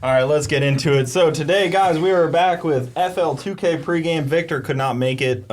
All right, let's get into it. So today, guys, we are back with FL2k pregame. Victor could not make it.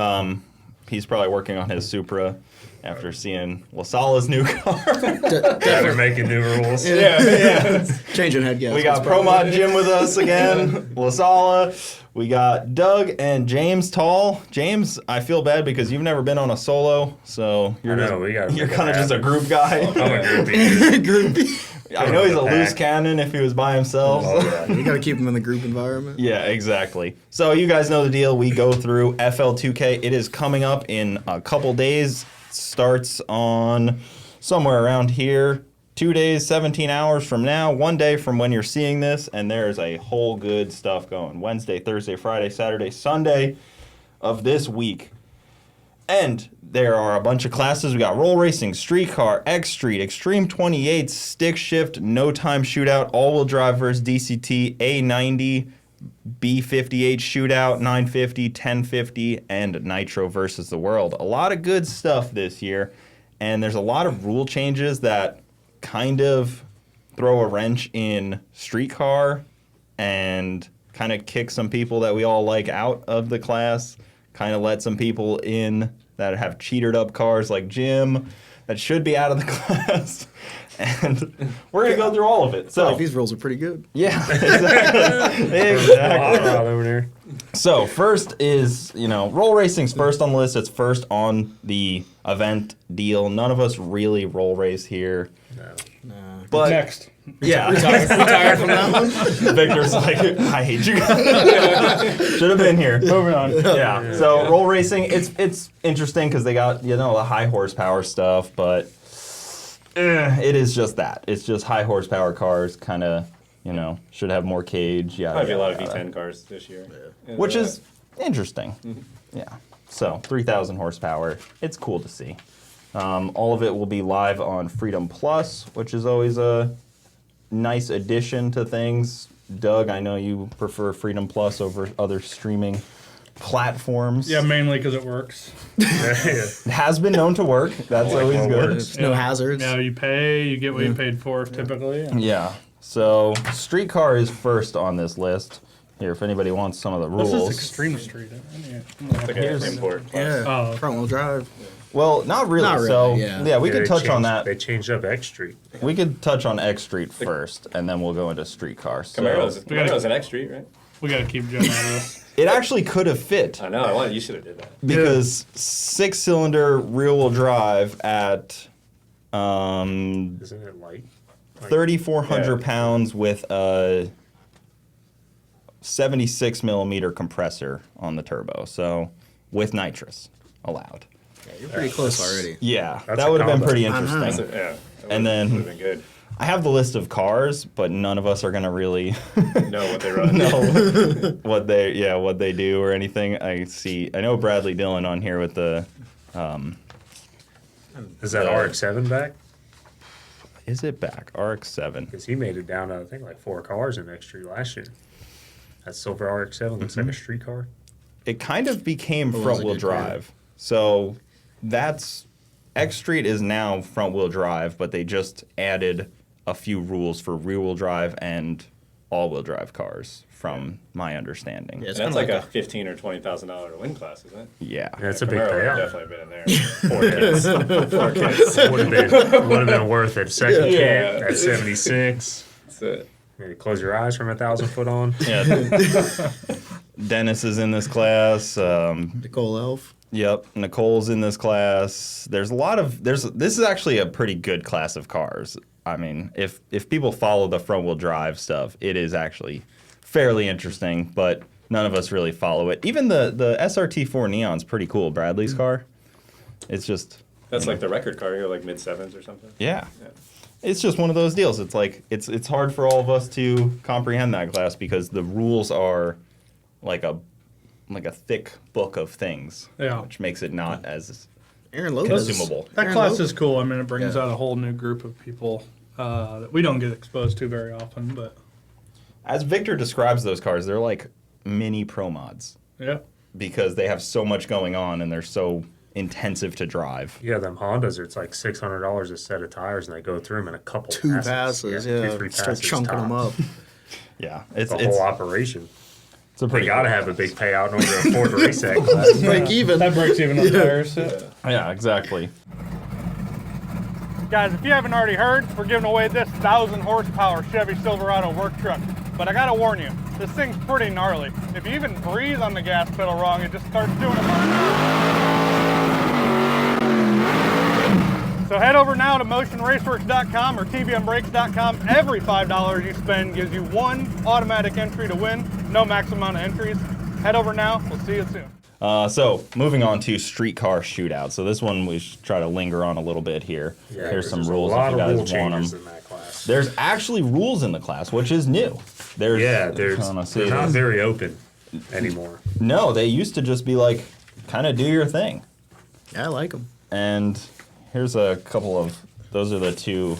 He's probably working on his Supra after seeing Lasala's new car. After making new rules. Yeah. Changing head gas. We got ProMod Jim with us again, Lasala. We got Doug and James Taal. James, I feel bad because you've never been on a solo, so you're kind of just a group guy. I'm a groupie. Groupie. I know he's a loose cannon if he was by himself. Oh, yeah. You got to keep him in the group environment. Yeah, exactly. So you guys know the deal. We go through FL2K. It is coming up in a couple days. Starts on somewhere around here. 2 days, 17 hours from now. 1 day from when you're seeing this. And there's a whole good stuff going. Wednesday, Thursday, Friday, Saturday, Sunday of this week. And there are a bunch of classes. We got roll racing, street car, X Street, Extreme 28, stick shift, no time shootout, all-wheel drive versus DCT, A90, B58 shootout, 950, 1050, and Nitro versus the world. A lot of good stuff this year. And there's a lot of rule changes that kind of throw a wrench in street car and kind of kick some people that we all like out of the class. Kind of let some people in that have cheatered up cars like Jim that should be out of the class. And we're going to go through all of it. So like these rules are pretty good. Yeah, exactly. Exactly. Over there. So first is, roll racing's first on the list. It's first on the event deal. None of us really roll race here. No. But Next. yeah. Retired from that one? Victor's like, I hate you guys. Should have been here. Moving on. Yeah. So roll racing, it's interesting because they got, the high horsepower stuff, but it is just that. It's just high horsepower cars, kind of, should have more cage. Yeah. Might be a lot of V10 cars this year. Yeah. Which is interesting. Mm-hmm. Yeah. So 3,000 horsepower. It's cool to see. All of it will be live on Freedom Plus, which is always a nice addition to things. Doug, I know you prefer Freedom Plus over other streaming platforms. Yeah, mainly because it works. It has been known to work. That's always good. There's no hazards. Yeah, you pay, you get what you paid for typically. Yeah. So Streetcar is first on this list. Here, if anybody wants some of the rules. This is Extreme Street. Like an import class. Yeah. Oh. Front wheel drive. Well, not really. Not really, So, yeah. we could touch on that. They changed up X Street. We could touch on X Street first, and then we'll go into Streetcar. So Camaro's an X Street, right? We got to keep Jim out of this. it actually could have fit. I know. You should have did that. Because 6-cylinder rear-wheel drive at Isn't it light? 3,400 pounds with a 76 millimeter compressor on the turbo. So with nitrous allowed. Yeah, you're pretty close already. Yeah, That's that a would have been combo. pretty Uh-huh. interesting. Yeah. And then- would have been good. I have the list of cars, but none of us are gonna really Know what they run. know what they do or anything. I know Bradley Dillon on here with the. Is that RX-7 back? Is it back? RX-7. Because he made it down to, I think, like 4 cars in X Street last year. That silver RX-7 looks like a street car. It kind of became was a front-wheel good car. drive. So that's X Street is now front-wheel drive, but they just added a few rules for rear-wheel drive and all-wheel drive cars, from my understanding. Yeah, it's That's kinda like a $15,000 or $20,000 win class, isn't it? Yeah. That's a big Camaro would have payout. definitely been in there. 4 kids. Would have been worth it. Second Yeah. kit at 76. That's it. Maybe close your eyes from 1,000 foot on. Yeah. Dennis is in this class. Nicole Elf. Yep, Nicole's in this class. This is actually a pretty good class of cars. I mean, if people follow the front wheel drive stuff, it is actually fairly interesting, but none of us really follow it. Even the SRT4 Neon's pretty cool, Bradley's car. It's just That's like the record car. You're like mid-sevens or something. yeah. Yeah. It's just one of those deals. It's like it's hard for all of us to comprehend that class because the rules are like a thick book of things, Yeah. which makes it not as Aaron Lopez. consumable. That Aaron class Lopez. is cool. I mean, it brings Yeah. out a whole new group of people that we don't get exposed to very often. But As Victor describes those cars, they're like mini pro mods yeah, because they have so much going on and they're so intensive to drive. Yeah, them Hondas, it's like $600 a set of tires, and they go through them in a couple Two passes, yeah. 2-3 Start passes chunking them up. tops. Yeah, the whole operation. it's a They pretty. got to have a big payout in order to afford to race that class. Break even. That breaks even on tires. Yeah, exactly. Guys, if you haven't already heard, we're giving away this 1,000 horsepower Chevy Silverado work truck. But I gotta warn you, this thing's pretty gnarly. If you even breathe on the gas pedal wrong, it just starts doing a So head over now to motionraceworks.com or tbmbrakes.com. Every $5 you spend gives you one automatic entry to win. No max amount of entries. Head over now. We'll see you soon. So moving on to streetcar shootout. So this one we should try to linger on a little bit here. Here's some there's rules A lot if you of rule guys want changes them. in that class. There's actually rules in the class, which is new. They're They're not very open anymore. No, they used to just be like, kind of do your thing. Yeah, I like them. And here's a couple of. Those are the two.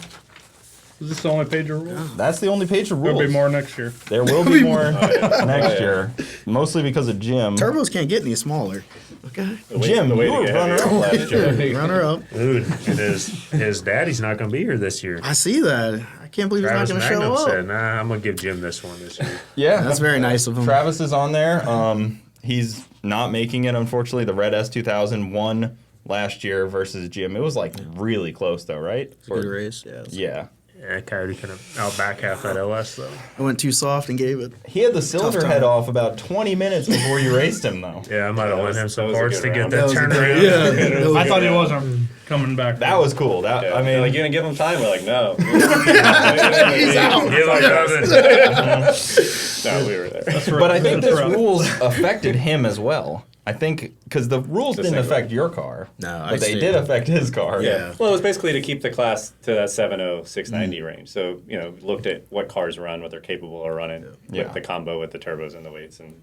Is this the only page of rules? That's the only page of rules. There'll be more next year. There will be more next year, mostly because of Jim. Turbos can't get any smaller. Okay. Jim, you were runner up last year. Runner up. Dude, and his daddy's not going to be here this year. I see that. I can't believe Travis he's not going to Magnum show said, up. "Nah, I'm going to give Jim this one this year." Yeah, That's very nice of him. Travis is on there. He's not making it, unfortunately. The Red S2000 won last year versus Jim. It was like really close, though, right? It's a good race. Yeah. Yeah. Yeah, Coyote could have outback half that LS though. I went too soft and gave it. He had the cylinder time. head off about 20 minutes before you raced him, though. Yeah, I might have lent him some that was a parts good to get round. that That was a turnaround. good- I thought he wasn't coming back. That was cool. That Yeah. I mean, They're like, you gonna give him time? We're like, no. He's out. Give him nothing. No, we were there. but I think That's this rough. rules affected him as well. I think because the rules didn't single. affect your car, No, I but they stayed. did affect his car. Yeah. Well, it was basically to keep the class to that 7.0, 690 range. So, looked at what cars run, what they're capable of running, Yeah. with the combo with the turbos and the weights. And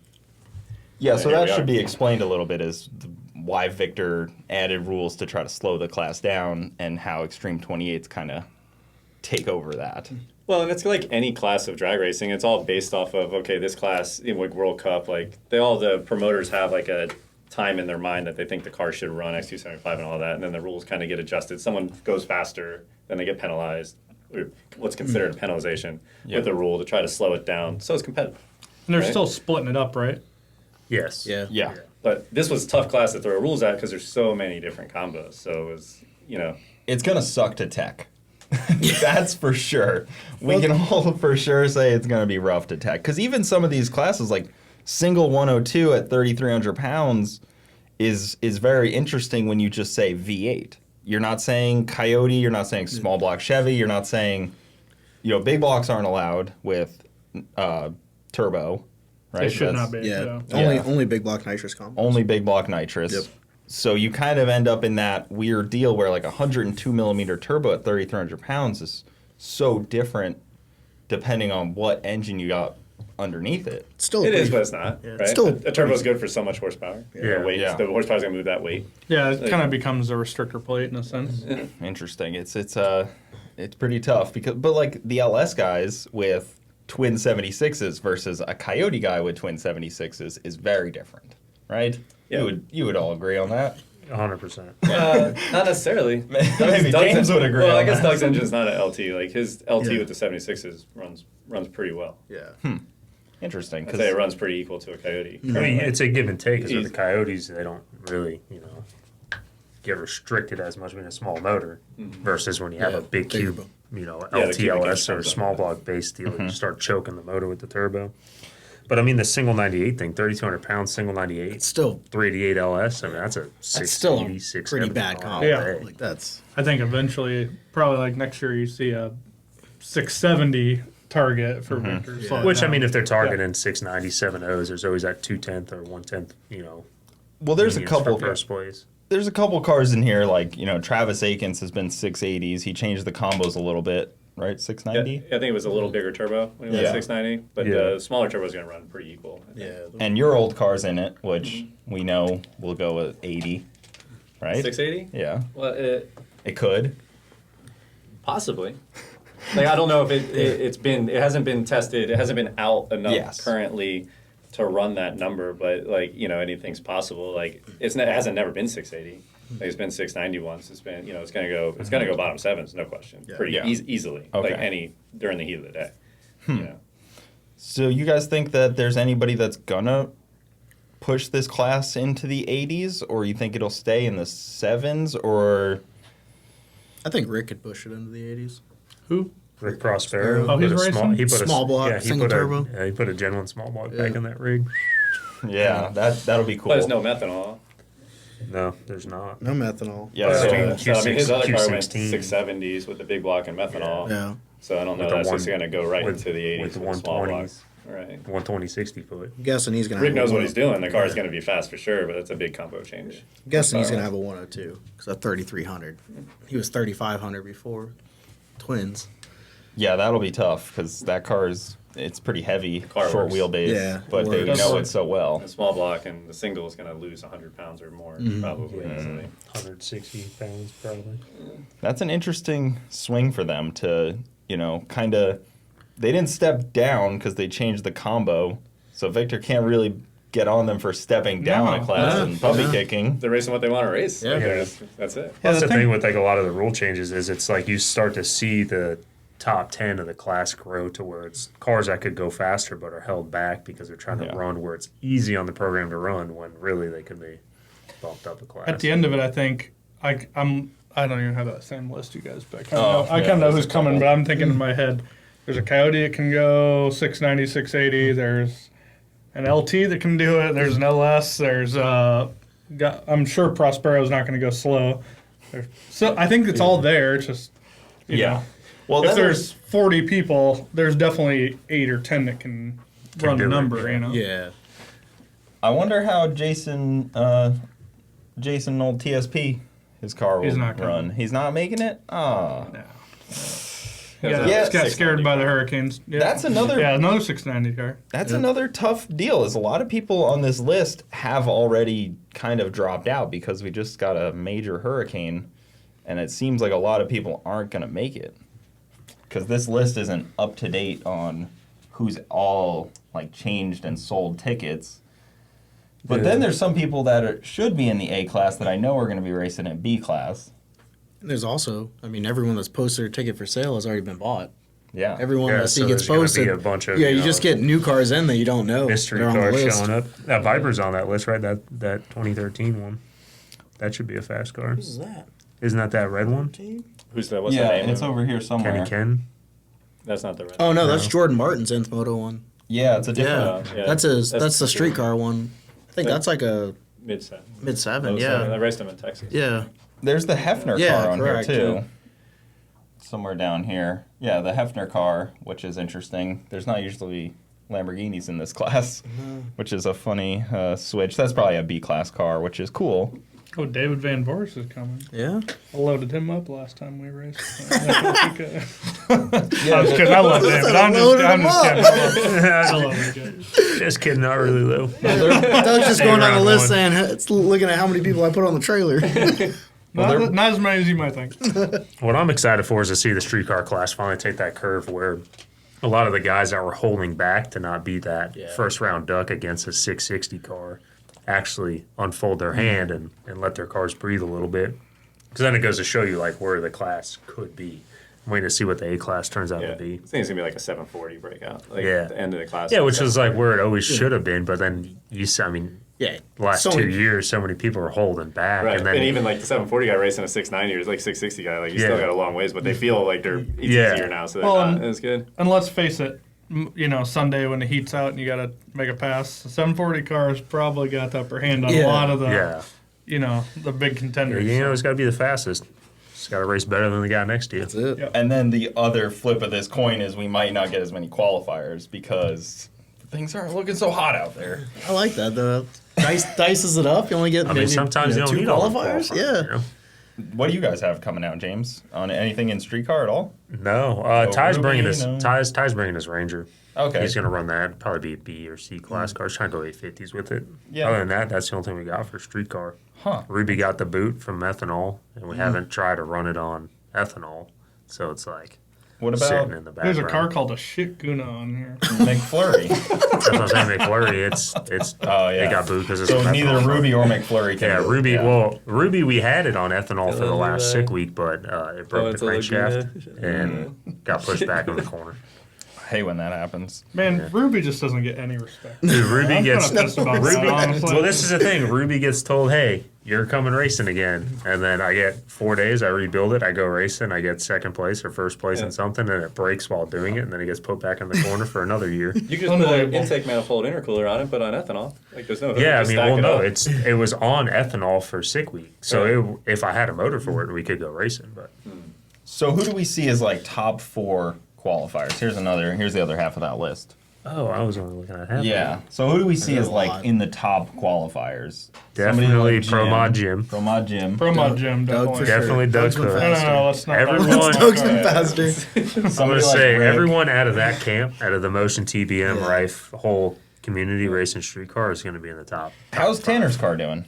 Yeah, so Here that we should are. be explained a little bit as why Victor added rules to try to slow the class down and how Extreme 28s kind of take over that. Well, and it's like any class of drag racing. It's all based off of, okay, this class, like World Cup, like the promoters have like a time in their mind that they think the car should run X275 and all that, and then the rules kind of get adjusted. Someone goes faster, then they get penalized, or what's considered a penalization with the rule to try to slow it down. So it's competitive. And they're Right. still splitting it up, right? Yes. Yeah. Yeah. But this was a tough class to throw rules at because there's so many different combos. So it was, It's going to suck to tech. That's for sure. We can all for sure say it's going to be rough to tech. Because even some of these classes, like single 102 at 3,300 pounds, is very interesting when you just say V8. You're not saying Coyote, you're not saying small block Chevy, you're not saying, big blocks aren't allowed with turbo, right? They should That's not be. Yeah. Yeah. Only big block nitrous combos. Only big block nitrous. Yep. So you kind of end up in that weird deal where like 102 millimeter turbo at 3,300 pounds is so different depending on what engine you got underneath it. It's still it is, pretty- but it's not. Yeah, Right? it's still a turbo's good for so much horsepower. Yeah. The weight, Yeah. the horsepower's going to move that weight. Yeah, it kind of becomes a restrictor plate in a sense. Interesting. It's pretty tough but like the LS guys with twin 76s versus a Coyote guy with twin 76s is very different, right? Yeah. You would all agree on that. 100%. Not necessarily. Maybe James would agree Well, I on guess that. Doug's engine's not an LT. Like his LT Yeah. with the 76s runs pretty well. Yeah. Interesting. I'd say it runs pretty equal to a Coyote. I mean, it's a give and take. Because with the Easy. Coyotes, they don't really, get restricted as much with a small motor versus when you have Yeah, a big bigger cube, the cubic LTLS or comes up. small block base deal. You start choking the motor with the turbo. But I mean, the single 98 thing, 3,200 pounds, single 98, It's still 388 LS. I mean, that's a that's still 680, a 670 pretty bad all combo. Yeah. day. Like that's I think eventually, probably like next year, you see a 670 target for Victor. Yeah. Slow it Which I down. mean, if they're targeting 690, 7.0s, there's always that 2/10 or 1/10, Well, there's a lenience for couple. first place. There's a couple cars in here, like, Travis Akins has been 680s. He changed the combos a little bit, right? Yeah, 690? I think it was a little bigger turbo when it was Yeah. 690, but Yeah. the smaller turbo is going to run pretty equal. I think. yeah. And your old car's in it, which we know will go at 80, right? 680? Yeah, Well, it could. possibly. Like I don't know if it hasn't been tested. It hasn't been out enough Yes. currently to run that number. But like anything's possible. Like it hasn't never been 680. Like it's been 690 once. It's been it's gonna go bottom sevens, no question. Yeah. Pretty Yeah. easily. Okay. Like during the heat of the day. You know. So you guys think that there's anybody that's gonna push this class into the 80s, or you think it'll stay in the 7s, or I think Rick could push it into the 80s. Who? Rick Prospero. Oh, he's put a racing? He put Small block, he single put turbo. He put a Gen 1 small block back Yeah. in that rig. yeah, that'll be cool. But there's no methanol. No, there's not. No methanol. Yeah, So, so, I mean, his other car went Q16. 670s with the big block and methanol. Yeah. So I don't know With the that's just one- going to go right with- into the 80s with the with small 120s. blocks. Right. 120 60 foot. I'm guessing he's gonna. Rick have a knows what one- he's doing. The car's going to be fast for sure, but it's a big combo change. I'm guessing he's gonna have a 102 because at 3,300. He was 3,500 before. Twins. yeah, that'll be tough because that it's pretty heavy, Car short works. wheelbase, Yeah, but it they works. know it so well. The small block and the single is going to lose 100 pounds or more, probably easily. 160 pounds probably. That's an interesting swing for them to, kind of. They didn't step down because they changed the combo, so Victor can't really get on them for stepping down No. a class Yeah. and puppy Yeah. kicking. They're racing what they want to race. Yeah. Like, Yeah. that's it. Yeah, That's the the thing- thing with like a lot of the rule changes is it's like you start to see the top 10 of the class grow to where it's cars that could go faster but are held back because they're trying to Yeah. run where it's easy on the program to run when really they could be bumped up a class. At the end of it, I think I don't even have that same list, you guys, but I kind Oh, of know, yeah, know there's who's a coming. couple. But I'm thinking in my head, there's a Coyote that can go 690, 680. There's an LT that can do it. There's an LS. There's I'm sure Prospero's not going to go slow. So I think it's all there. It's just you know. Well, If then there's 40 people, there's definitely 8 or 10 that can run the do it, number. yeah. You know. Yeah. I wonder how Jason old TSP, his car will He's not coming. run. He's not making it. Ah, No. Yeah, Yeah, Yeah, got scared by the hurricanes. Yeah. That's another- Yeah, another 690 car. that's another tough deal. Is a lot of people on this list have already kind of dropped out because we just got a major hurricane, and it seems like a lot of people aren't going to make it because this list isn't up to date on who's all like changed and sold tickets. But then there's some people that should be in the A class that I know are going to be racing in B class. And there's also, everyone that's posted their ticket for sale has already been bought. Yeah. Everyone Yeah, that so gets there's gonna be posted. a bunch of, yeah, you you know, just get new cars in that you don't know. mystery that are on the cars list. showing up. That Viper's on that list, right? That 2013 one. That should be a fast car. Who's that? Isn't that red one? Who's that? What's yeah, the name? it's over here somewhere. Kenny Ken? That's not the red. Oh no, that's No. Jordan Martin's Nth Moto one. Yeah, it's a different. Yeah, yeah. that's his. That's That's the the street car one. I think But- that's like a Mid-7. mid-7. I Yeah, raced them in Texas. yeah. There's the Hefner Yeah, car on correct, here too. yeah. Somewhere down here. Yeah, the Hefner car, which is interesting. There's not usually Lamborghinis in this class, which is a funny switch. That's probably a B class car, which is cool. Oh, David Van Voris is coming. Yeah. I loaded him up last time we raced. I was kidding. I love David. I'm Loaded just him up. kidding. I love him. Just kidding, not really though. Doug's just going down the round list one. saying, it's looking at how many people I put on the trailer. Not as many as you might think. What I'm excited for is to see the streetcar class finally take that curve where a lot of the guys that were holding back to not be that first round duck against a 660 car actually unfold their hand and let their cars breathe a little bit. Because then it goes to show you like where the class could be. I'm waiting to see what the A class turns out Yeah. to be. I think it's going to be like a 740 breakout. Like Yeah. the end of the class. Yeah, which is like where it always should have been. But then Yeah. the last So 2 many- years, so many people are holding back. Right. And then even like the 740 guy racing a 690 or like 660 guy, like you Yeah. still got a long ways, but they feel like it's Yeah. easier now. So they're Well, not as good. And let's face it, Sunday when the heat's out and you got to make a pass, the 740 cars probably got the upper hand on a Yeah. lot of the, yeah. the big contenders. You know, it's got to be the fastest. It's got to race better than the guy next to you. That's it. Yeah. And then the other flip of this coin is we might not get as many qualifiers because things aren't looking so hot out there. I like that though. Dices it up. You only get I mean, maybe, sometimes you don't 2 need all the qualifiers. qualifiers, Yeah. you know? What do you guys have coming out, James? On anything in streetcar at all? No, No Ty's Ruby, bringing his no. Ty's bringing his Ranger. Okay. He's gonna run that. Probably be a B or C class car. He's trying to go 850s with it. Yeah. Other than that, that's the only thing we got for streetcar. Huh. Ruby got the boot from methanol, and we haven't tried to run it on ethanol. So it's like What sitting about in the background. There's a car called a shit Guna on here. McFlurry? That's what I'm saying. McFlurry. It's Oh, yeah. they got boot because it's So methanol. neither Ruby or McFlurry can Yeah, do it. Ruby. Yeah. Well, Ruby, we had it on ethanol for the Hello, last there. sick week, but it broke it's the a crankshaft Laguna. and got pushed back in the corner. hate when that happens. Man, Ruby just doesn't get any respect. Dude, Ruby I'm gets kind of pissed about that, honestly. well. This is the thing. Ruby gets told, "Hey, you're coming racing again," and then I get 4 days. I rebuild it. I go racing. I get second place or first place in something, and it breaks while doing it, and then it gets put back in the corner for another year. You could just put an intake manifold intercooler on it, put on ethanol. Like there's no. Yeah, I just mean, stack well, it no, up. it was on ethanol for sick week, so if I had a motor for it, we could go racing. But So who do we see as like top 4 qualifiers? Here's the other half of that list. oh, I was only looking at half. Yeah. So who do we see There's as a like lot. in the top qualifiers? Definitely Somebody Pro Mod Jim. Pro Mod Jim. Pro Mod Gym, Doug definitely. for Definitely sure. Doug Doug's been Cook. No, faster. let's not. Everyone- Doug's been faster. I'm Somebody gonna like say Rick. everyone out of that camp, out of the Motion TBM, Yeah. Rife, whole community racing streetcar is going to be in the top. How's Tanner's car doing?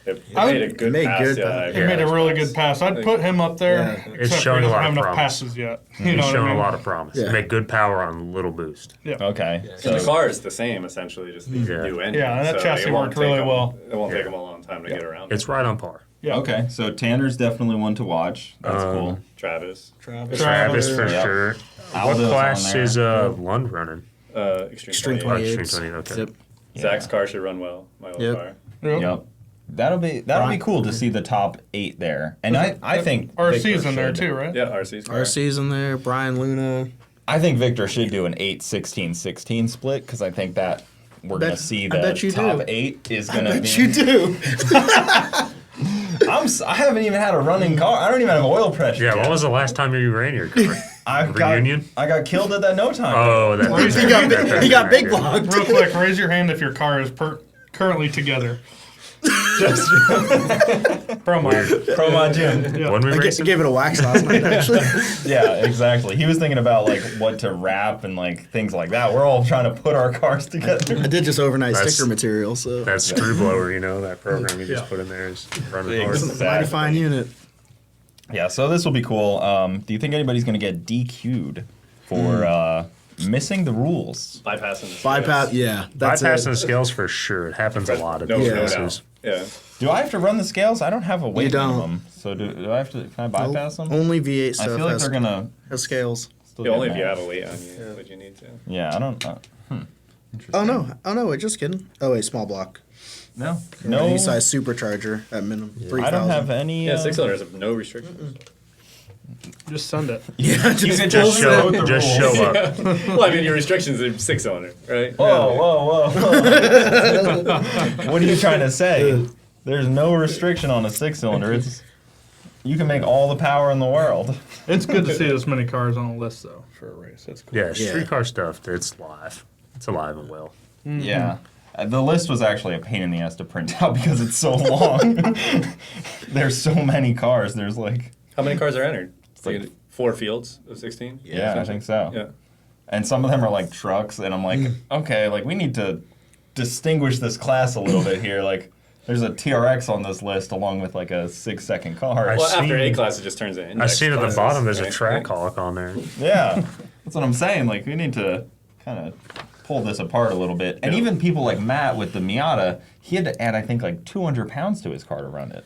It I made would- a good Made pass. good yeah, pass. He made a really good pass. I'd put him up there. Yeah. It's except showing he a doesn't lot have of enough promise. passes yet. You He's know what I shown mean? a lot of promise. Yeah. Make good power on little boost. Yeah. Okay. And the car is the same essentially, just the Yeah. new engine. Yeah, and that so chassis it won't worked really take 'em- well. It won't Yeah. take them a long time to get around. It's right on par. Yeah. Okay. So Tanner's definitely one to watch. That's cool. Travis, Travis Travis for Yep. sure. Aldo's What on class there. is Lund running? Extreme Extreme 28. 28. Extreme 28, okay. Yep. Zach's car should run well. My old Yep. car. Yep. That'll be cool to see the top 8 there. And I think RC's Victor in there should- too, right? Yeah, RC's car. RC's in there. Brian Luna. I think Victor should do an 8-16-16 split because I think that we're going to see I the bet you top do. 8 is I going to bet be. you do. I haven't even had a running car. I don't even have oil pressure. Yeah, yet. when was the last time you ran your car? Reunion? I got killed at that no time. Oh, that he got big blocked. Real quick, raise your hand if your car is currently together. Pro Mod. Pro Mod Gym. Yeah. When we I racing? gave it a wax last night, actually. Yeah, exactly. He was thinking about like what to wrap and like things like that. We're all trying to put our cars together. I did just overnight That's- sticker material, so That screw blower, that program you just put in there is running hard. Exactly. mighty fine unit. Yeah, so this will be cool. Do you think anybody's going to get DQ'd for missing the rules? Bypassing the Bypass, yeah. That's Bypassing it. the scales for sure. It happens a lot at No, these no races. doubt. Yeah. Do I have to run the scales? I don't have a weight don't. minimum. So do I have to? Can I bypass them? Only V8 I stuff feel like has, they're gonna. has scales. Still Yeah, get only if you mad. have a weight on you, would you need to. Yeah, I don't. Oh no, wait, just kidding. Oh wait, small block. No, No. no. E-size supercharger at minimum 3,000. I don't have any. Yeah, 6 cylinders have no restrictions. Just send it. Yeah, just, can Just Full show, with the just rules. show up. Well, I mean, your restrictions are 6 cylinder, right? Whoa. What are you trying to say? There's no restriction on a 6-cylinder. It's you can make all the power in the world. It's good to see this many cars on the list, though, for a race. That's cool. Yeah, streetcar stuff, it's live. It's alive and well. Yeah. The list was actually a pain in the ass to print out because it's so long. There's so many cars. There's like. How many cars are entered? like 4 fields of 16? Yeah, I think so. Yeah. And some of them are like trucks, and I'm like, okay, like we need to distinguish this class a little bit here. Like, there's a TRX on this list along with like a 6-second car. I Well, seen- after A class, it just turns into I index seen at the classes, bottom there's a right? track hawk on there. Yeah, that's what I'm saying. Like, we need to kind of pull this apart a little bit. And Yeah. even people like Matt with the Miata, he had to add, I think, like 200 pounds to his car to run it.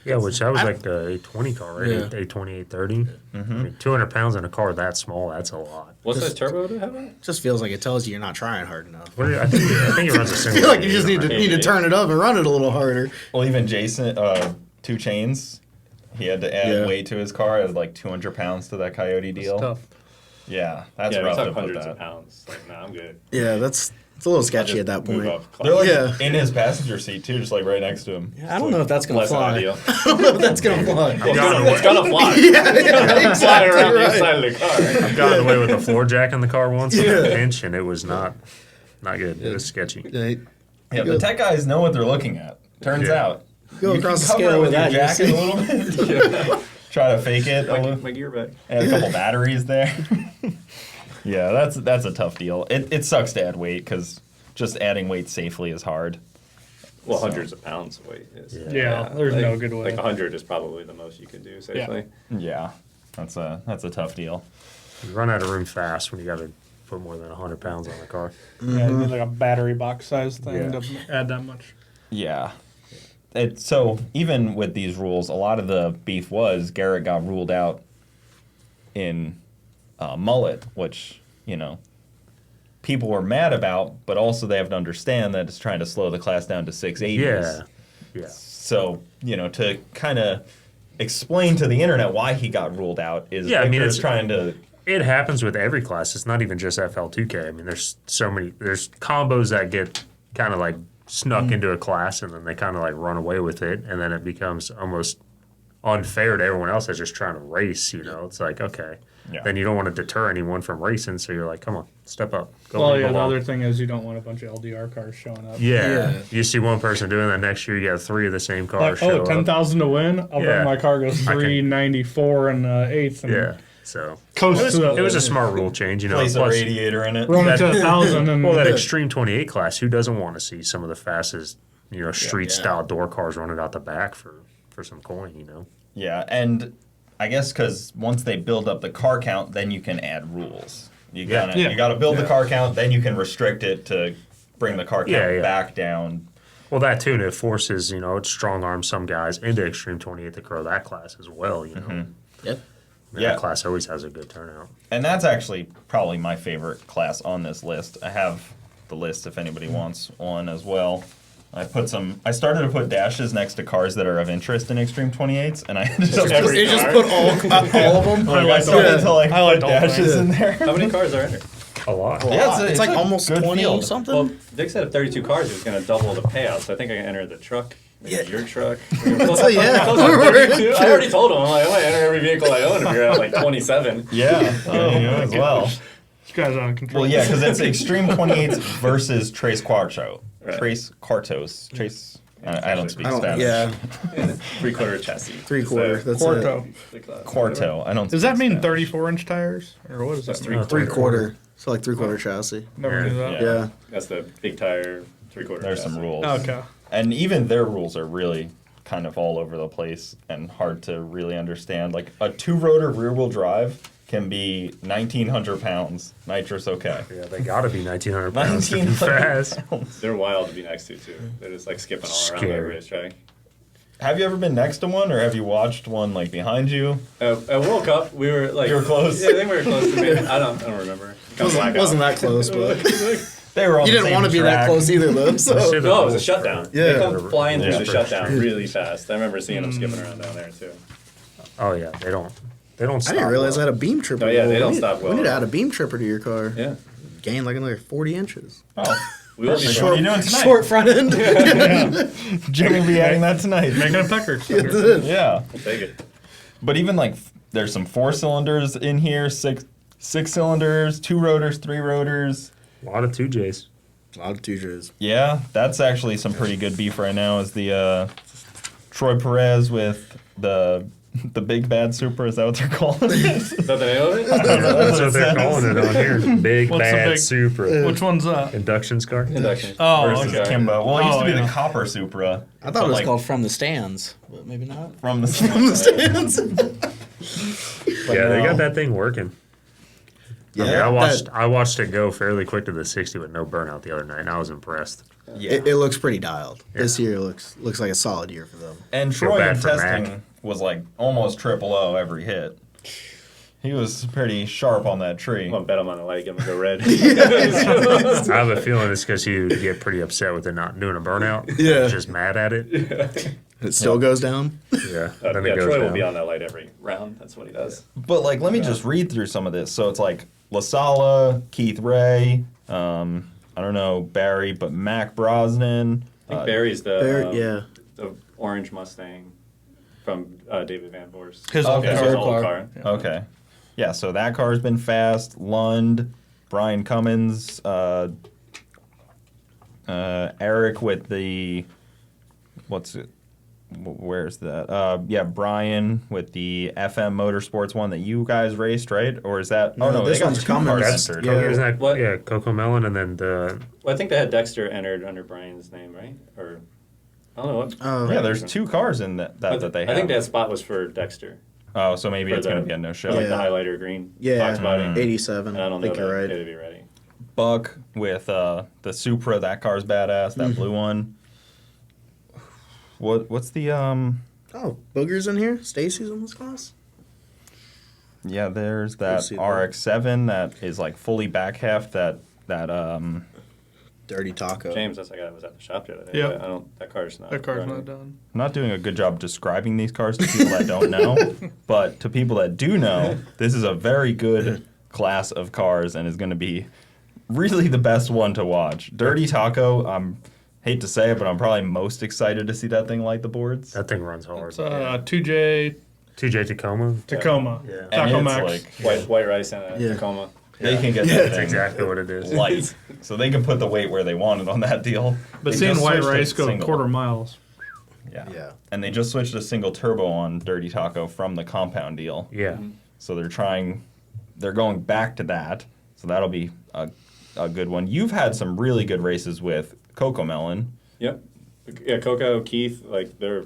Yeah, which that was like the 820 car, right? Yeah. 820, 830. I mean, 200 pounds in a car that small, that's a lot. What size turbo do you have on it? just feels like it tells you you're not trying hard enough. I think it runs a I single. feel like you just engine, need to right? need to turn it up and run it a little harder. Well, even Jason, 2 Chains, he had to add Yeah. weight to his car. It was like 200 pounds to that Coyote deal. It's tough. Yeah, that's Yeah, we rough to talk put hundreds that. of pounds. Like, nah, I'm good. Yeah, it's a little sketchy at that Move point. up They're like Yeah. in his passenger seat too, just like right next to him. I don't know if that's gonna Less than fly. ideal. I don't know if that's gonna fly. I've gotten It's gonna fly. Yeah, Fly around the right. inside of the car. I've gotten away with a floor jack in the car once on Yeah. a pinch, and it was not good. It was sketchy. Yeah, the tech guys know what they're looking at. Turns Yeah. out. Go You across the can cover scale it with your that. you jacket see. a little bit. Try to fake it. My gear bag. Add a couple batteries there. Yeah, that's a tough deal. It sucks to add weight because just adding weight safely is hard. Well, hundreds of pounds of weight is. Yeah, there's like, no good way. Like 100 is probably the most you can do safely. Yeah, that's a tough deal. You run out of room fast when you got to put more than 100 pounds on a car. Yeah, you need like a battery box size thing Yeah. to add that much. Yeah. So even with these rules, a lot of the beef was Garrett got ruled out in mullet, which people were mad about, but also they have to understand that it's trying to slow the class down to 680s. Yeah. Yeah. So, to kind of explain to the internet why he got ruled out is Yeah, I mean, it's trying to. It happens with every class. It's not even just FL2K. I mean, there's combos that get kind of like snuck into a class and then they kind of like run away with it, and then it becomes almost unfair to everyone else that's just trying to race. It's like, okay, then you don't want to deter anyone from racing, so you're like, come on, step up. Go Well, move yeah, the along. other thing is you don't want a bunch of LDR cars showing up. Yeah. You see one person doing that, next year you got 3 of the same cars Like, show oh, up. 10,000 to win? I'll bet my car goes I can- 394 in the eighth. And Yeah, so Coast to it was a smart rule change, Place a plus- radiator in it. run to 1,000. And Well, that Extreme 28 class, who doesn't want to see some of the fastest, street-style door cars running out the back for some coin, Yeah, and I guess because once they build up the car count, then you can add rules. You got to build the car count, then you can restrict it to bring the car count back down. Well, that too, and it forces, it strong arms some guys into Extreme 28 to grow that class as well, Yep. That class always has a good turnout. And that's actually probably my favorite class on this list. I have the list if anybody wants one as well. I started to put dashes next to cars that are of interest in Extreme 28s, and I just You just put all of them. I started to put all dashes in there. How many cars are in it? A lot. Yeah, It's like almost good 20 field. something. Well, Dick said if 32 cars, he was going to double the payout. So I think I can enter the truck, maybe your truck. So, yeah. Close to 32. I already told him, I'm like, I might enter every vehicle I own if you're at like 27. Yeah, as well. this guy's out of control. Well, yeah, because it's Extreme 28s versus Tres Quarto. Right. Tres Quartos. I don't speak Spanish. Yeah, 3/4 chassis. 3/4. That's Quarto. Quarto. I don't. Does that speak mean Spanish. 34-inch tires? Or what does that mean? 3/4. So like 3/4 chassis. Never knew that. Yeah. That's the big tire, 3/4 There's chassis. some rules. Okay. And even their rules are really kind of all over the place and hard to really understand. Like a 2-rotor rear-wheel drive can be 1,900 pounds. Nitrous okay. Yeah, they got to be 1,900 pounds to be 1,900 fast. pounds. They're wild to be next to, too. They're just like skipping all around the Scary. racetrack. Have you ever been next to one, or have you watched one like behind you? At World Cup, we were like... You were close? Yeah, I think we were close to me. I don't remember. Wasn't that close, but They were on you the didn't same want to be that track. close either, though. So No, it was a shutdown. Yeah. They come flying through Yeah. the shutdown really fast. I remember seeing them skipping around down there, too. Oh, yeah, they don't I stop. didn't realize I well. had a beam tripper. Oh, yeah, they We don't need- stop well. We need to add a beam tripper to your car. Yeah. Gain like another 40 inches. Oh, We will be perfect. What are you doing tonight? Short front end. Jim will be adding that tonight. Making a pecker. Yeah. We'll take it. But even like there's some 4 cylinders in here, six cylinders, 2 rotors, 3 rotors. A lot of 2Js. A lot of 2Js. Yeah, that's actually some pretty good beef right now. Is the Troy Perez with the big bad Supra? Is that what they're calling it? Is that the name of it? That's what they're calling it on here. Big What's the bad big- Supra. Which one's that? Inductions car. Induction. Oh, Versus okay. Kimbo. Well, it used to be Oh, the yeah. copper Supra. I thought it was like, called From the Stands, but maybe not. From the Stands. Yeah, they got that thing working. Yeah, I mean, I watched it go fairly quick to the 60 with no burnout the other night, and I was impressed. Yeah. It looks pretty dialed. This year looks like a solid year for them. And Feel Troy bad in for testing Mac. was like almost triple O every hit. He was pretty sharp on that tree. I'm gonna bet him on the light, give him a go red. I have a feeling it's because he would get pretty upset with it not doing a burnout. Yeah. He's just mad at it. It still goes down. Yeah. Then Yeah, it goes Troy down. will be on that light every round. That's what he does. But like, let me just read through some of this. So it's like Lasala, Keith Ray, I don't know Barry, but Mac Brosnan. I think Barry's yeah. the orange Mustang from David Van Voorst. His old His car. old car. Okay. Yeah, so that car's been fast. Lund, Brian Cummins, Eric with the, what's it? Where's that? Yeah, Brian with the FM Motorsports one that you guys raced, right? Or is that? No, Oh no, this they got one's 2 Cummins. cars That's entered. Yeah. Isn't that What? Coco Melon and then the Well, I think they had Dexter entered under Brian's name, right? Or I don't know what. Oh, Yeah, there's 2 cars in that they have. I think that spot was for Dexter. Oh, so maybe For it's going to the- be a no show. Like Yeah. the highlighter green Yeah, box body. 87. And I don't think know you're that right. it'll be ready. Buck with the Supra. That car's badass. That blue one. What's the Oh, Booger's in here? Stacy's in this class? Yeah, there's that see that. RX-7 that is like fully back half that Dirty Taco. James, that's the guy that was at the shop the other day. Yep. But that car's not. That car's running. not done. I'm not doing a good job describing these cars to people that don't know, but to people that do know, this is a very good class of cars and is going to be really the best one to watch. Dirty Taco, hate to say it, but I'm probably most excited to see that thing light the boards. That thing runs hard. It's 2J TJ Tacoma. Tacoma. Yeah. And Taco it's Max. like White rice and a Yeah. Tacoma. they can get That's that thing exactly what it is. light, so they can put the weight where they want it on that deal. But They seeing just white switched to rice go single. quarter miles. Yeah. And they just switched to single turbo on Dirty Taco from the compound deal. Yeah. So they're going back to that. So that'll be a good one. You've had some really good races with Coco Melon. Yep. Yeah, Coco, Keith, like they're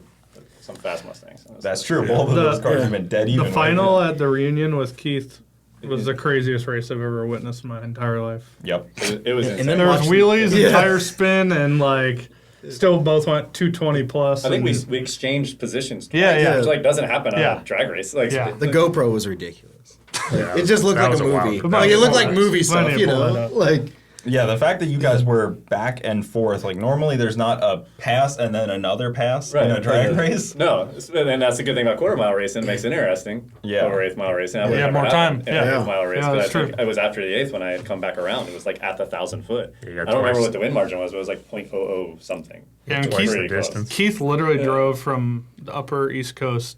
some fast Mustangs. That's true. Both of those cars have been dead even. The final lately. at the reunion with Keith was the craziest race I've ever witnessed in my entire life. Yep. It was And insane. then There was watching- wheelies Yeah. and tire spin and like still both went 220 plus. I think and- we exchanged positions. Yeah, twice, yeah. Which like doesn't happen on Yeah. a drag race. Like Yeah. The GoPro was ridiculous. Yeah. It just looked That like was a a wild- movie. that Like was it looked a like wild- movie Might stuff, need to you pull know? that up. Like Yeah, the fact that you guys were back and forth, like normally there's not a pass and then another pass in a drag race. No, and that's the good thing about quarter mile racing. It makes it interesting. Yeah. Over eighth mile racing. I Yeah, would never more have time. an Yeah. eighth mile race. Yeah, 'Cause that's I think true. it was after the eighth when I had come back around. It was like at the 1,000 foot. Yeah, you I got don't remember twice. what the wind margin was, but it was like .00 something. And Twice Keith, the Pretty close. distance. Keith literally drove from the upper East Coast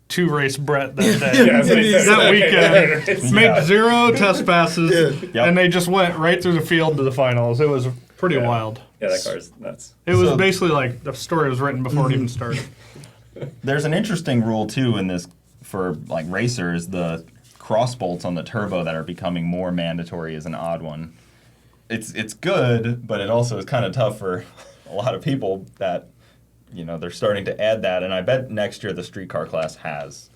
to race Brett that day. Yeah, that's what he said. That weekend. It's- Made 0 test passes, Yep. and they just went right through the field to the finals. It was pretty Yeah. wild. Yeah, that car's nuts. It was So- basically like the story was written before it even started. There's an interesting rule too in this for like racers. The cross bolts on the turbo that are becoming more mandatory is an odd one. It's good, but it also is kind of tough for a lot of people that they're starting to add that. And I bet next year the streetcar class has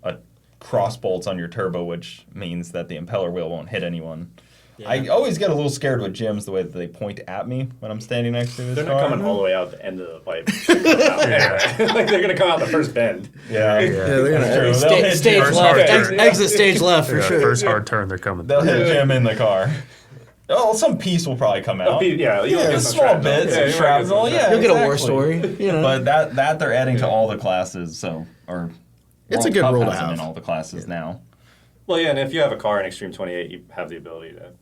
a cross bolts on your turbo, which means that the impeller wheel won't hit anyone. I always get a little scared with gyms the way that they point at me when I'm standing next to this They're car. not coming all the way out the end of the pipe. Like they're gonna come out the first bend. Yeah, they're gonna That's true. They'll Stage, hit stage Jim. left. hard Exit stage left for Yeah, sure. First hard turn, they're coming. They'll hit Jim in the car. Oh, some piece will probably come out. Yeah, you'll Yeah, get some small shrapnel. bits Yeah, of you might get some shrapnel. Yeah, You'll get a war exactly. story. You know. But that they're adding to all the classes, so It's a World good Cup rule to has them have. in all the classes now. Well, yeah, and if you have a car in Extreme 28, you have the ability to do that.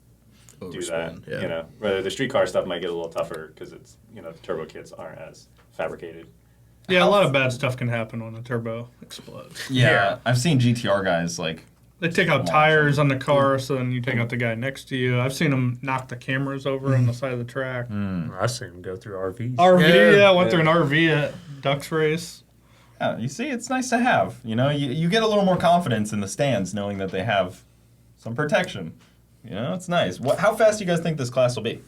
Overspin, yeah. You know, rather the street car stuff might get a little tougher because it's the turbo kits aren't as fabricated. Yeah, a lot of bad stuff can happen when the turbo explodes. Yeah, I've seen GTR guys like They take out tires on the car, so then you take out the guy next to you. I've seen them knock the cameras over on the side of the track. I've seen them go through RVs. RV, yeah, went Yeah. through an RV at Ducks race. Yeah, you see, it's nice to have. You get a little more confidence in the stands knowing that they have some protection. It's nice. How fast do you guys think this class will be?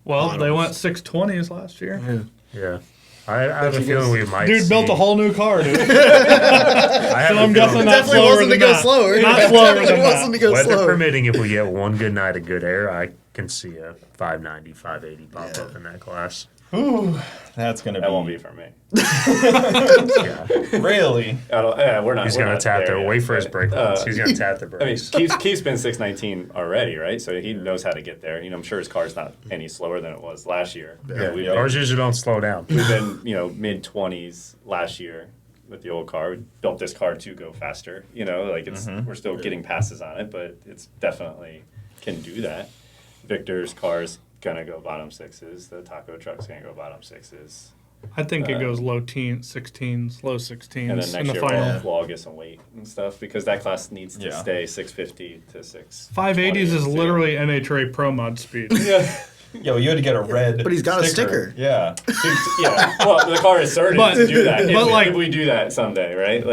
Well, they went 620s last year. Yeah. I have a feeling we might Dude see, built a whole new car, dude. I have So a I'm feeling- guessing not Definitely slower wasn't to than go that. slower. Not slower Definitely than wasn't to go Weather slower. permitting, if we get one good night of good air, I can see a 590, 580 pop up in that class. Ooh, that's gonna That be won't be for me. Yeah. really. We're not. He's we're going to not tap there the yet, wait for his but, brake lights. He's going to tap the I mean, brakes. Keith's been 619 already, right? So he knows how to get there. I'm sure his car's not any slower than it was last year. Yeah, We've cars been, usually don't slow down. we've been mid 20s last year with the old car. We built this car to go faster. We're still getting passes on it, but it's definitely can do that. Victor's car's gonna go bottom sixes. The taco truck's gonna go bottom sixes. I think it goes low teens, 16s, low 16s And then in next the year final. we'll all get some weight and stuff because that class needs to Yeah. stay 650 to 6. 580s is literally NHRA Pro Mod speed. Yeah. Yo, you had to get a red. But he's got a sticker. Yeah. Yeah. Well, the car is certain But- to do that. but If we do that someday, right?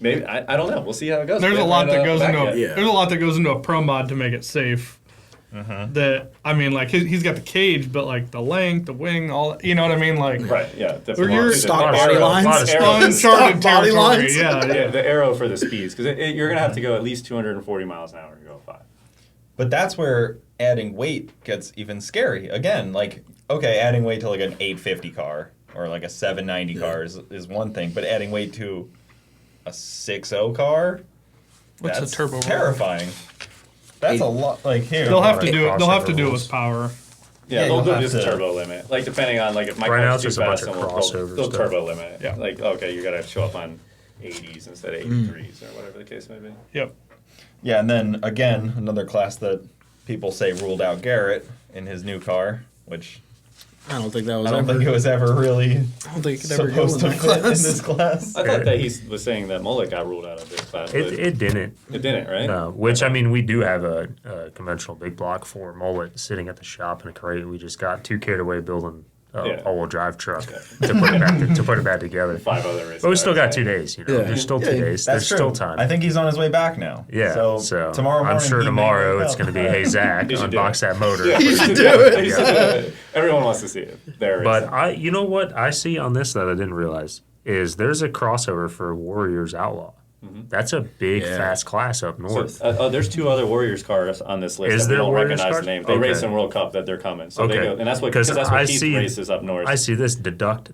Maybe I don't know. We'll see how it goes. There's We a haven't lot that had goes back into yet. Yeah. there's a lot that goes into a Pro Mod to make it safe. That I mean, like he's got the cage, but like the length, the wing, all you know what I mean, like Right. Yeah. Or your stock the body arrow- lines. lot of arrow- uncharted Stock body territory. lines. Yeah, Yeah, the arrow for the speeds because you're gonna have to go at least 240 miles an hour to go 5. But that's where adding weight gets even scary. Again, like, okay, adding weight to like an 850 car or like a 790 car is one thing, but adding weight to a 6.0 car, What's that's a turbo roll? terrifying. That's a lot. Like here, They'll have to do it. They'll have to crossover do it rules. with power. Yeah, Yeah, they'll you'll do have just to- turbo limit. Like depending on like if my Right now car's it's too just a bunch fast, of then crossover they'll stuff. turbo limit it. Yeah. Like okay, you gotta show up on 80s instead of 83s or whatever the case may be. Yep. Yeah, and then again, another class that people say ruled out Garrett in his new car, which I don't think that was I don't ever. think it was ever really I don't think it could ever go in supposed to that fit in class. this class. I thought that he was saying that Mullet got ruled out of this class. But It didn't. it didn't, right? No, which I mean, we do have a conventional big block for mullet sitting at the shop in a crate. We just got too carried away building a Yeah. all-wheel drive truck to put it back together. 5 other races. But we still got 2 days. Yeah. There's still 2 days. That's There's true. still time. I think he's on his way back now. Yeah. So, tomorrow morning, I'm sure he may tomorrow wake it's up. going to be, hey Zach, You should do unbox it. that motor. Yeah, You should do it. Yeah. Everyone wants to see it. There. But you know what I see on this that I didn't realize is there's a crossover for Warriors Outlaw. That's a big, Yeah. fast class up north. there's 2 other Warriors cars on this list. Is that we there don't Warriors recognize cars? the name. They Okay. race in World Cup that they're coming. So they Okay. go, and that's what 'Cause because that's what I Keith see- races up north. I see this deduct.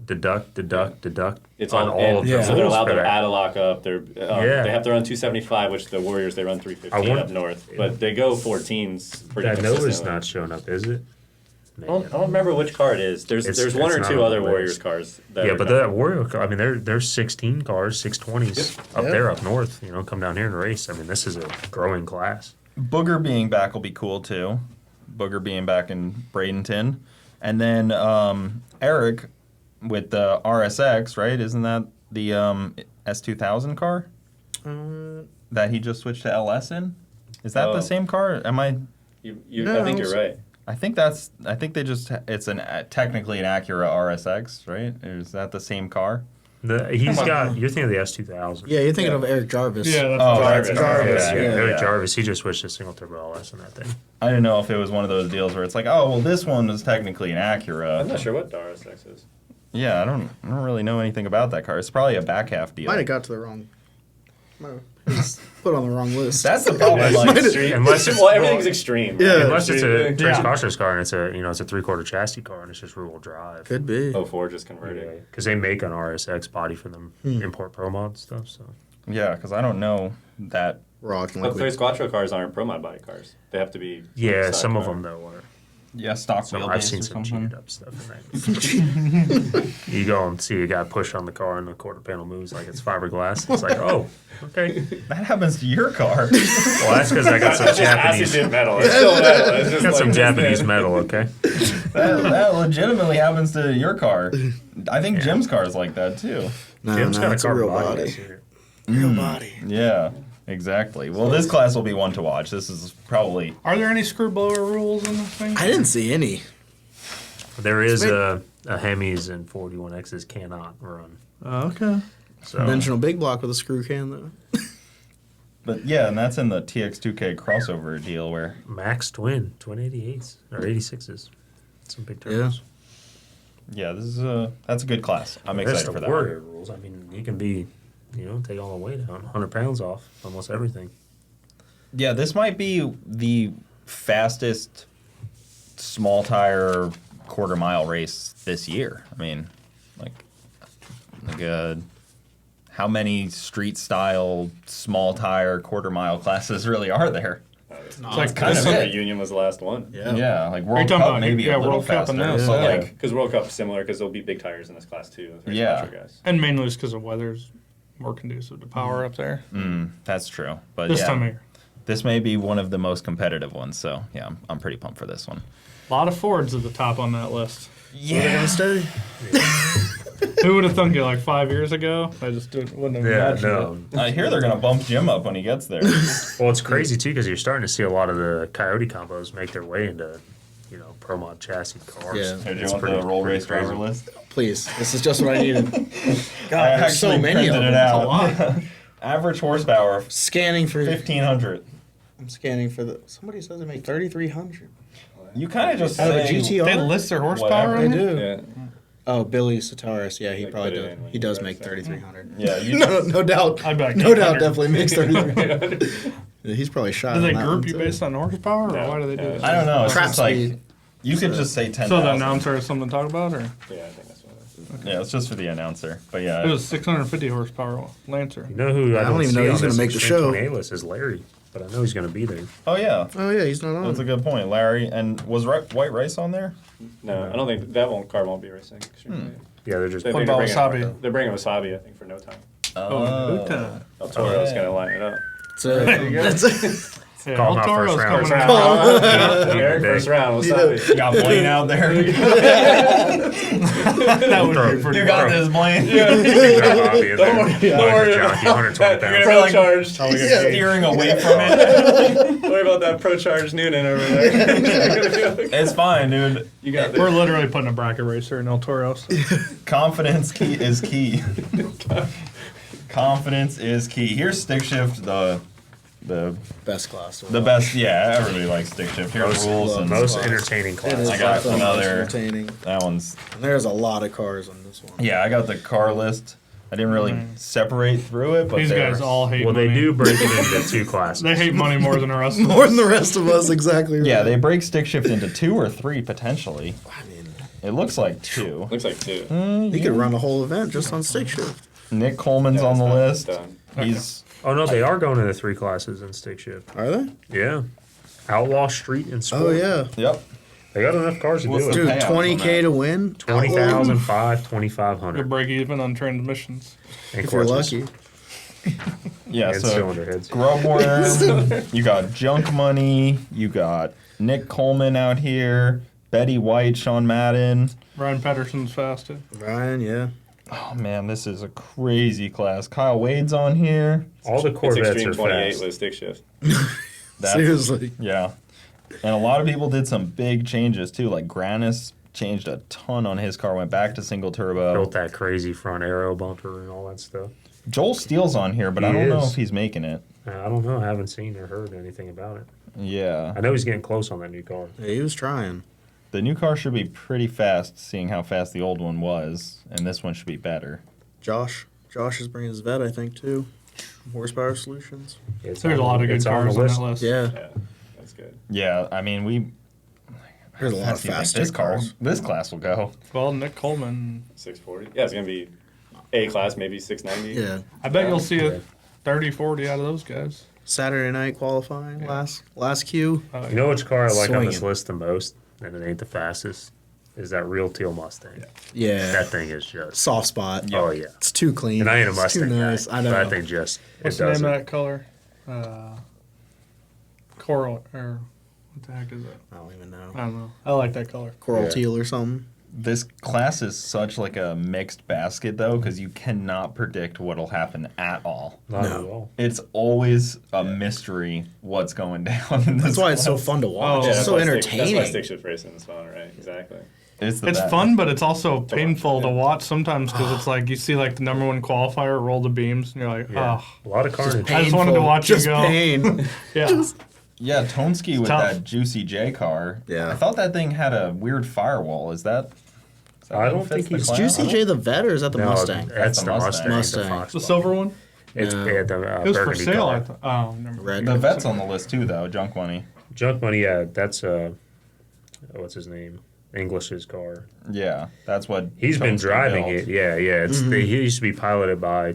It's on all, all of and the so they're rules allowed for to that. add a lock up. They're Yeah. they have to run 275, which the Warriors they run 315 I want- up north. But they go 14s pretty That consistently. Nova's not showing up, is it? I don't remember which car it is. There's It's- one it's or not 2 on other the Warriors list. cars. That Yeah, are but coming. that Warrior car, I mean, there's 16 cars, 620s up Yeah. there up north. Come down here and race. I mean, this is a growing class. Booger being back will be cool too. Booger being back in Bradenton. And then Eric with the RSX, right? Isn't that the S2000 car that he just switched to LS in? Is that Oh. the same car? Am I? No, I think you're right. I think they just. It's technically an Acura RSX, right? Is that the same car? You're thinking of the S2000. Yeah, you're thinking of Eric Jarvis. Yeah, that's Oh, Jarvis. that's Jarvis, Yeah, yeah. Eric Jarvis, he just switched to single turbo LS in that thing. I didn't know if it was one of those deals where it's like, oh, well, this one was technically an Acura. I'm not sure what RSX is. Yeah, I don't really know anything about that car. It's probably a back half deal. Might have got to the wrong. He's put on the wrong list. That's the problem. Unless Like, Unless it's, Well, everything's extreme. Yeah. right? unless it's a Chris Yeah. Koster's car and it's a it's a 3/4 chassis car and it's just rear-wheel drive. Could be. Oh, 4 just converted. Because they make an RSX body for them import pro mod stuff. So yeah, because I don't know that. Rocking But like we. Third Quattro cars aren't pro mod body cars. They have to be. yeah, stock some of car. them though are. Yeah, stock So wheelbase I've seen or some something. cheated up stuff in that. You go and see a guy push on the car and the quarter panel moves like it's fiberglass. It's like, oh, okay. That happens to your car. Well, that's because I got some Japanese. Acid metal. It's still metal. It's just Got like some this Japanese thin. metal, okay? that legitimately happens to your car. I think Yeah. Jim's car is like that too. No, Jim's no, got it's a a carbon real body. body. that's here. Real body. Yeah, exactly. Well, this class will be one to watch. This is probably. Are there any screw blower rules in this thing? I didn't see any. There is Sweet. a Hemis and 41Xs cannot run. Oh, okay. So Conventional big block with a screw can though. But yeah, and that's in the TX2K crossover deal where. Max twin 88s or 86s. Some big turbos. Yeah, this is that's a good class. I'm That's excited the for that. Warrior rules. I mean, you can be, take all the weight down, 100 pounds off almost everything. Yeah, this might be the fastest small tire quarter mile race this year. I mean, like how many street style small tire quarter mile classes really are there? It's like kind of it. Union was the last one. Yeah, like Are World you talking Cup about- maybe yeah, a little World Cup faster. and this, but yeah. like Because World Cup's similar because there'll be big tires in this class too. the Third Yeah. Quattro guys. And mainly just because the weather's more conducive to power up there that's true. But this yeah, time of year. this may be one of the most competitive ones. So yeah, I'm pretty pumped for this one. A lot of Fords at the top on that list. They're gonna stay. Who would have thunk it like 5 years ago? I just wouldn't have imagined it. I hear they're gonna bump Jim up when he gets there. Well, it's crazy too because you're starting to see a lot of the Coyote combos make their way into, pro mod chassis cars. Yeah. Here, do you It's want pretty- the roll pretty race driver crazy. list? Please, this is just what I needed. God, I there's so actually many of printed them. it It's a out. lot. Average horsepower Scanning for. 1500. I'm scanning for the. Somebody says they make 3,300. You kind of just Out of a say GTR? They list their horsepower Whatever. on They there? do. Yeah. Oh, Billy Sataris. Yeah, he Like, probably put it does. in when He you does write make it. 3,300. Yeah, you No doubt. I'd be like No doubt, 800. definitely makes 3,300. Yeah, he's probably shot. Do they on that group one, you too. based on horsepower, or No, why do they do no. that? I don't know. It's Trap just like speed. you could just say 10,000. So the announcer has something to talk about, or Yeah, I think that's what it is. Yeah, it's just for the announcer. But yeah, it was 650 horsepower Lancer. You know who I I don't don't even know see he's on gonna this make the Extreme show. 28 list is Larry. but I know he's going to be there. Oh yeah, Oh yeah, he's not on. that's a good point, Larry. And was White Rice on there? No, I don't think that car won't be racing. Yeah, they're just. They're What about bringing- Wasabi? They're bringing Wasabi, I think, for no time. Luta. El Toro's going to line it up. That's it. Yeah, Call him El out Toro's first round. coming out. Eric, first round, Wasabi. You got Blaine out there. That would be pretty You got cool. this, Blaine. Don't worry. Jockey, 120 You're pounds. gonna Pro like- charged. Steering away from it. Don't worry about that Pro Charge Noonan over there. It's fine, dude. You got We're this. literally putting a bracket racer in El Toro. So. Confidence is key. Confidence is key. Here's stick shift, the Best class. the best. Yeah, everybody likes stick shift. Here's rules and Most entertaining It class. is I got definitely another- entertaining. that one's. And there's a lot of cars on this one. Yeah, I got the car list. I didn't really separate through it, but These there guys were- all hate Well, money. they do break it into two classes. They hate money more than the rest of More us. than the rest of us, exactly. Right. Yeah, they break stick shift into 2 or 3 potentially. I mean, It looks like 2. Looks like 2. you could run a whole event just on stick shift. Nick Coleman's Yeah, on the it's list. done. He's Oh no, they are going into 3 classes in stick shift. Are they? Yeah, Outlaw Street and Sport. Oh yeah. yep. They got enough cars to What's do the it. Dude, payouts on 20K that? to win. 20,000, 5, They 2,500. break even on transmissions. And If you're clutches. lucky. Yeah, And so cylinder heads. Grubworm, you got Junk Money, you got Nick Coleman out here, Betty White, Sean Madden. Ryan Pedersen's fastest. Ryan, yeah. Oh man, this is a crazy class. Kyle Wade's on here. All the It's Corvettes Extreme are 28 fast. with stick shift. That's- Seriously. Yeah. And a lot of people did some big changes too. Like Granis changed a ton on his car, went back to single turbo. Built that crazy front aero bumper and all that stuff. Joel Steele's on here, but I He don't know is. if he's making it. I don't know. I haven't seen or heard anything about it. Yeah. I know he's getting close on that new car. Yeah, he was trying. The new car should be pretty fast, seeing how fast the old one was, and this one should be better. Josh is bringing his vet, I think, too. Horsepower Solutions. It's There's a lot of good it's cars the on list. that list. Yeah. Yeah, that's good. Yeah, I mean, There's a lot of do you think fast this stick cars. this class will go. Well, Nick Coleman. 640. Yeah, it's going to be A class, maybe 690. Yeah. I bet you'll see a 30, 40 out of those guys. Saturday night qualifying, last queue. You know which car I like on this Swinging. list the most, and it ain't the fastest, is that real teal Mustang. Yeah. That thing is just. Soft spot. Oh yeah. It's too clean. And I ain't a It's Mustang too nice. guy. I know. But that thing just. What's it the name does of it. that color? Coral, or what the heck is it? I don't even know. I don't know. I like that color. Coral Yeah. teal or something. This class is such like a mixed basket though, because you cannot predict what'll happen at all. Not No. at all. It's always a mystery what's going down in this That's why it's so class. fun to watch. Oh. It's that's so why That's entertaining. why stick shift racing is fun, right? Exactly. It's the It's best. fun, but it's also painful to watch sometimes because it's like you see like the number 1 qualifier roll the beams, and you're like, Yeah. oh, A lot of carnage. I just wanted to watch you Just go. pain. yeah. Yeah, Tonesky with tough. that Juicy J car. Yeah. I thought that thing had a weird firewall. Is that I don't what think fits the he's- class? Juicy J the vet, or is that the No, Mustang? That's the the Mustang. Mustang. Mustang. The Fox The Ball. silver one? It's No. yeah, the It was for burgundy sale. I color. thought. Oh, never Red. mind. The vet's on the list too, though. Junk Money. Junk Money, yeah, that's what's his name? English's car. Yeah, that's what He's been Tonesky driving built. it. Yeah. It's he used to be piloted by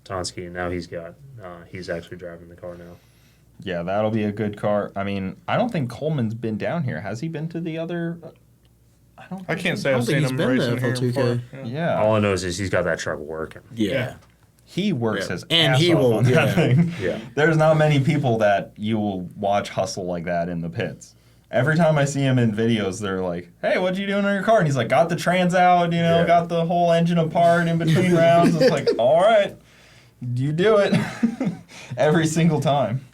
Tonsky, and now he's actually driving the car now. Yeah, that'll be a good car. I mean, I don't think Coleman's been down here. Has he been to the other? I don't. I think can't he- say I I've don't think seen he's him been racing to here FL2K. before. Yeah. Yeah, All I know is he's got that truck working. Yeah. he works Yeah. his And ass he off will- on that yeah. thing. Yeah. There's not many people that you will watch hustle like that in the pits. Every time I see him in videos, they're like, "Hey, what you doing on your car?" And he's like, "Got the trans out, Yeah. got the whole engine apart in between rounds." It's like, all right, you do it every single time.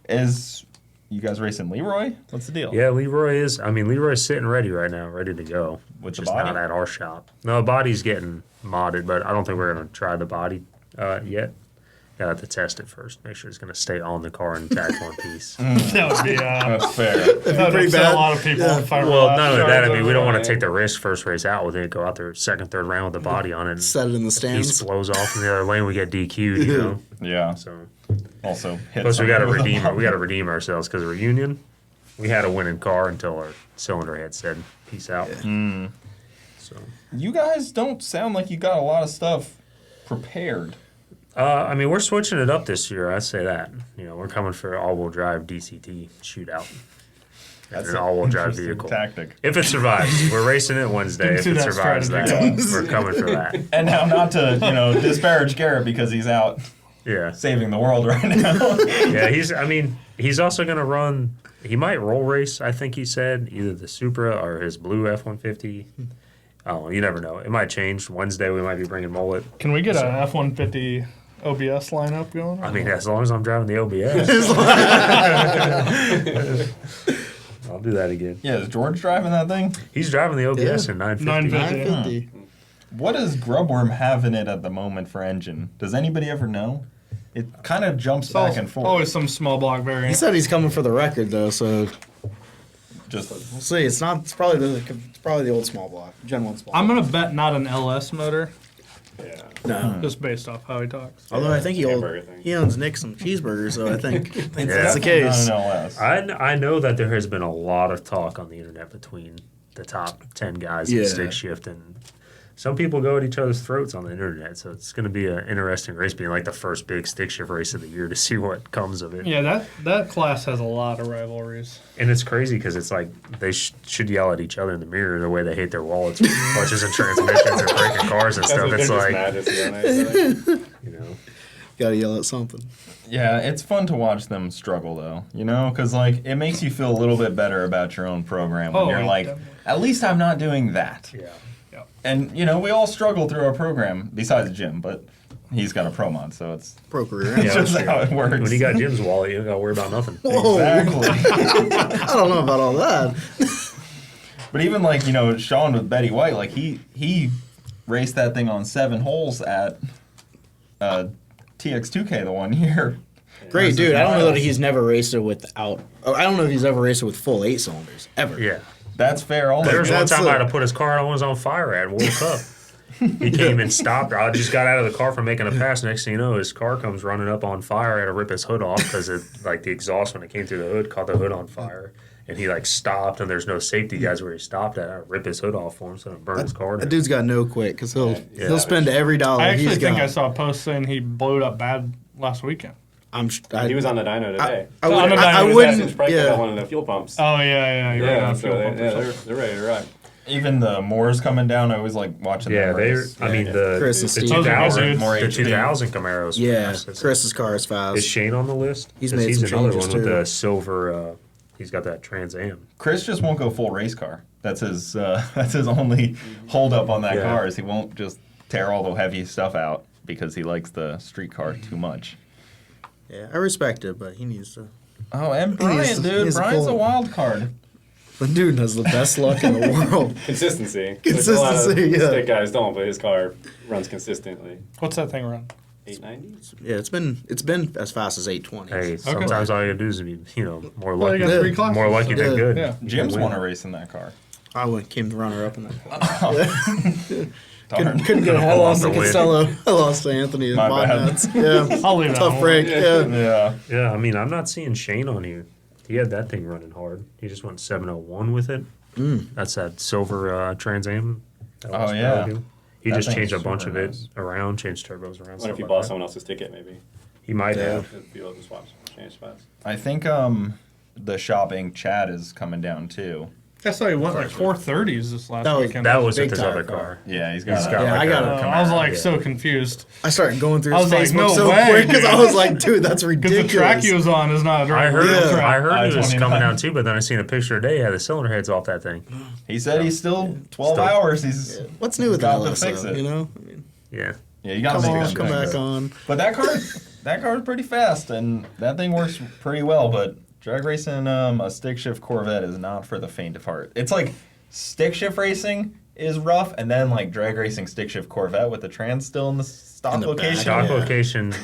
Is you guys racing Leroy? What's the deal? Yeah, Leroy's sitting ready right now, ready to go. With the Just body? not at our shop. No, the body's getting modded, but I don't think we're going to try the body yet. Gotta have to test it first. Make sure it's going to stay on the car intact one piece. That would be, That's fair. that would pretty upset bad. a lot of people. Yeah. If I Well, relaxed none of that. I charge mean, we don't want over to take the risk first race out with it, go out there second, third round with the body on it. And Set it in the piece stands. blows off in the other lane, we get DQ'd, you know? Yeah. So, Also, hit plus we got to somebody with a redeem body. we got to redeem ourselves because reunion, we had a winning car until our cylinder head said, peace out. So, You guys don't sound like you got a lot of stuff prepared. I mean, we're switching it up this year. I say that. You know, we're coming for all-wheel drive DCT shootout. That's an all-wheel drive interesting vehicle. tactic. If it survives, we're racing it Wednesday. If see it that survives strategy that, we're coming for that. And now, not to disparage Garrett because he's out Yeah, saving the world right now. yeah. He's also gonna run. He might roll race. I think he said either the Supra or his blue F-150. Oh, you never know. It might change. Wednesday we might be bringing mullet. Can we get a F-150 OBS lineup going? I mean, as long as I'm driving the OBS, I'll do that again. Yeah, is George driving that thing? He's driving the OBS Yeah. in 950. 950. 950. What does Grubworm have in it at the moment for engine? Does anybody ever know? It kind of jumps back and forth. Always some small block He variant. said he's coming for the record though, so Just we'll see. It's probably the old small block, Gen 1 small. I'm gonna bet not an LS motor, Yeah. No. just based off how he talks. Although I think Hamburger thing. he owns Nick some cheeseburgers, so I think Yeah. that's the not case. an LS. I know that there has been a lot of talk on the internet between the top 10 guys Yeah. in stick shift, and some people go at each other's throats on the internet. So it's going to be an interesting race, being like the first big stick shift race of the year, to see what comes of it. Yeah, that class has a lot of rivalries. And it's crazy because it's like they should yell at each other in the mirror the way they hate their wallets, clutches and transmissions and breaking cars and stuff. It's like, you know. Gotta yell at something. Yeah, it's fun to watch them struggle though, because like it makes you feel a little bit better about your own program when Oh, you're like, definitely. at least I'm not doing that. Yeah. And we all struggle through our program besides Jim, but he's got a pro mod, so it's Pro career. Yeah, just that's how it works. When you got Jim's wallet, you don't got to worry about nothing. Whoa. Exactly. I don't know about all that. But even like Sean with Betty White, like he raced that thing on 7 holes at TX2K the one year. Great dude. I don't know Miles. that he's never raced it without. I don't know if he's ever raced it with full 8 cylinders ever. Yeah. That's fair. Only There was one That's time a- I had to put his car on, was on fire at World Cup. He came and stopped. I just got out of the car from making a pass. Next thing you know, his car comes running up on fire. I had to rip his hood off because the exhaust when it came through the hood caught the hood on fire. And he stopped, and there's no safety guys where he stopped at. I rip his hood off for him so I don't burn his car. That dude's got no quit because Yeah. he'll spend every dollar I actually he's think got. I saw a post saying he blew it up bad last weekend. He was on the dyno today. I On wouldn't. the I dyno. He was asking wouldn't. Sprague about Yeah. one of the fuel pumps. Oh yeah, you're right Yeah, on so fuel they, pump or yeah, something. they're ready to rock. even the Moors coming down, I was like watching Yeah, them race. the Chris and the Steve. 2000 More the HP. 2000 Camaros. Yeah, That's- Chris's car is fast. Is Shane on the list? He's 'Cause made some another changes, one with too. the silver. He's got that Trans Am. Chris just won't go full race car. That's his only hold up on that Yeah. car is he won't just tear all the heavy stuff out because he likes the street car too much. Yeah, I respect it, but he needs to. Oh, and He needs Brian, to- he dude, needs to Brian's pull a it. wild card. The dude has the best luck in the world. Consistency. Consistency, Which a lot of yeah. stick guys don't, but his car runs consistently. What's that thing run? 890? Yeah, it's been as fast as 820. Hey, sometimes all you gotta do is be, more Well, you lucky. got 3 classes. More lucky than Yeah. good. Yeah. Jim's Win. won a race in that car. Came the runner up in that. Darn. Couldn't get ahead. I Pull lost off to the win. Costello. I lost to Anthony and My bad. Bonnets. Yeah, I'll leave that tough one. break. Yeah. Yeah. Yeah, I mean, I'm not seeing Shane on here. He had that thing running hard. He just went 701 with it. That's that silver Trans Am. That Oh, was yeah. really good. He That just thing changed a is bunch super of it nice. around, changed turbos around. I wonder Stuff if he like bought that. someone else's ticket, maybe. He might Yeah. have. If you to swap, change spots. I think the shopping Chad is coming down too. I saw he went like 430s this last That was- weekend. That was Big with his tire other car. car. Yeah, he's He's got. got Yeah, like I got a it. I was like yeah. so confused I started going through I his was like, Facebook no so way, quick because I dude. was like, dude, that's because ridiculous. the track he was on is not a I direct heard, real Yeah. track. I heard he was 29. coming down too, but then I seen a picture today. He had the cylinder heads off that thing. He said he's still 12 Still- hours. He's What's new with got that? to fix it. You know, I mean, Yeah. Yeah, you got to come make on, it come fix back it. on. But that car is pretty fast, and that thing works pretty well. But drag racing a stick shift Corvette is not for the faint of heart. It's like stick shift racing is rough, and then like drag racing stick shift Corvette with the trans still in the stock In the back. location. Stock Yeah. location.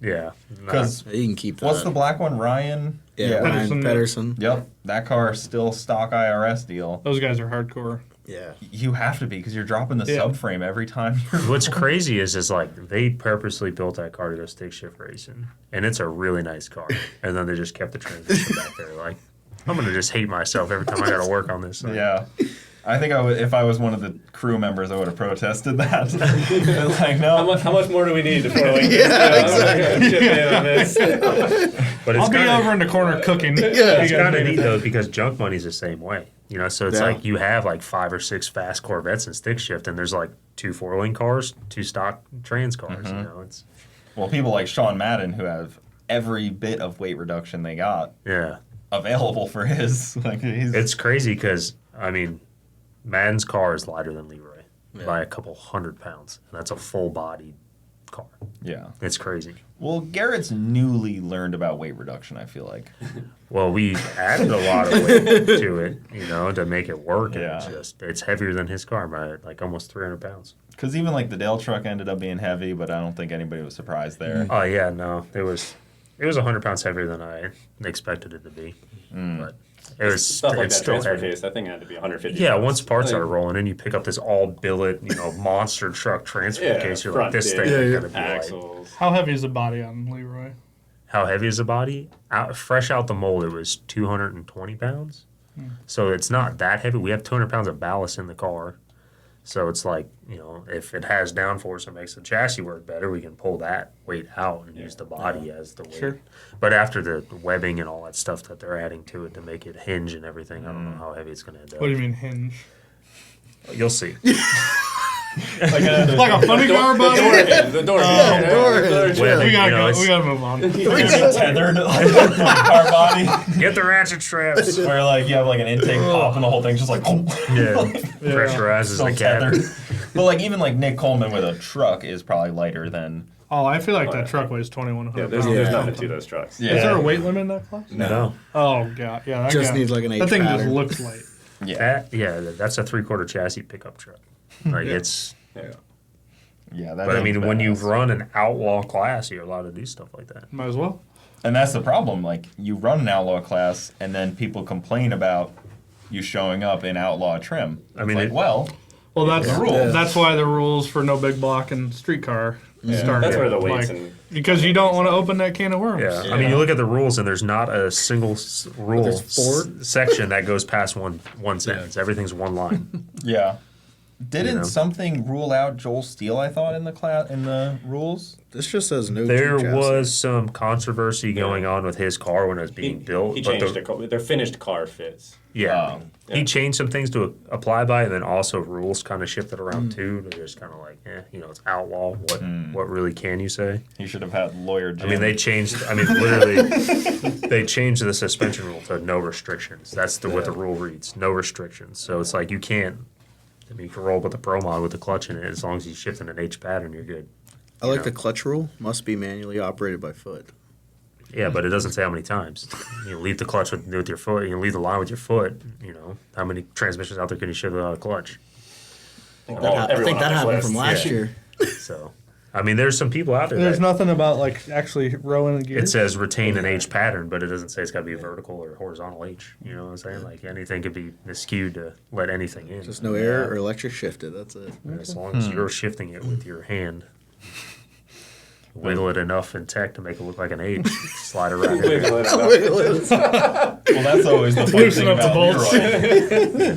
Yeah. Because You can keep that. what's the black one? Ryan. Yeah, Ryan Pedersen. Yep, that car is still stock IRS deal. Those guys are hardcore. Yeah. You have to be because you're dropping the Yeah. subframe every time. What's crazy is like they purposely built that car to go stick shift racing, and it's a really nice car. And then they just kept the transmission back there. Like, I'm gonna just hate myself every time I got to work on this thing. Yeah. I think if I was one of the crew members, I would have protested that. Like, no. How much more do we need before like But it's I'll be kinda, over in the corner cooking. it's kind of neat though because junk money's the same way. So it's like you have like 5 or 6 fast Corvettes and stick shift, and there's like 2 4-lane cars, 2 stock trans cars. It's Well, people like Sean Madden who have every bit of weight reduction they got available for his. Like it's crazy because I mean, Madden's car is lighter than Leroy by a couple 100 pounds, and that's a full bodied car. Yeah. It's crazy. Well, Garrett's newly learned about weight reduction, I feel like. Well, we added a lot of weight to it, to make it work. And Yeah. it's heavier than his car by like almost 300 pounds. Because even like the Dale truck ended up being heavy, but I don't think anybody was surprised there. Oh yeah, no, it was 100 pounds heavier than I expected it to be, but it was stuff like it's that still transfer heavy. case. That thing had to be 150. Yeah, pounds. once parts Like, started rolling in, you pick up this all billet, monster truck transfer Yeah, case. You're front like, this big thing is gonna be like, axles. How heavy is the body on Leroy? how heavy is the body? Fresh out the mold, it was 220 pounds. So it's not that heavy. We have 200 pounds of ballast in the car. So it's like, if it has downforce and makes the chassis work better, we can pull that weight out and use the body as the weight. Sure. But after the webbing and all that stuff that they're adding to it to make it hinge and everything, I don't know how heavy it's going to end up. What do you mean hinge? You'll see. Like Like a funny car body? The door. Webbing, We gotta go. it's- We gotta move on. tethered like car body. Get the ratchet straps. Where like you have like an intake pop and the whole thing's just like Pressurizes still the cabin. tethered. But like even like Nick Coleman with a truck is probably lighter than Oh, I feel like that truck weighs 2,100 Yeah, pounds. there's nothing to those trucks. Yeah. Is there a weight limit in that class? No. Oh, God. Yeah, that Just guy- needs like an H That thing just pattern. looks light. That's a 3/4 chassis pickup truck. Like it's. yeah. But I mean, when you run an outlaw class, you're allowed to do stuff like that. Might as well. And that's the problem. Like you run an outlaw class, and then people complain about you showing up in outlaw trim. I mean, like, well, Well, that's the rules. That's why the rules for no big block and streetcar started. That's where the weights Like, and because you don't want to open that can of worms. Yeah. I mean, you look at the rules, and there's not a single rule There's 4? section that goes past one sentence. Everything's one line. yeah. Didn't know? something rule out Joel Steele? I thought in the rules. This just says no. There tube chassis. was some controversy going on with his car when it was being built. he but changed their finished car fits. Yeah. Oh. He changed some things to apply by, and then also rules kind of shifted around too. To just kind of like, it's outlaw. What really can you say? He should have had lawyer Jim. I mean, they changed. I mean, literally, they changed the suspension rule to no restrictions. That's what the rule reads: no restrictions. So it's like you can't. I mean, you can roll with the Pro Mod with the clutch in it as long as you shift in an H pattern, you're good. I like the clutch rule. Must be manually operated by foot. Yeah, but it doesn't say how many times. You leave the clutch with your foot. You leave the line with your foot. How many transmissions out there can you shift without a clutch? I think that happened from last Yeah. year. So, I mean, there's some people out there. There's that nothing about like actually rowing a gear. it says retain an H pattern, but it doesn't say it's got to be a vertical or horizontal H. You know what I'm saying? Like anything could be skewed to let anything in. Just no air or electric shifted. That's it. As long as you're shifting it with your hand. Wiggle it enough in tech to make it look like an H. Slide around. Well, that's always the fun Loosen thing up the about bolts. Leroy.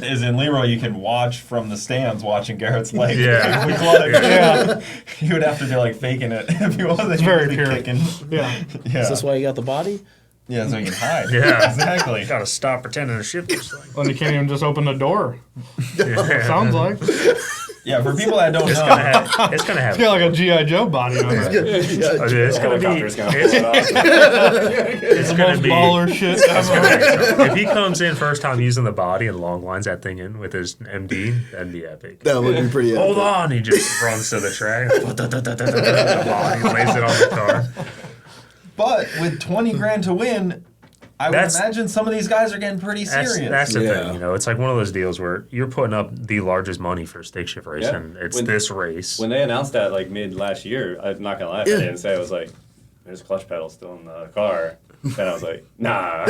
Is in Leroy you can watch from the stands watching Garrett's leg. Yeah. We clutch. Yeah. He would have to be like faking it if he wasn't very really pure. kicking. Yeah. Yeah. Is this why you got the body? Yeah, so he can hide. Yeah. Exactly. Got to stop pretending to shift this thing. And you can't even just open the door. Sounds like. Yeah, for people that don't It's know, gonna have. It's gonna have. It's got like a G.I. Joe body on it. It's gonna be. Helicopter's gonna It's, pull it off. it's The gonna most be. baller shit ever. If he comes in first time using the body and long lines that thing in with his MD, that'd be epic. That would be pretty. Hold epic. on, he just runs to the track. The body lays it on the car. but with 20 grand to win, I would That's- imagine some of these guys are getting pretty serious. That's the Yeah. thing, It's like one of those deals where you're putting up the largest money for a stick shift race, Yeah. and it's When- this race. When they announced that like mid last year, I'm not gonna lie, I didn't say I was like, "There's a clutch pedal still in the car," and I was like, "Nah,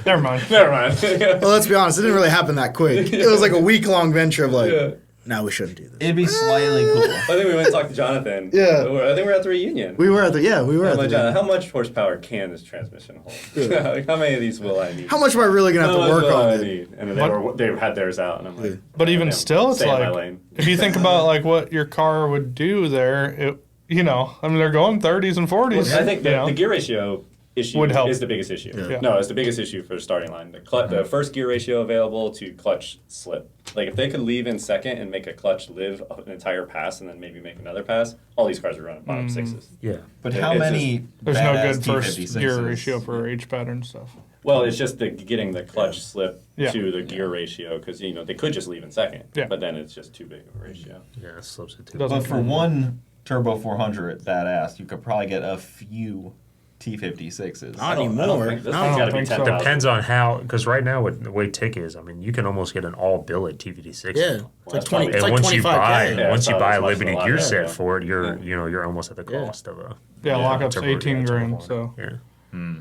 Never mind. never mind." Well, let's be honest. It didn't really happen that quick. It was like a week-long venture of like, No, we shouldn't do this. It'd be slightly cool. I think we went and talked to Jonathan. Yeah. I think we were at the reunion. We were at the How much horsepower can this transmission hold? Like, how many of these will I need? How much am I really gonna have to How much work will on I it? need? And then they had theirs out, and I'm like, But even damn, still, it's stay in my like lane. if you think about like what your car would do there, they're going 30s and 40s. I think the gear ratio issue Would help. is the biggest issue. Yeah. No, it's the biggest issue for the starting line. The first gear ratio available to clutch slip. Like if they could leave in second and make a clutch live an entire pass and then maybe make another pass, all these cars are running bottom sixes. Yeah. But It- how it's many? There's no badass good first T56s? gear ratio for H pattern stuff. Well, it's just getting the clutch slip Yeah. to the gear ratio because they could just leave in second, Yeah. but then it's just too big of a ratio. Yeah, it slips it too. Doesn't But for one turbo 400 badass, you could probably get a few T56s. Not I don't anymore. think this No. thing's got to be think so. 10,000. Depends on how, because right now with the way tick is, I mean, you can almost get an all billet TVD6. Yeah, now. it's like that's 20. probably- It's And like once you 25K. buy, Yeah, once it's you probably buy a as much Liberty as a lot, gear yeah. set for it, Yeah. you're almost at the Yeah. cost of a. Yeah, lockup's turbo 18 grand. 400. So Yeah.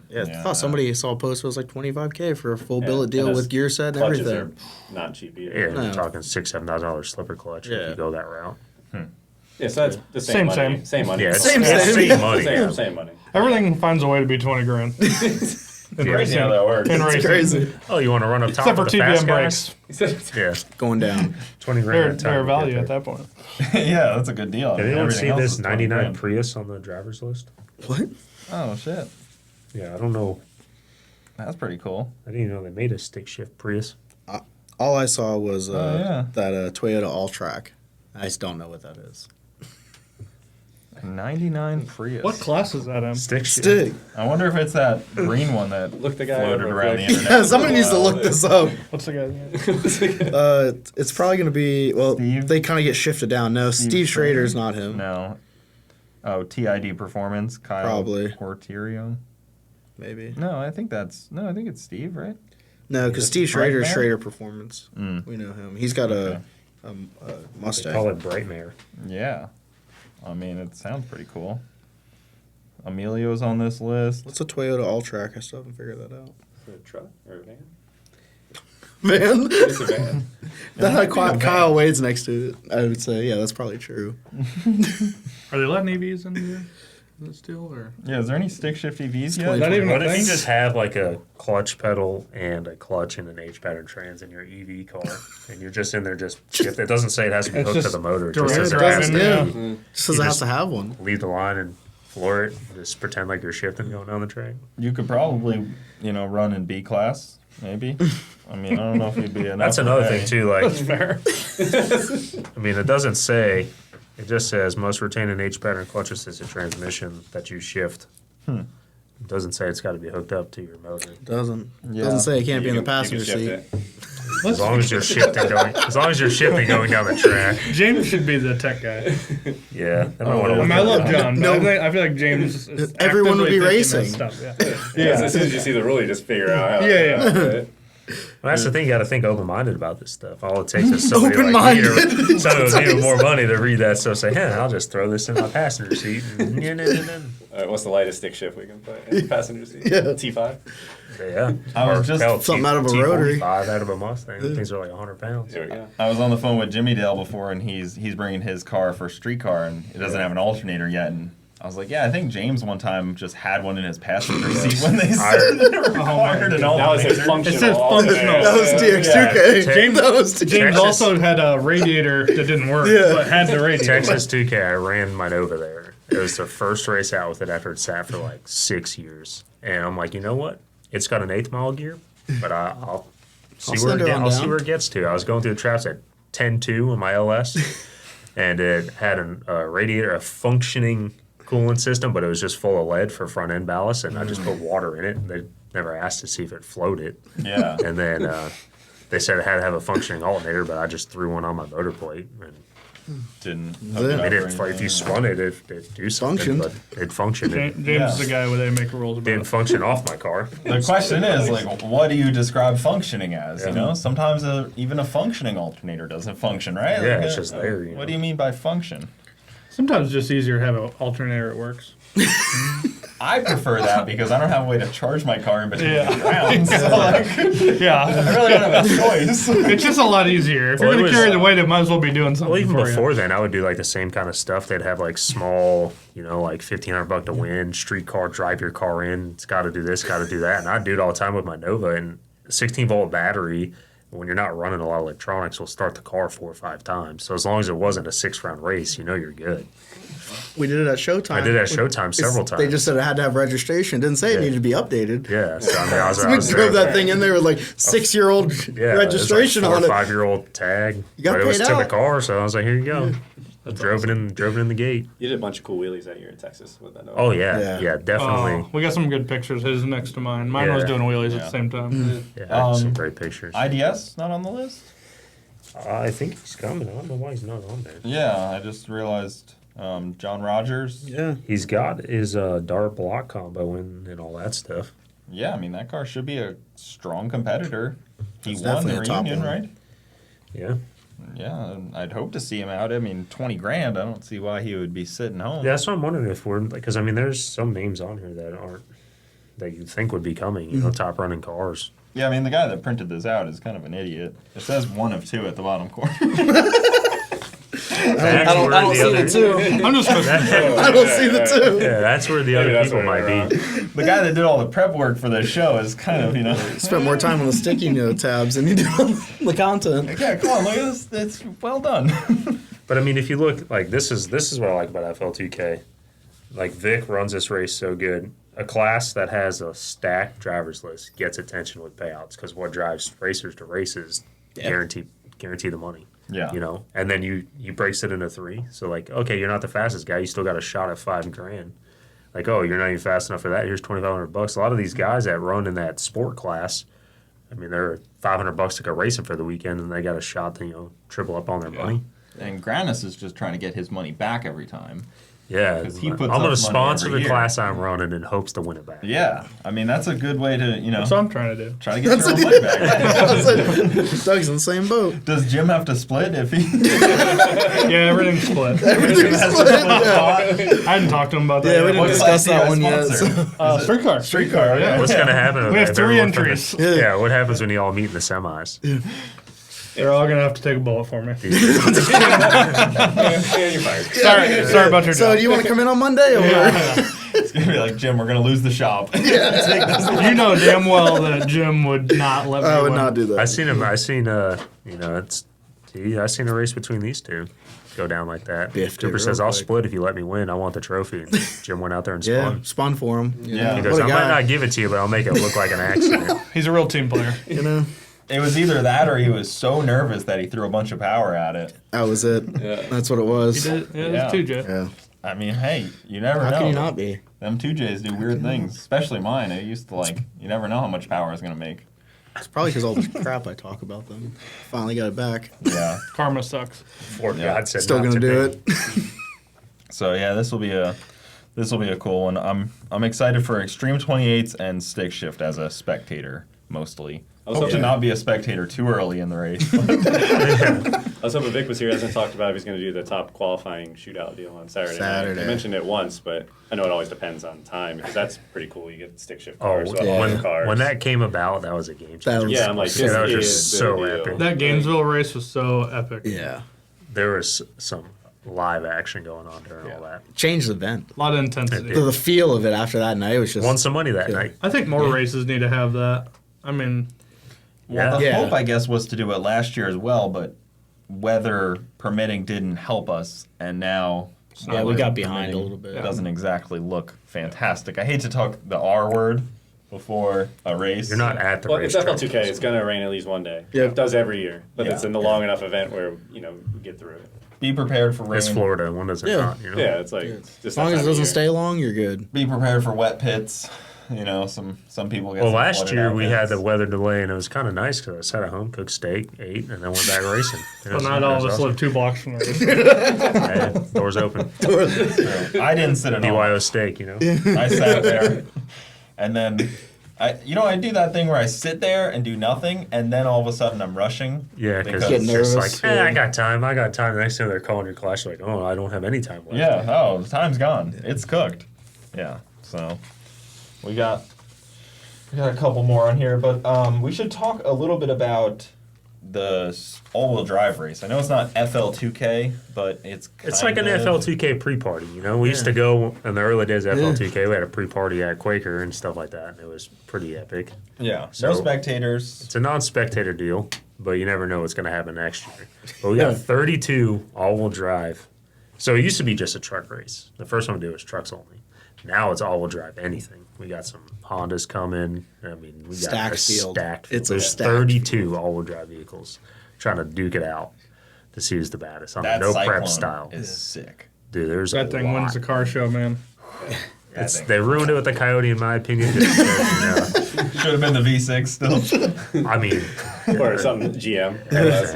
Yeah, I Yeah. thought somebody saw a post. It was like 25K for a full Yeah, billet deal and with those gear set and clutches everything. are not cheap either. Yeah, No. you're talking $6,000-7,000 slipper clutch if Yeah. you go that route. Yeah, so that's the same Same, money. Same money. Yeah, it's Same, it's same. same money. Same money. everything finds a way to be 20 grand. Crazy how that works. In It's racing. crazy. Oh, you want to run up top Except for of the fast TBM guys? brakes. Yeah, Going down. 20 grand. They're value at that point. Yeah, that's a good deal. Did anyone Everything see else this is 20 '99 grand. Prius on the driver's list? What? Oh shit, Yeah, I don't know. that's pretty cool. I didn't even know they made a stick shift Prius. All I saw was yeah. that Toyota All-Track. I just don't know what that is. 99 Prius. What class is that in? Stick shift. Stick. I wonder if it's that green one that Look the guy floated over around the quick. internet. Yeah, somebody needs to look this up. What's the guy's name? It's probably going to be, well, Steve? they kind of get shifted down. No, Steve Schrader's not him. No. Oh, TID Performance, Kyle Probably. Porterio. Maybe. No, I think it's Steve, right? No, because Is Steve it Schrader's Brightmare? Schrader Performance. Mm. We know him. He's got a They Mustang. call it Brightmare. Yeah. I mean, it sounds pretty cool. Emilio's on this list. What's a Toyota All-Track? I still haven't figured that out. Is it a truck or a van? Man, It's a van. that had Kyle Wade's next to it. I would say, yeah, that's probably true. Are they letting EVs in here? Is it still or? Yeah, is there any stick shift EVs quite yet? Not even What a if you thing? just have like a clutch pedal and a clutch and an H pattern trans in your EV car, and you're just in there just shift? It doesn't say it has to be It's hooked to just the motor. It direct just says it driving, has to yeah. be. Just doesn't You have just- to have one. Leave the line and floor it. Just pretend like you're shifting going down the track. You could probably, run in B class, maybe. I mean, I don't know if you'd be enough. That's of another a- thing too. Like, Fair. I mean, it doesn't say. It just says most retain an H pattern clutch assisted transmission that you shift. It doesn't say it's got to be hooked up to your motor. Doesn't. Yeah. Doesn't say it can't be in You the can- passenger you can seat. shift it. As long as you're shifting going down the track. James should be the tech guy. Yeah. They might Oh, wanna yeah. I look mean, I at love that. John, but No. I feel like James is Everyone would be actively thinking racing. this stuff, Yeah. As soon as you see the rule, you just figure out how. Yeah. Well, that's the thing. You got to think open-minded about this stuff. All it takes is somebody like me Open-minded. somebody with even more money to read that stuff. Say, "Hey, I'll just throw this in my passenger seat." And All right, what's the lightest stick shift we can put in the passenger seat? Yeah. T5? yeah, I was Or just- hell, Something out of a rotary. T45 out of a Mustang. Things are like 100 pounds. There we go. I was on the phone with Jimmy Dale before, and he's bringing his car for street car, and it doesn't have an alternator yet. And I was like, yeah, I think James one time just had one in his passenger seat when they said it required an Now it says alternator. functional. It says functional. That was DX2K. Yeah. James- That was James Texas- also had a radiator that didn't work, Yeah. but had the radiator. Texas 2K. I ran mine over there. It was the first race out with it after it sat for like 6 years, and I'm like, you know what? It's got an 8th mile gear, but I'll see where send her on I'll see down. where it gets to. I was going through the traps at 10.2 in my LS, and it had a radiator, a functioning coolant system, but it was just full of lead for front end ballast, and I just put water in it. And they never asked to see if it floated, Yeah. and then they said it had to have a functioning alternator, but I just threw one on my motor plate. And Didn't. Is it? I mean, if you spun it, it'd do something, Functioned. but it functioned. It James Yeah. is the guy where they make rules about didn't it. function off my car. The question is, like, what do you describe functioning as? You know, sometimes even a functioning alternator doesn't function, right? Yeah, Like, it's just there, you What know. do you mean by function? Sometimes it's just easier to have an alternator that works. I prefer that because I don't have a way to charge my car in between Yeah. rounds. So like, Yeah. I really don't have a choice. It's just a lot easier. If Well, you're it going to was- carry the weight, it might as well be doing something Well, even for before you. then, I would do like the same kind of stuff. They'd have like small, like $1,500 to win, streetcar, drive your car in. It's got to do this, got to do that. And I'd do it all the time with my Nova. And 16-volt battery, when you're not running a lot of electronics, will start the car 4 or 5 times. So as long as it wasn't a 6-round race, you're good. We did it at Showtime. I did it at Showtime several times. They just said it had to have registration. Didn't say it Yeah. needed to be updated. Yeah, so I mean, I was We drove there. that thing in there with like 6-year-old registration it was like on it. 4 or 5-year-old tag. You got But it was paid to the out. car, so I was like, here you go. I drove it in the gate. You did a bunch of cool wheelies that year in Texas with that. Oh yeah, Yeah. yeah, definitely. Oh, we got some good pictures. His next to mine. Mine was Yeah. doing wheelies at the same time. Yeah, some great pictures. IDS not on the list? I think he's coming. I don't know why he's not on there. Yeah, I just realized John Rogers. Yeah. He's got his dart block combo and all that stuff. Yeah, I mean that car should be a strong competitor. He That's won the definitely a top reunion, one. right? Yeah, Yeah, and I'd hope to see him out. I mean, $20,000. I don't see why he would be sitting home. yeah. That's what I'm wondering if we're because I mean, there's some names on here that aren't that you think would be coming. Top running cars. Yeah, I mean the guy that printed this out is kind of an idiot. It says 1 of 2 at the bottom corner. I don't see the two. I'm just I don't see the two. Yeah, that's where the Maybe other that's people where might they're be. The guy that did all the prep work for this show is kind of, Spent more time on the sticky note tabs than you did on the content. Yeah, come on, look at this. It's well done. But I mean, if you look like this is what I like about FL2K. Like Vic runs this race so good. A class that has a stacked drivers list gets attention with payouts because what drives racers to races guarantee the money. Yeah. And then you breaks it into 3. So like, okay, you're not the fastest guy. You still got a shot at $5,000. Like, oh, you're not even fast enough for that. Here's $2,500. A lot of these guys that run in that sport class, I mean, they're $500 to go racing for the weekend, and they got a shot to triple up on their money. And Granis is just trying to get his money back every time. Yeah, 'Cause he I'm puts going up to money sponsor every the year. class I'm running in hopes to win it back. Yeah, I mean that's a good way to That's what I'm trying to do. try to get your own money back. Doug's in the same boat. Does Jim have to split if he? Yeah, everything's split. Everything's split. Yeah. I hadn't talked to him about that Yeah, we yet. didn't What discuss class that do you one guys yet. sponsor? Streetcar. Streetcar, yeah. What's going to happen? We have if 3 everyone from entries. the- yeah, what happens when you all meet in the semis? They're all going to have to take a bullet for me. You're fired. Sorry about your So, job. do you want to come in on Monday? Or? It's gonna be like Jim. We're gonna lose the shop. You know damn well that Jim would not let me I would win. not do that. I seen him. I seen I seen a race between these two go down like that. Biffed it Cooper real says, "I'll quick. split if you let me win. I want the trophy." And Jim went out there and Yeah, spun. spun for him. Yeah. He goes, What a "I might guy. not give it to you, but I'll make it look like an accident." He's a real team player. You know, It was either that or he was so nervous that he threw a bunch of power at it. that was it. Yeah. That's what it was. Yeah, it Yeah. was 2J. Yeah. I mean, hey, you never How know. can you not be? Them 2Js do weird things, especially mine. It used to you never know how much power it's gonna make. It's probably because all the crap I talk about them. Finally got it back. Yeah. Karma sucks. Before Yeah. God said, Still not gonna do today. it. So yeah, this will be a cool one. I'm excited for Extreme 28s and stick shift as a spectator mostly. I was hope to hoping- not be a spectator too early in the race. I was hoping Vic was here. He hasn't talked about if he's going to do the top qualifying shootout deal on Saturday. Saturday. I mentioned it once, but I know it always depends on time because that's pretty cool. You get stick shift Oh, cars, swap yeah. all the cars. when that came about, that was a game That changer. was- yeah, I'm like, Yeah, this that was is just the so deal. epic. That Gainesville race was so epic. Yeah. There was some live action going on during all that. Changed the event. A lot of intensity. The feel of it after that night was just. Won some money that Yeah. night. I think more races need to have that. I mean, Well, the Yeah. hope, I guess, was to do it last year as well, but weather permitting didn't help us, and now Yeah, we weather got behind a permitting little bit. It doesn't exactly look fantastic. I hate to talk the R word before a race. You're not at the Well, it's racetrack. FL2K. It's going to rain at least one day. Yeah. It does every year, but Yeah. it's in the long enough event where we get through it. Be prepared for rain. It's Florida. When does it Yeah. not? Yeah, it's like As just long that as it time of doesn't year. stay long, you're good. Be prepared for wet pits. Some people get. Well, some last flooded year out we pits. had the weather delay, and it was kind of nice because I sat at home, cooked steak, ate, and then went back racing. It well, was- not it all was of us awesome. live 2 blocks from the race. Yeah, doors open. I didn't sit at home. BYO steak, I sat there, and then I do that thing where I sit there and do nothing, and then all of a sudden I'm rushing. Yeah, because Get it's just nervous, like, yeah. I got time. The next time they're calling your class, you're like, oh, I don't have any time left. Yeah. Oh, the time's gone. It's cooked. Yeah. So we got a couple more on here, but we should talk a little bit about the all-wheel drive race. I know it's not FL2k, but it's like an FL2k pre-party, you know? We used to go in the early days of FL2k. We had a pre-party at Quaker and stuff like that, and it was pretty epic. Yeah. So- No spectators. It's a non-spectator deal, but you never know what's going to happen next year. But we got 32 all-wheel drive. So it used to be just a truck race. The first one we did was trucks only. Now it's all-wheel drive anything. We got some Hondas coming. I mean, we got Stacked a field. stacked field. It's a There's stacked 32 all-wheel drive vehicles trying to duke it out to see who's the baddest on That the no Cyclone prep style. is sick. Dude, there's That a thing lot. wins the car show, man. That thing. They ruined it with the Coyote, in my opinion. Just because, Should have been the V6 still. I mean, Or some GM.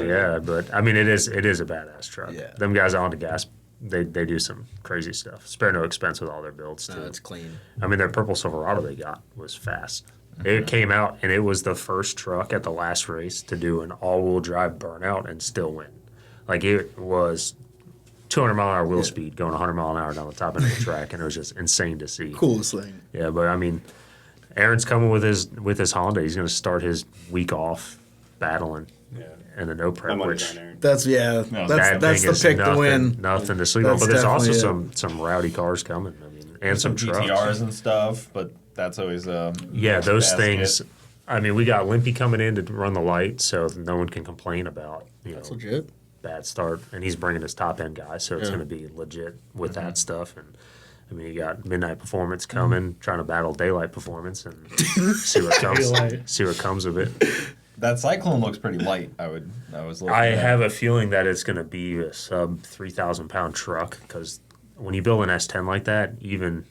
yeah, but I mean, it is a badass truck. Yeah. Them guys on the gas, they do some crazy stuff. Spare no expense with all their builds too. It's clean. I mean, their purple Silverado they got was fast. It came out and it was the first truck at the last race to do an all-wheel drive burnout and still win. Like it was 200-mile-an-hour wheel speed going 100-mile-an-hour down the top end of the track, and it was just insane to see. Coolest thing. Yeah, but I mean, Aaron's coming with his Honda. He's going to start his week off battling Yeah. and the no My prep, money's which on Aaron. That's that that's thing the is pick nothing, to win. Nothing to sleep on. That's But there's also definitely some rowdy cars coming. I mean, and some trucks. GTRs and stuff, but that's always Yeah, those basket. things. I mean, we got Limpy coming in to run the light, so no one can complain about That's legit. bad start. And he's bringing his top end guy, so it's Yeah. going to be legit with that stuff. And I mean, you got Midnight Performance coming, trying to battle Daylight Performance, and see what comes. Daylight. See what comes of it. That Cyclone looks pretty light. I was looking I at. have a feeling that it's going to be a sub 3,000-pound truck because when you build an S10 like that, even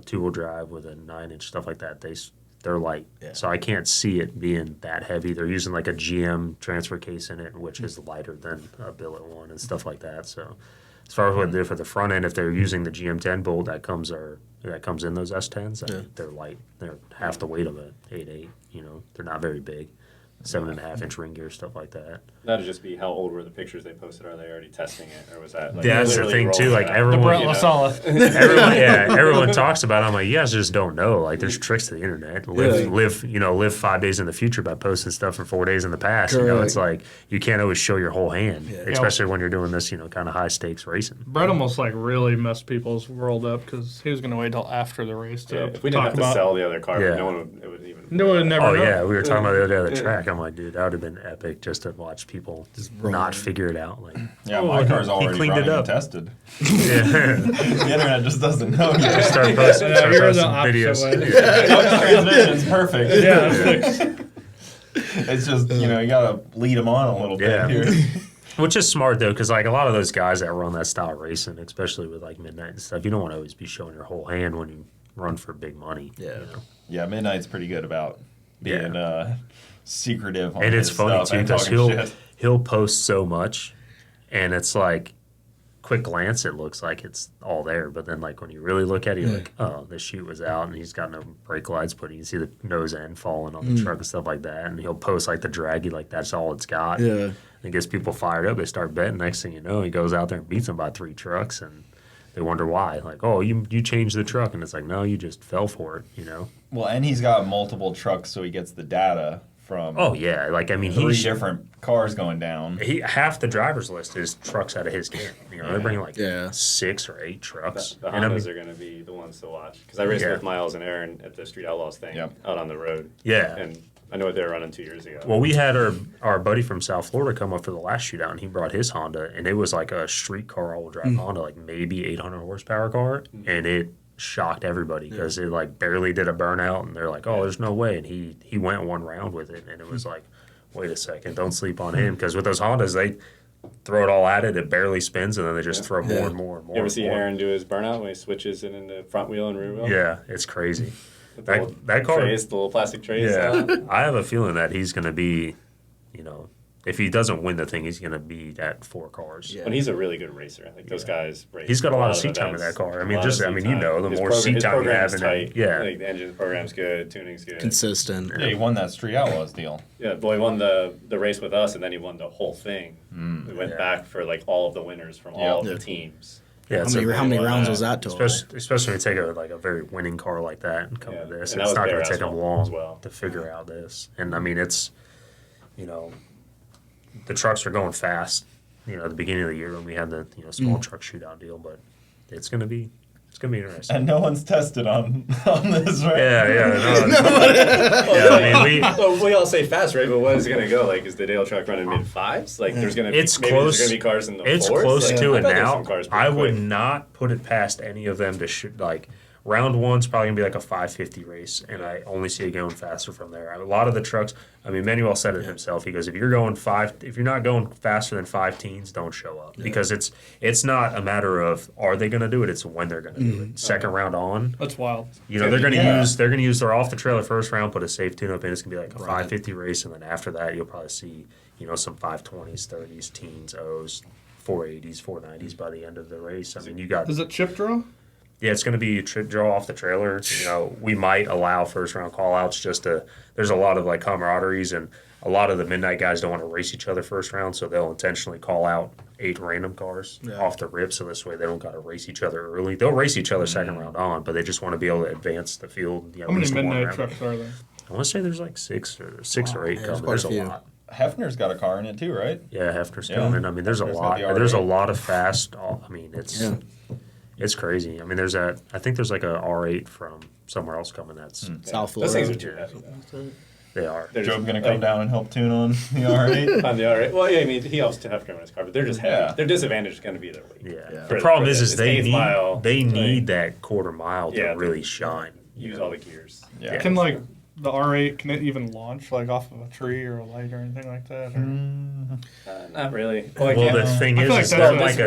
two-wheel drive with a 9-inch stuff like that, they're light. Yeah. So I can't see it being that heavy. They're using like a GM transfer case in it, which is lighter than a billet one and stuff like that. So as far as what they do for the front end, if they're using the GM10 bolt that comes in those S10s, I mean, they're light. They're half the weight of an 8.8. They're not very big. 7.5-inch ring gear, stuff like that. That'd just be how old were the pictures they posted? Are they already testing it, or was that? Like, That's the literally thing too. rolling Like it out? The everyone, Brett you know? Lasala. everyone talks about it. I'm like, you guys just don't know. Like, there's tricks to the internet. Live 5 days in the future by posting stuff from 4 days in the past. Correct. It's like you can't always show your whole hand, Yeah. especially when you're doing this, kind of high stakes racing. Brett almost really messed people's world up because he was going to wait till after the race to Yeah, if we didn't talk have to about. sell the other car, Yeah. no one would even. No one would never Oh know. yeah, we were talking about the other day at the track. I'm like, dude, that would have been epic just to watch people roll not it. figure it out. Like, Yeah, my car's already cleaned it running up. and tested. yeah. The internet just doesn't know yet. start posting, Yeah, start you're the posting opposite videos. way. No transmission's perfect. Yeah, it's like, It's just, you gotta lead them on a little bit Yeah. here. Which is smart though, because like a lot of those guys that run that style of racing, especially with like Midnight and stuff, you don't want to always be showing your whole hand when you run for big money. Yeah. Yeah, Midnight's pretty good about being secretive on And it's his funny stuff too and because talking shit. he'll post so much, and it's like quick glance it looks like it's all there, but then like when you really look at it, you're like, oh, the chute was out and he's got no brake lights, but you can see the nose end falling on the truck and stuff like that, and he'll post like the draggy like that's all it's got. Yeah. It gets people fired up. They start betting. Next thing you know, he goes out there and beats them by 3 trucks, and they wonder why. Like, oh, you changed the truck, and it's like, no, you just fell for it. Well, and he's got multiple trucks, so he gets the data from Oh yeah, like I mean, 3 different cars going down. half the driver's list is trucks out of his camp. They're bringing like Yeah. 6 or 8 trucks. The And I Hondas mean, are going to be the ones to watch because I raced Yeah. with Miles and Aaron at the Street Outlaws thing Yep. out on the road. yeah. And I know what they were running 2 years ago. Well, we had our buddy from South Florida come up for the last shootout, and he brought his Honda, and it was like a street car all-wheel drive Honda, like maybe 800 horsepower car, and it shocked everybody because it like barely did a burnout, and they're like, oh, there's no way, and he went one round with it, and it was like, wait a second, don't sleep on him, because with those Hondas, they throw it all at it, it barely spins, and then they just throw more and more and more. You ever and see more. Aaron do his burnout when he switches it into front wheel and rear wheel? Yeah, it's crazy. With the little That car. trays, the little plastic trays. Yeah, I have a feeling that he's going to be, if he doesn't win the thing, he's going to be at 4 cars. Yeah. But he's a really good racer. Like those guys race. He's got a lot of of seat time in events, that car. I a mean, lot just of I mean, seat you know, the His more seat his time you program have, is in tight. it, yeah. Like the engine program's good, tuning's good. Consistent. Yeah, he won that Street Outlaws deal. Yeah, well, he won the race with us, and then he won the whole thing. We went Yeah. back for like all of the winners from all of Yeah. the teams. Yeah, How many rounds was that total? especially when you take a very winning car like that and come Yeah. to this, And that it's was not going bare to take them asphalt long as well. to figure out this. And I mean, it's, you know, the trucks are going fast. You know, at the beginning of the year when we had the small truck shootout deal, but it's going to be interesting. And no one's tested on this, right? Yeah, I mean, Well, we all say fast, right? But what is it going to go? Like, is the Dale truck running mid fives? Like, there's going to It's maybe close. There's going to be cars in the It's fours? close Like, to I it bet there's now. some cars pretty I would quick. not put it past any of them to shoot. Like round one's probably gonna be like a 550 race, and I only see it going faster from there. A lot of the trucks. I mean, Manuel said it himself. He goes, if you're not going faster than 5 teens, don't show up because it's not a matter of are they gonna do it. It's when they're gonna do it. Second round on. That's wild. You know, they're going to use their off the trailer first round, put a safe tune up in. It's going to be like a 550 race, and then after that, you'll probably see some 520s, 30s, teens, O's, 480s, 490s by the end of the race. I mean, you got Is it chip draw? yeah, it's going to be draw off the trailer. We might allow first round call outs there's a lot of like camaraderies, and a lot of the midnight guys don't want to race each other first round, so they'll intentionally call out 8 random cars off the rip, so this way they don't got to race each other early. They'll race each other second round on, but they just want to be able to advance the field. How many midnight trucks are there? I want to say there's like 6 or 8 coming. quite There's a a few. lot. Hefner's got a car in it too, right? Yeah, Hefner's Yeah. coming. I mean, there's a Hefner's got lot. the There's a R8. lot of fast. I mean, it's crazy. I mean, I think there's like a R8 from somewhere else coming. That's South Those things are Florida. too heavy. they are. They're Job just, gonna come like, down and help tune on the R8. on the R8. Well, yeah, I mean, he helps to have in his car, but they're just heavy. Yeah. Their disadvantage is going to be their weight. Yeah. For- The problem for is it's they eighth need mile, they like, need that quarter mile to Yeah, really shine. use all the gears. Yeah. Can like the R8 can it even launch like off of a tree or a light or anything like that? Or? Not really. Well, the thing I is, feel like it's that's not what like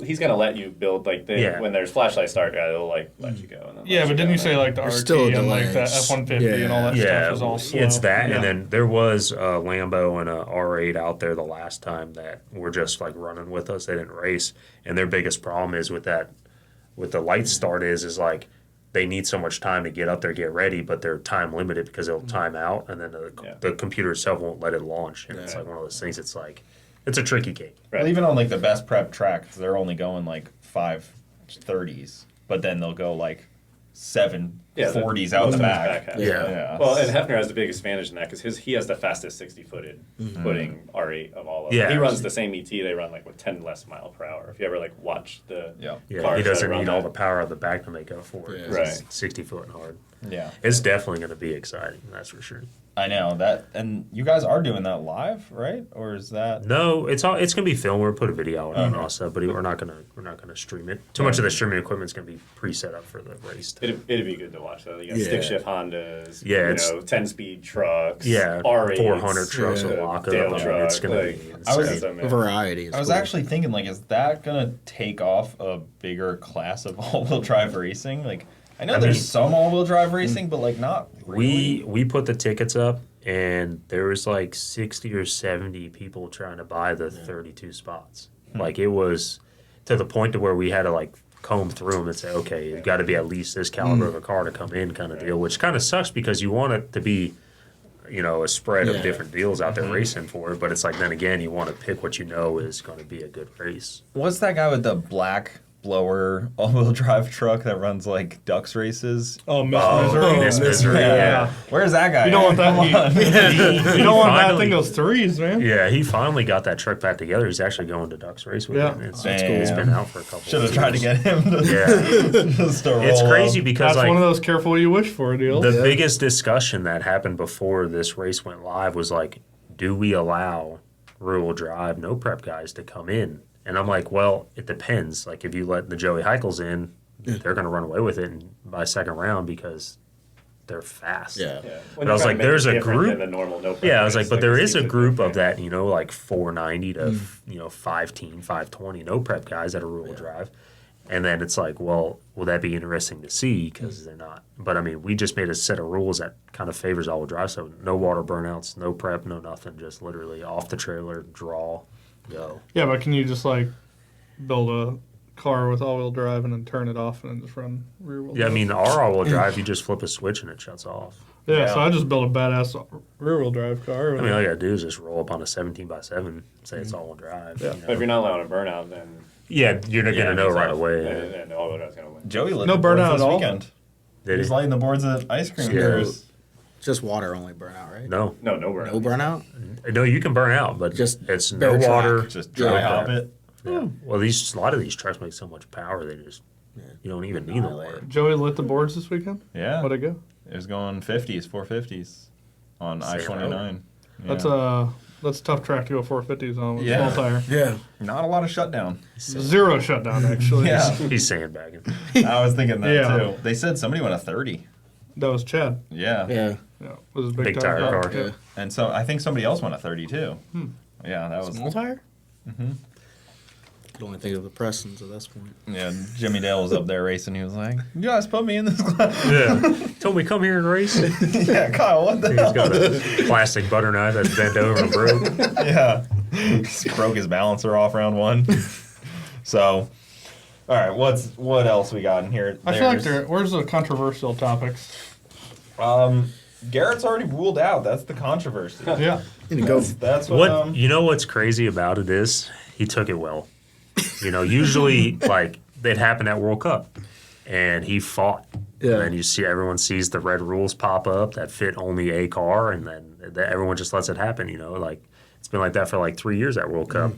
a he's gonna let you build Yeah. when there's flashlights start, they'll like let you go. And then Yeah, let but didn't you go, say and like the There's RT still a and like delay. the F-150 and all that yeah, stuff was all slow? it's that, Yeah. and then there was a Lambo and a R8 out there the last time that were just like running with us. They didn't race, and their biggest problem is with the light start is like they need so much time to get up there, get ready, but they're time limited because it'll time out, and then the computer itself won't let it launch, and it's like one of those things. It's like it's a tricky game. Right. Well, even on like the best prep tracks, they're only going like 530s, but then they'll go like 740s out the back. Yeah. Well, and Hefner has the biggest advantage in that because he has the fastest 60-footed footing R8 of all of them. Yeah. He runs the same ET they run like with 10 less mile per hour. If you ever like watch the Yeah. Yeah, cars he that doesn't run need that. all the power of the back to make up for it. Yeah. 'cause it's Right. 60 foot and hard. Yeah. It's definitely going to be exciting. That's for sure. I know that, and you guys are doing that live, right? Or is that? No, it's gonna be filmed. We'll put a video out and all stuff, but we're not gonna stream it. Too much of the streaming equipment's gonna be pre-set up for the race. It'd be good to watch though. You got Yeah. stick shift Hondas, Yeah, it's- 10-speed trucks, Yeah, R8s, 400 trucks Yeah. will lock up. Dale I mean, truck. it's gonna like, be insane. I was- so, man. A variety. Is I was cool. actually thinking, like, is that gonna take off a bigger class of all-wheel drive racing? Like, I know I there's mean- some all-wheel drive racing, but like not really. We put the tickets up, and there was like 60 or 70 people trying to buy the 32 spots. Like it was to the point to where we had to like comb through them and say, okay, you've got to be at least this caliber of a car to come in, kind of deal. Which kind of sucks because you want it to be, a spread of Yeah. different deals out there racing for it. But it's like then again, you want to pick what you know is going to be a good race. What's that guy with the black blower all-wheel drive truck that runs like ducks races? Oh, Miss Missouri. Miss Misery, yeah. Where's that guy? You don't want that. Come You don't want that finally- thing goes threes, man. Yeah, he finally got that truck back together. He's actually going to Ducks race with Yeah. it. It's That's cool. It's cool. been out for a couple. Should have of tried to years. get him to, Yeah, just to roll it's crazy up. because That's like one of those careful what you wish for deals. the biggest discussion that happened before this race went live was like, do we allow rear-wheel drive no prep guys to come in? And I'm like, well, it depends. Like if you let the Joey Heichels in, they're going to run away with it by second round because they're fast. Yeah. Yeah. But I was like, there's a group. The normal no Yeah, I was prep like, but race, there it is a seems group like of that, like 490 to 510, 520 no prep guys that are rear-wheel drive, And then it's like, well, will that be interesting to see? Because they're not. But I mean, we just made a set of rules that kind of favors all-wheel drive. So no water burnouts, no prep, no nothing. Just literally off the trailer, draw, go. Yeah, but can you just like build a car with all-wheel drive and then turn it off and then just run rear-wheel? Yeah, I drive? mean, our all-wheel drive, you just flip a switch and it shuts off. Yeah, so I just built a badass rear-wheel drive car. I mean, all you gotta do is just roll up on a 17x7, say it's all-wheel drive. Yeah. You know? But if you're not allowing a burnout, then yeah, you're not gonna know right exactly. away. then the all-wheel drive's gonna win. Joey lit No the boards burnout this at all? weekend. Did He's he? lighting the boards at ice cream. Yeah. There's Just water only burnout, right? No, No burnout. No burnout? no, you can burn out, but Just it's no bare track. water. just dry Yeah. hop it. Yeah. Well, a lot of these trucks make so much power they just you don't even need the water. Joey lit the boards this weekend? Yeah. How'd it go? It was going 50s, 450s on I-29. That's a tough track to go 450s on with Yeah. small tire. Yeah. Not a lot of shutdown. Zero shutdown, actually. Yeah. He's sandbagging. I was thinking that Yeah. too. They said somebody went a 30. That was Chad. Yeah. Yeah. Yeah, it was a Big tire car. Yeah. And so I think somebody else went a 30 too. Yeah, that was Small tire? Could only think of the Prestons at this point. yeah. Jimmy Dale was up there racing. He was like, "You guys put me in this class." Yeah. Told me come here and race. He's Yeah, Kyle, what the hell? got a plastic butter knife that's bent over and broke. Yeah, just broke his balancer off round one. So, all right, what else we got in here? I feel like where's the controversial topics? Garrett's already ruled out. That's the controversy. Yeah. You need to go. That's what. What you know? What's crazy about it is he took it well. You know, usually like it happened at World Cup, and he fought. Yeah. And then you see everyone sees the red rules pop up that fit only a car, and then everyone just lets it happen. You know, like it's been like that for like 3 years at World Cup.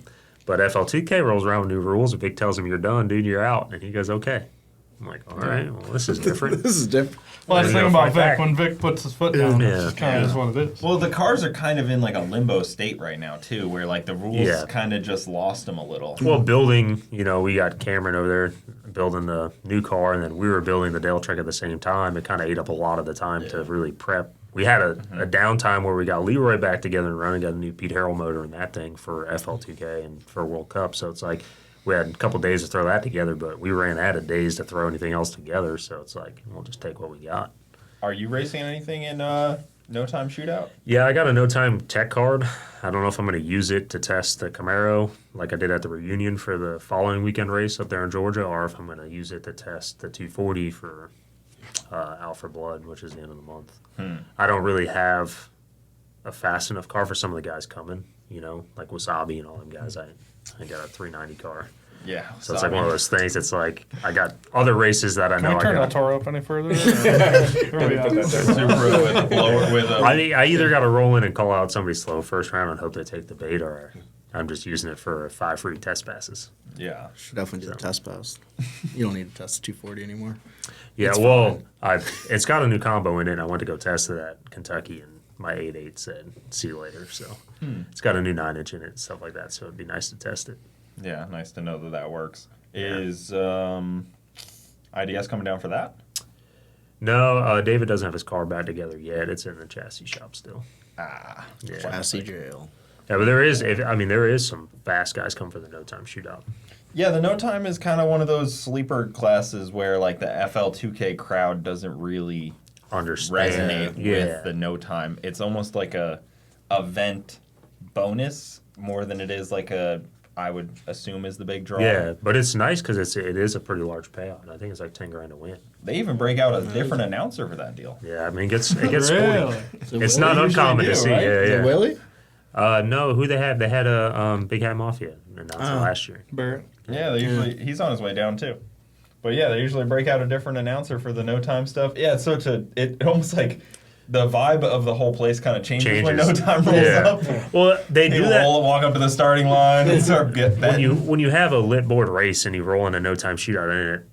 But FL2k rolls around with new rules, and Vic tells him, "You're done, dude. You're out." And he goes, "Okay." I'm like, "All right, well, this is different." This is different. Well, that's the There thing you go, about fight Vic. back. When Vic puts his foot down, Yeah. it's just kind of is what it is. Well, the cars are kind of in like a limbo state right now too, where like the rules Yeah. kind of just lost them a little. Well, building, you know, we got Cameron over there building the new car, and then we were building the Dale truck at the same time. It kind of ate up a lot of the time to really prep. We had a downtime where we got Leroy back together and running, got a new Pete Harrell motor and that thing for FL2K and for World Cup. So it's like we had a couple days to throw that together, but we ran out of days to throw anything else together. So it's like, we'll just take what we got. Are you racing anything in No Time Shootout? Yeah, I got a no time tech card. I don't know if I'm going to use it to test the Camaro like I did at the reunion for the following weekend race up there in Georgia, or if I'm going to use it to test the 240 for Alfred Blood, which is the end of the month. I don't really have a fast enough car for some of the guys coming, you know, like Wasabi and all them guys. I got a 390 car. Yeah. So it's like one of those things. It's like I got other races that I Can know we I turn El got. Toro up any further? Where we at? Subaru with a blower with a. I either got to roll in and call out somebody slow first round and hope they take the bait, or I'm just using it for 5 free test passes. Yeah. Should definitely do the test pass. You don't need to test the 240 anymore. Yeah, well, it's got a new combo in it. I went to go test it at Kentucky, and my 8.8 said, "See you later." So it's got a new 9-inch in it and stuff like that. So it'd be nice to test it. Yeah, nice to know that works. Is IDS coming down for that? No, David doesn't have his car back together yet. It's in the chassis shop still. Ah. Yeah, Chassis jail. yeah, but there is some fast guys come for the no time shootout. Yeah, the No Time is kind of one of those sleeper classes where like the FL2K crowd doesn't really Understand? resonate with the No Time. It's almost like a event bonus more than it is like a, I would assume, is the big draw. Yeah, but it's nice because it is a pretty large payout. I think it's like $10,000 to win. They even break out a different announcer for that deal. Yeah, I mean it gets sporty. Really? It's not uncommon do, to see. right? Yeah, Is yeah. it Willie? No, who they had? They had a Big Hat Mafia announced it last year. Barrett. Yeah, they usually he's on his way down too. But yeah, they usually break out a different announcer for the No Time stuff. Yeah, so it almost like the vibe of the whole place kind of changes when No Time rolls up. Well, they do People that walk up to the starting line and start when you have a lit board race and you roll in a no time shootout in it.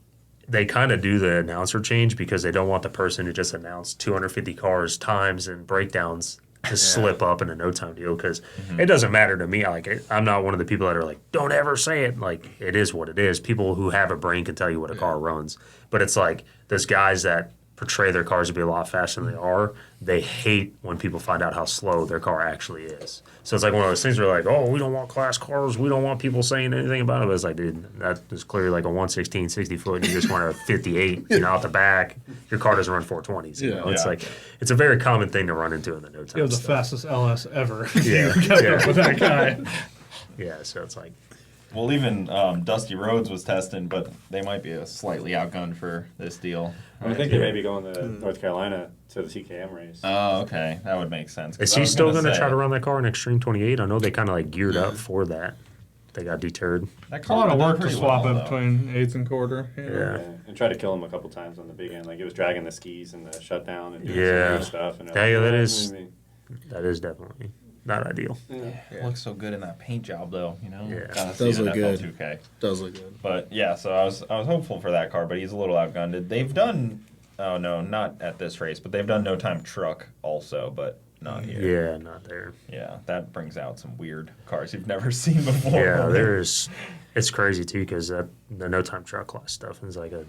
They kind of do the announcer change because they don't want the person who just announced 250 cars, times, and breakdowns to slip up in a no time deal because it doesn't matter to me. I'm not one of the people that are like, don't ever say it. Like, it is what it is. People who have a brain can tell you what a car runs. But it's like, there's guys that portray their cars to be a lot faster than they are, they hate when people find out how slow their car actually is. So it's like one of those things where like, oh, we don't want class cars. We don't want people saying anything about it. But it's like, dude, that is clearly like a 116, 60 foot, and you just want a 58, out the back. Your car doesn't run 420s. You know? It's like, it's a very common thing to run into in the no time. It was the stuff. fastest LS ever. Yeah. Kept up with that guy. Yeah, so it's like, Well, even Dusty Rhodes was testing, but they might be a slightly outgunned for this deal. I think they may be going to North Carolina to the TKM race. Oh, okay. That would make sense. 'Cause is I he was still gonna going to say, try to run that car in Extreme 28? I know they kind of like geared up for that. They got deterred. That It's a lot of car work to pretty swap well, it though. between eighth and quarter. Yeah. And tried to kill him a couple times on the big end. Like it was dragging the skis and the shutdown and doing Yeah. some weird stuff. And Yeah, that like, is- maybe- That is definitely not ideal. It looks so good in that paint job, though. Yeah. Gotta see Does it in look good. FL2K. Does look good. But yeah, so I was hopeful for that car, but he's a little outgunned. They've done, oh no, not at this race, but they've done no time truck also, but not here. Yeah, not there. Yeah, that brings out some weird cars you've never seen before. Yeah, it's crazy too because the no time truck class stuff is like a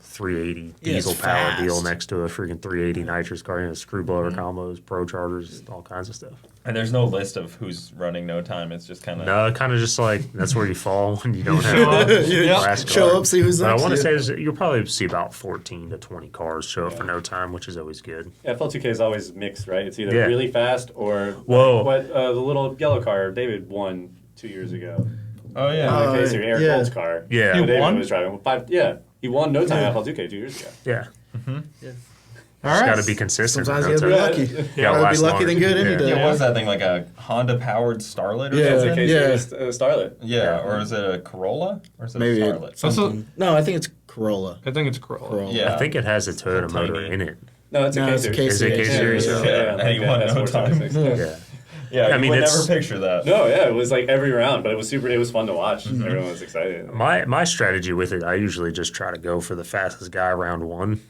380 Yeah, it's diesel power deal fast. next to a freaking 380 nitrous car, screw blower combos, pro chargers, all kinds of stuff. And there's no list of who's running no time. It's just kind of. No, kind of just like that's where you fall when you don't have a class car. Show up, see who's But I next. want to Yeah. say you'll probably see about 14 to 20 cars show up for no time, which is always good. Yeah, FL2K is always mixed, right? It's either Yeah. really fast or Whoa. what the little yellow car David won 2 years ago. Oh yeah. Oh, Okay, so Eric yeah. Gold's car. Yeah. David won? was driving. He won no time FL2K 2 years ago. Yeah. All Just right. got to be consistent. Sometimes no you gotta be time. lucky. Yeah, Rather be last lucky longer. than good any Yeah. day. Yeah, what was that thing, like a Honda powered Starlet or Yeah. It's a something? K-Series Starlet. Yeah, or is it a Corolla? Or is it Maybe a it- Starlet? something. No, I think it's Corolla. I think it's Corolla. Corolla. Yeah. I think it has a Toyota Tiny. motor in it. No, it's a No, it's a K-Series. Is it K-Series? Yeah, Oh. yeah, And he won no time. S426. Yeah. Yeah, I you mean, would it's- never picture that. No, yeah, it was like every round, but it was fun to watch. Everyone was excited. My strategy with it, I usually just try to go for the fastest guy round one.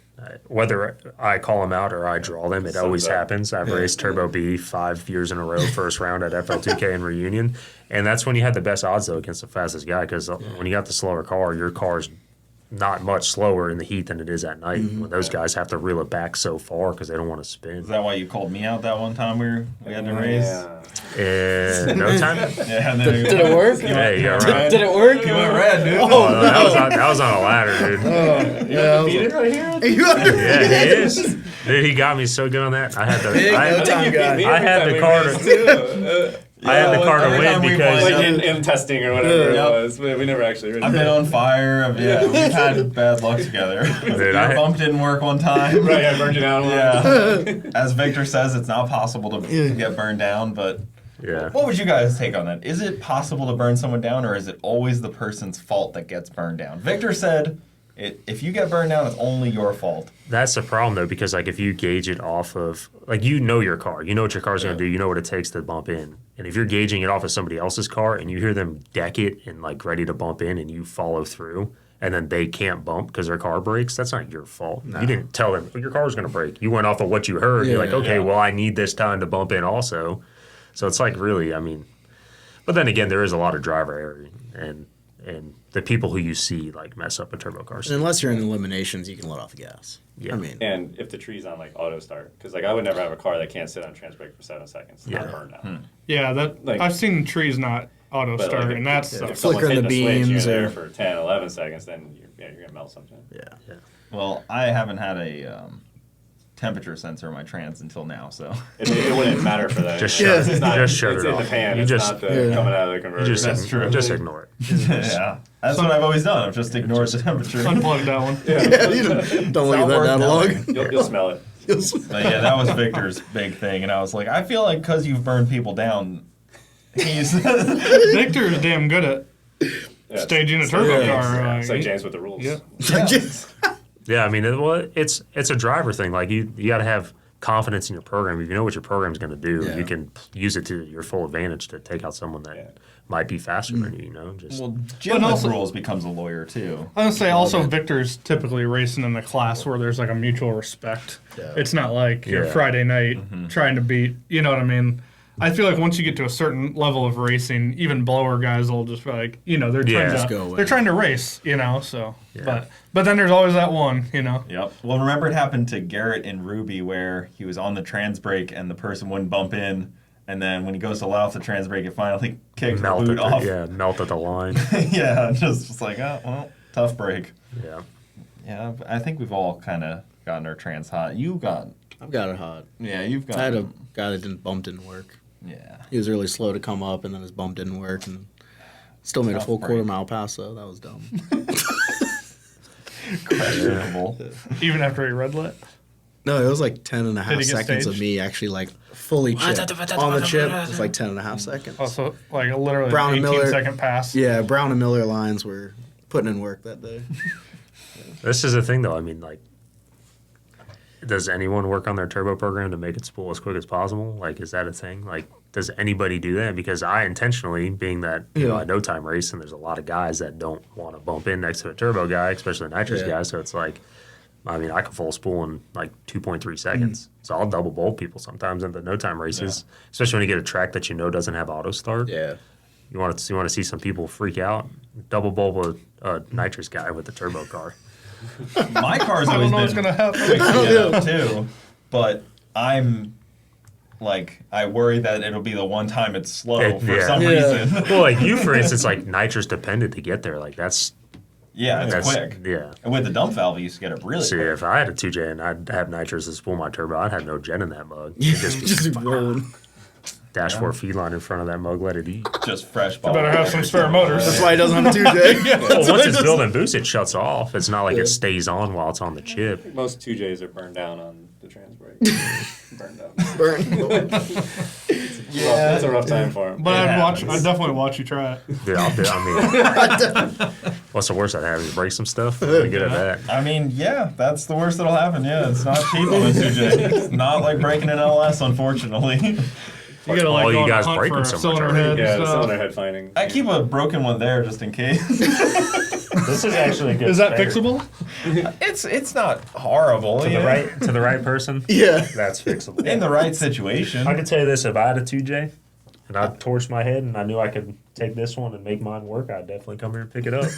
Whether I call him out or I draw them, it always up. happens. I've raced Turbo B 5 years in a row, first round at FL2K and Reunion. And that's when you had the best odds, though, against the fastest guy because when you got the slower car, your car's not much slower in the heat than it is at night when those guys have to reel it back so far because they don't want to spin. Is that why you called me out that one time we had to race? Yeah. No time? Yeah, and then Did it work? Hey, you all right? Did it work? You went red, dude. Oh, no, that was on a ladder, dude. Yeah, Beat it right here? Yeah, he is. Dude, he got me so good on that. I had to. Big no time guy. I had the car to. I had the car to every win time we because Like in testing or whatever it was. We never actually really I've been on fire. We've had bad luck together. Dude, Your bump didn't work one time. Right, I burned you down. Yeah. As Victor says, it's not possible to get burned down, but yeah. what would you guys take on that? Is it possible to burn someone down, or is it always the person's fault that gets burned down? Victor said, if you get burned down, it's only your fault. That's the problem though, because like if you gauge it off of like you know your car, you know what your car's gonna do, you know what it takes to bump in, and if you're gauging it off of somebody else's car and you hear them deck it and like ready to bump in and you follow through, and then they can't bump because their car breaks, that's not your fault. You didn't tell them your car's gonna break. You went off of what you heard. You're like, okay, well I need this time to bump in also. So it's like really, I mean, but then again, there is a lot of driver error and the people who you see like mess up a turbo car. And unless you're in eliminations, you can let off the gas. Yeah. I mean, And if the tree's on like auto start, because like I would never have a car that can't sit on trans brake for 7 seconds. It's not burned out. Yeah, that Like- I've seen trees not auto But start, like, and that's if Yeah. someone's Flickering hitting the a switch, beams you're there or- for 10, 11 seconds, then you're gonna melt something. yeah. Well, I haven't had a temperature sensor in my trans until now, so. It wouldn't matter for that. Just anyway. shut it. It's not, Just shut it's it in off. the pan. You It's just- not the, Yeah. coming out of the You converter. just That's true. Just ignore it. Yeah. That's what I've always done. I've just ignored the temperature. unplug that one. Yeah, you don't leave that down long. You'll smell it. But yeah, that was Victor's big thing, and I was like, I feel like because you've burned people down, he's. Victor is damn good at Yeah, staging a turbo yeah, car. It's like James with the rules. Yeah. Yeah, I mean, it's a driver thing. Like you got to have confidence in your program. If you know what your program's going to do, Yeah. you can use it to your full advantage to take out someone that might be faster than you. You know, just Well, Jim But with also- rules becomes a lawyer too. I'm gonna say also Victor's typically racing in the class where there's like a mutual respect. Yeah. It's not like your Yeah. Friday night trying to beat. You know what I mean? I feel like once you get to a certain level of racing, even blower guys will just be like, they're trying Just go away. they're trying to race, so. Yeah. But then there's always that one, Yep. Well, remember it happened to Garrett in Ruby where he was on the trans brake and the person wouldn't bump in, and then when he goes to let off the trans brake, it finally kicks the boot off. Yeah, melted the line. Yeah, just like, oh, well, tough break. Yeah. Yeah, I think we've all kind of gotten our trans hot. I've got it hot. Yeah, you've got. I had a guy that bump didn't work. Yeah. He was really slow to come up, and then his bump didn't work, and still made a full break. quarter-mile pass, though. That was dumb. Questionable. Even after he red lit. No, it was like 10 and a Did half he get seconds of staged? me actually fully chipped. On the chip, it was like 10 and a half seconds. Also, like literally Brown and 18-second pass. Yeah, Brown and Miller lines were putting in work that day. This is the thing, though. I mean, like, does anyone work on their turbo program to make it spool as quick as possible? Like, is that a thing? Like, does anybody do that? Because I intentionally, being that I no time race, and there's a lot of guys that don't want to bump in next to a turbo guy, especially a nitrous guy. So it's like, I mean, I can full spool in like 2.3 seconds. So I'll double bolt people sometimes in the no time races, especially when you get a track that doesn't have auto start. Yeah. You want to see some people freak out? Double bolt a nitrous guy with a turbo car. My car's I always don't know what's been going to happen. quick to get up too, but I'm like, I worry that it'll be the one time it's slow for some reason. Well, like you, for instance, like nitrous dependent to get there. Like that's It's quick. Yeah. And with the dump valve, you used to get it really See, quick. if I had a 2J and I'd have nitrous to spool my turbo, I'd have no jet in that mug. It'd just be Just rolling. dashboard feed line in front of that mug, let it eat. Just fresh ball. Better have some spare motors. That's why he doesn't have a 2J. Well, once it's building boost, it shuts off. It's not like it stays on while it's on the chip. Most 2Js are burned down on the trans brake. Burned out. Yeah. That's a rough time for him. But It I'd happens. definitely watch you try it. Dude, I mean, what's the worst I'd have? You break some stuff? I'm pretty good at that. I mean, yeah, that's the worst that'll happen. Yeah, it's not cheap on a 2J. It's not like breaking an LS, unfortunately. You gotta all like you go on a guys hunt break for them a so much cylinder already. head. Yeah, the stuff. cylinder head finding. I keep a broken one there just in case. This is actually good. Is that fixable? It's not horrible. To the right person? Yeah. That's fixable. In the right situation. I can tell you this: if I had a 2J and I torched my head and I knew I could take this one and make mine work, I'd definitely come here and pick it up.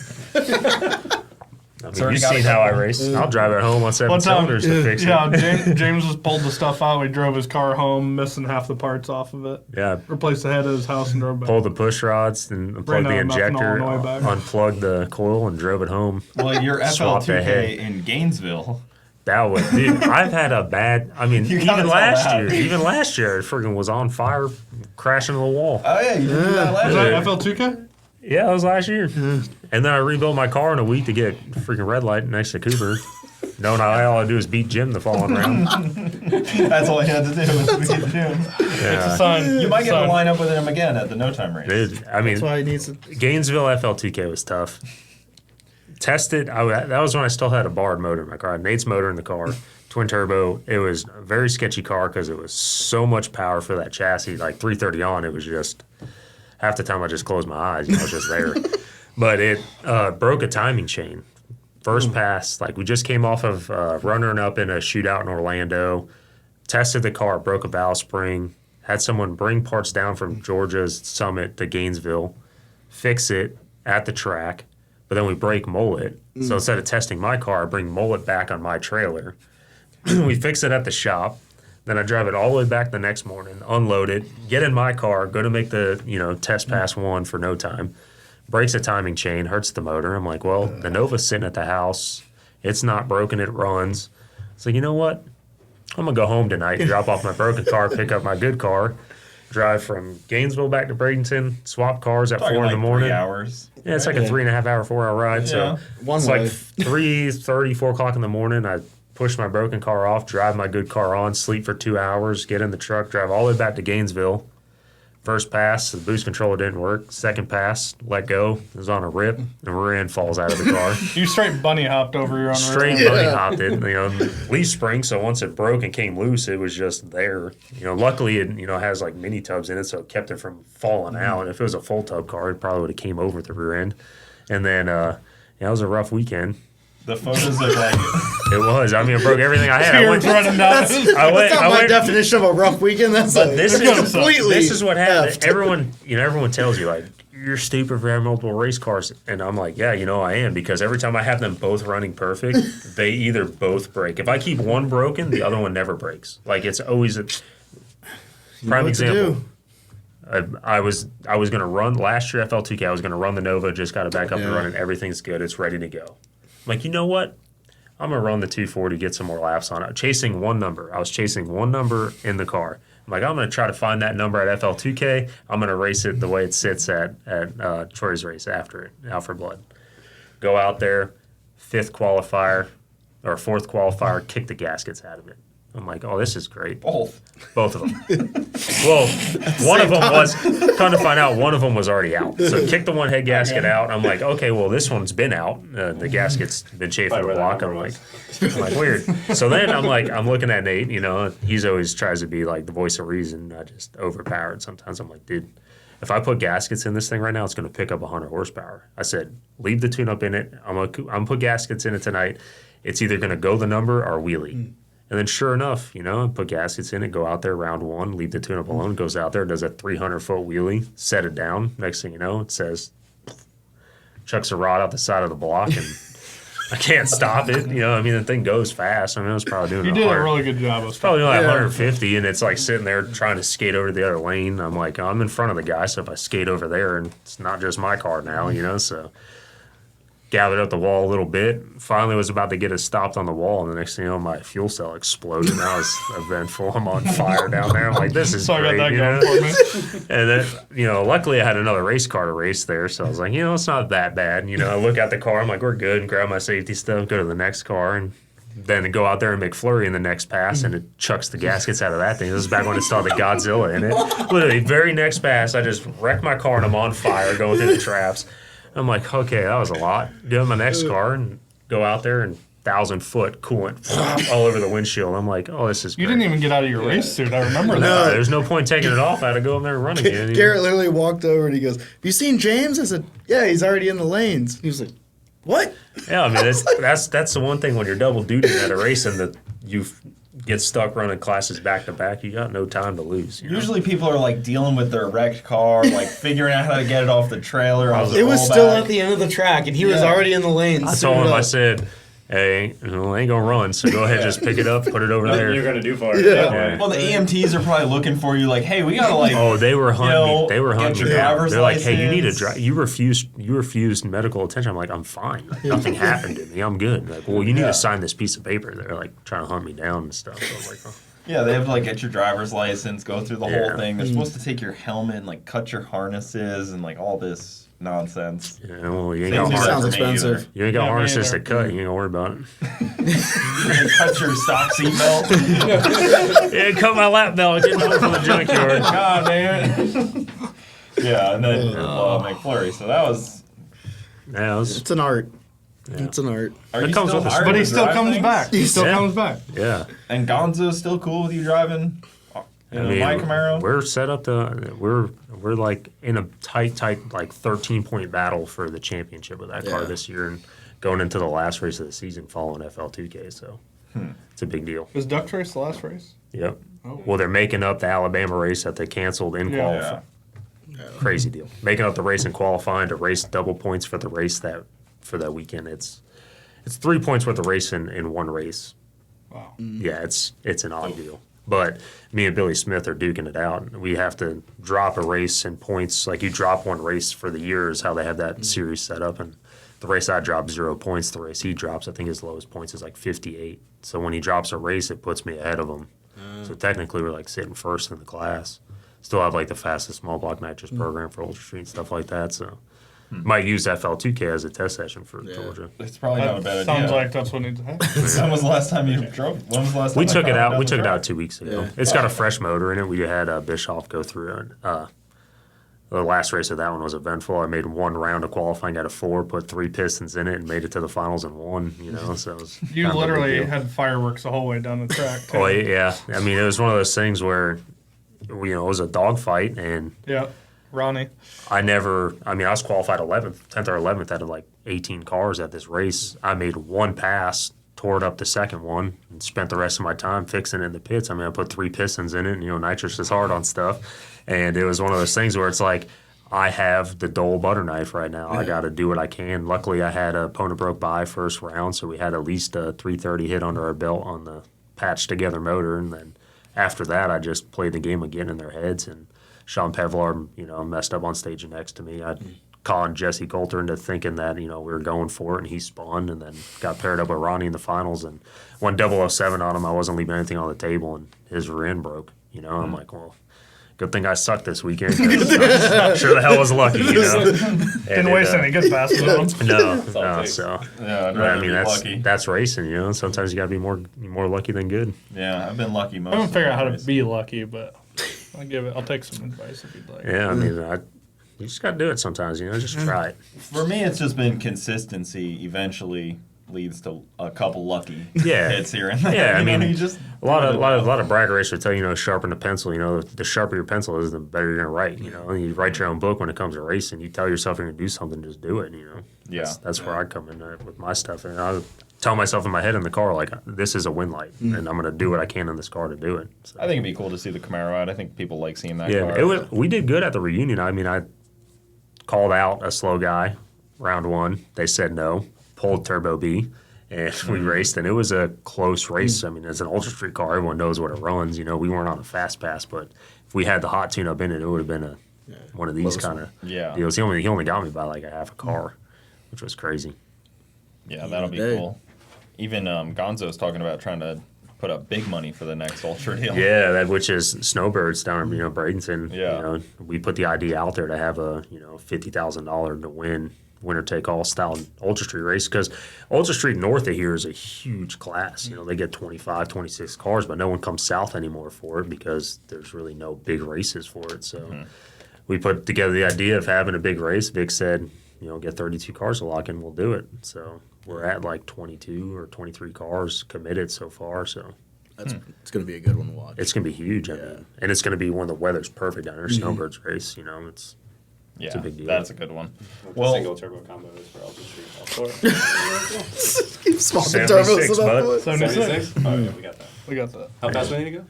I mean, already you've got seen a how I couple. race. I'll drive it home on 7 One time, cylinders to fix yeah, it. James just pulled the stuff out. We drove his car home, missing half the parts off of it. Yeah, Replaced the head of his house and drove back. pulled the push rods and unplugged the Ran out of injector, methanol on the way back. unplugged the coil, and drove it home. Well, your Swap the head. FL2k in Gainesville. That was, dude. I've had a bad. I mean, You gotta even tell last that. year, it friggin' was on fire, crashing to the wall. Oh yeah, you did that last Is year. that FL2K? Yeah, it was last year. And then I rebuilt my car in a week to get a freaking red light next to Cooper. Knowing all I do is beat Jim the following round. That's all I had to do was beat Jim. It's a Yeah. sign. You might get to sign. line up with him again at the no time race. Dude, I mean, That's why he needs to. Gainesville FL2K was tough. Tested, that was when I still had a barred motor in my car. I had Nate's motor in the car, twin turbo. It was a very sketchy car because it was so much power for that chassis. Like 330 on, it was just, half the time I just closed my eyes. It was just there. But it broke a timing chain. First pass, like we just came off of runnering up in a shootout in Orlando, tested the car, broke a valve spring, had someone bring parts down from Georgia's Summit to Gainesville, fix it at the track, but then we break mullet. So instead of testing my car, I bring mullet back on my trailer. We fix it at the shop. Then I drive it all the way back the next morning, unload it, get in my car, go to make the test pass one for no time. Breaks a timing chain, hurts the motor. I'm like, well, the Nova's sitting at the house. It's not broken. It runs. So you know what? I'm going to go home tonight, drop off my broken car, pick up my good car, drive from Gainesville back to Bradenton, swap cars at 4 in the morning. 3 hours. Yeah, it's like a 3.5 hour, 4 hour ride. Yeah. So One it's way. like 3:30, 4 o'clock in the morning. I push my broken car off, drive my good car on, sleep for 2 hours, get in the truck, drive all the way back to Gainesville. First pass, the boost controller didn't work. Second pass, let go. It was on a rip, and rear end falls out of the car. You straight bunny hopped over your own Straight rail. bunny hopped it. Leaf spring, so once it broke and came loose, it was just there. Luckily it has like mini tubs in it, so it kept it from falling out. If it was a full tub car, it probably would have came over the rear end. And then it was a rough weekend. The photos look like it. It was. I mean, it broke everything I had. Tears running down. That's not my definition of a rough weekend. That's But like, this that's is completely. This is what happened. effed. Everyone tells you like you're stupid for having multiple race cars, and I'm like, yeah, I am, because every time I have them both running perfect, they either both break. If I keep one broken, the other one never breaks. Like it's always a prime what to example. I was gonna run last year FL2k. I was gonna run the Nova. Just got it back up and Yeah. running. Everything's good. It's ready to go. I'm like, you know what? I'm gonna run the 240, get some more laps on it. Chasing one number. I was chasing one number in the car. I'm like, I'm gonna try to find that number at FL2k. I'm gonna race it the way it sits at Troy's race after it, Out for Blood. Go out there, fourth qualifier, kick the gaskets out of it. I'm like, oh, this is great. Both. Both of them. Well, one of them was, come to find out, one of them was already out. So kick the one head gasket out. I'm like, okay, well, this one's been out. The gasket's been chafing the block. I'm like, weird. So then I'm looking at Nate, he's always tries to be like the voice of reason. I just overpowered sometimes. I'm like, dude, if I put gaskets in this thing right now, it's going to pick up 100 horsepower. I said, leave the tune-up in it. I'm gonna put gaskets in it tonight. It's either going to go the number or wheelie. And then sure enough, put gaskets in it, go out there round one, leave the tune-up alone, goes out there, does a 300-foot wheelie, set it down. Next thing you know, it says, chucks a rod out the side of the block, and I can't stop it. The thing goes fast. I was probably doing You did a really good job of probably doing like 150, and it's like sitting there trying to skate over to the other lane. I'm like, I'm in front of the guy, so if I skate over there, and it's not just my car now, so gathered up the wall a little bit. Finally was about to get it stopped on the wall, and the next thing you know, my fuel cell exploded, and I was eventful. I'm on fire down there. I'm like, this is So I great. got that going for me. And then, luckily I had another race car to race there, so I was like, it's not that bad. I look at the car, I'm like, we're good, and grab my safety stuff, go to the next car, and then go out there and make flurry in the next pass, and it chucks the gaskets out of that thing. This is back when it still had the Godzilla in it. Literally, very next pass, I just wrecked my car, and I'm on fire going through the traps. I'm like, okay, that was a lot. Get in my next car and go out there, and 1,000-foot coolant all over the windshield. I'm like, oh, this is great. You didn't even get out of your race suit. I remember that. There's no point taking it off. I had to go up there and run again. Garrett literally walked over and he goes, "Have you seen James?" I said, "Yeah, he's already in the lanes." He was like, "What?" Yeah, that's the one thing when you're double duty at a race and that you get stuck running classes back to back. You got no time to lose. Usually people are like dealing with their wrecked car, like figuring out how to get it off the trailer. It was still at the end of the track, and he was already in the lanes. I told him, I said, hey, I ain't gonna run, so go ahead, just pick it up, put it over there. You're gonna do for it. Yeah. Well, the EMTs are probably looking for you, like, hey, we gotta like. Oh, they were hunting me. They were get hunting your me down. driver's They're like, hey, you need to license. drive. You refused medical attention. I'm like, I'm fine. Like, nothing happened to me. I'm good. Like, well, you need to sign this piece of paper. They're like trying to hunt me down and stuff. So I was like, oh. Yeah, they have to like get your driver's license, go through the Yeah. whole thing. They're supposed to take your helmet and like cut your harnesses and like all this nonsense. Yeah, well, you ain't They got do that Sounds for me expensive. either. You ain't got Yeah, me harnesses to either. cut. You ain't gonna worry about it. They cut your stock seatbelt. Yeah, cut my lap belt. Getting home from the junkyard. God damn it. Yeah, and then McFlurry. So that was. Yeah, it was, It's an art. It's an art. Are It you comes still with the- hired But to he still drive comes things? back. He still Yeah. comes back. yeah. And Gonzo's still cool with you driving? My Camaro? We're set up to we're like in a tight like 13-point battle for the championship with that car Yeah. this year, and going into the last race of the season following FL2k. So it's a big deal. Was Duck Race the last race? Yep. Oh. Well, they're making up the Alabama race that they canceled in Yeah. qualifying. Crazy deal. Making up the race in qualifying to race double points for the race for that weekend. It's 3 points worth of race in one race. Wow. Yeah, it's an odd deal. But me and Billy Smith are duking it out. We have to drop a race in points. Like you drop one race for the year is how they have that series set up. And the race I dropped 0 points. The race he drops, I think his lowest points is like 58. So when he drops a race, it puts me ahead of him. So technically we're like sitting first in the class. Still have like the fastest small block nitrous program for Ultra Street and stuff like that. So might use FL2k as a test session for Georgia. It's probably not a That bad sounds idea. like that's what needs to happen. When was the last time you drove? When was the last time We took it out. down We the took it track? out 2 weeks ago. Yeah. It's got a fresh motor in it. We had Bischoff go through it. The last race of that one was eventful. I made one round of qualifying, got a 4, put 3 pistons in it, and made it to the finals and won. So it was You kind of a big literally deal. had fireworks the whole way down the track. Too. Oh yeah. I mean, it was one of those things where it was a dogfight, and Yeah. Ronnie. I was qualified 11th, 10th or 11th out of like 18 cars at this race. I made one pass, tore it up the second one, and spent the rest of my time fixing it in the pits. I put 3 pistons in it, and, nitrous is hard on stuff. And it was one of those things where it's like, I have the dull butter knife right now. I got to do what I can. Luckily, I had a opponent broke by first round, so we had at least a 330 hit under our belt on the patched together motor. And then after that, I just played the game of getting in their heads. And Sean Pevlar, messed up on stage next to me. I conned Jesse Coulter into thinking that, we were going for it, and he spun and then got paired up with Ronnie in the finals. And went 007 on him. I wasn't leaving anything on the table, and his rear end broke. I'm like, well, good thing I sucked this weekend. I'm sure the hell was lucky, Didn't waste any good passes on him. No. So lucky. that's racing. Sometimes you got to be more lucky than good. Yeah, I've been lucky most. I haven't of figured out the how to race. be lucky, but I'll take some advice if you'd like. Yeah, you just got to do it sometimes. Just try it. For me, it's just been consistency. Eventually leads to a couple lucky Yeah. hits here and there. Yeah, you just a lot of bragger racers would tell you, sharpen the pencil. The sharper your pencil is, the better you're gonna write. And you write your own book when it comes to racing. You tell yourself you're gonna do something, just do it. That's where I come in with my stuff, and I tell myself in my head in the car, like, this is a win light, and I'm gonna do what I can in this car to do it. So. I think it'd be cool to see the Camaro out. I think people like seeing that Yeah, car. we did good at the reunion. I called out a slow guy round 1. They said no, pulled Turbo B, and we raced, and it was a close race. As an Ultra Street car, everyone knows what it runs. We weren't on a fast pass, but if we had the hot tune-up in it, it would have been one of these kind of deals. He only got me by like a half a car, which was crazy. Yeah, that'll be cool. Even Gonzo's talking about trying to put up big money for the next Ultra deal. Yeah, which is Snowbirds down in Bradenton. Yeah. We put the idea out there to have a $50,000 to win winner take all style Ultra Street race, because Ultra Street north of here is a huge class. They get 25, 26 cars, but no one comes south anymore for it because there's really no big races for it. So we put together the idea of having a big race. Vic said, get 32 cars to lock in, we'll do it. So we're at like 22 or 23 cars committed so far. So It's going to be a good one to watch. it's going to be huge. And it's going to be when the weather's perfect down there. Snowbirds race, it's a big deal. That's a good one. Well, single turbo combo is for Ultra Street. All for it. Swap the 76, turbos up bud. for it. 76? Oh, yeah, we got that. We got that. How fast do we need to go?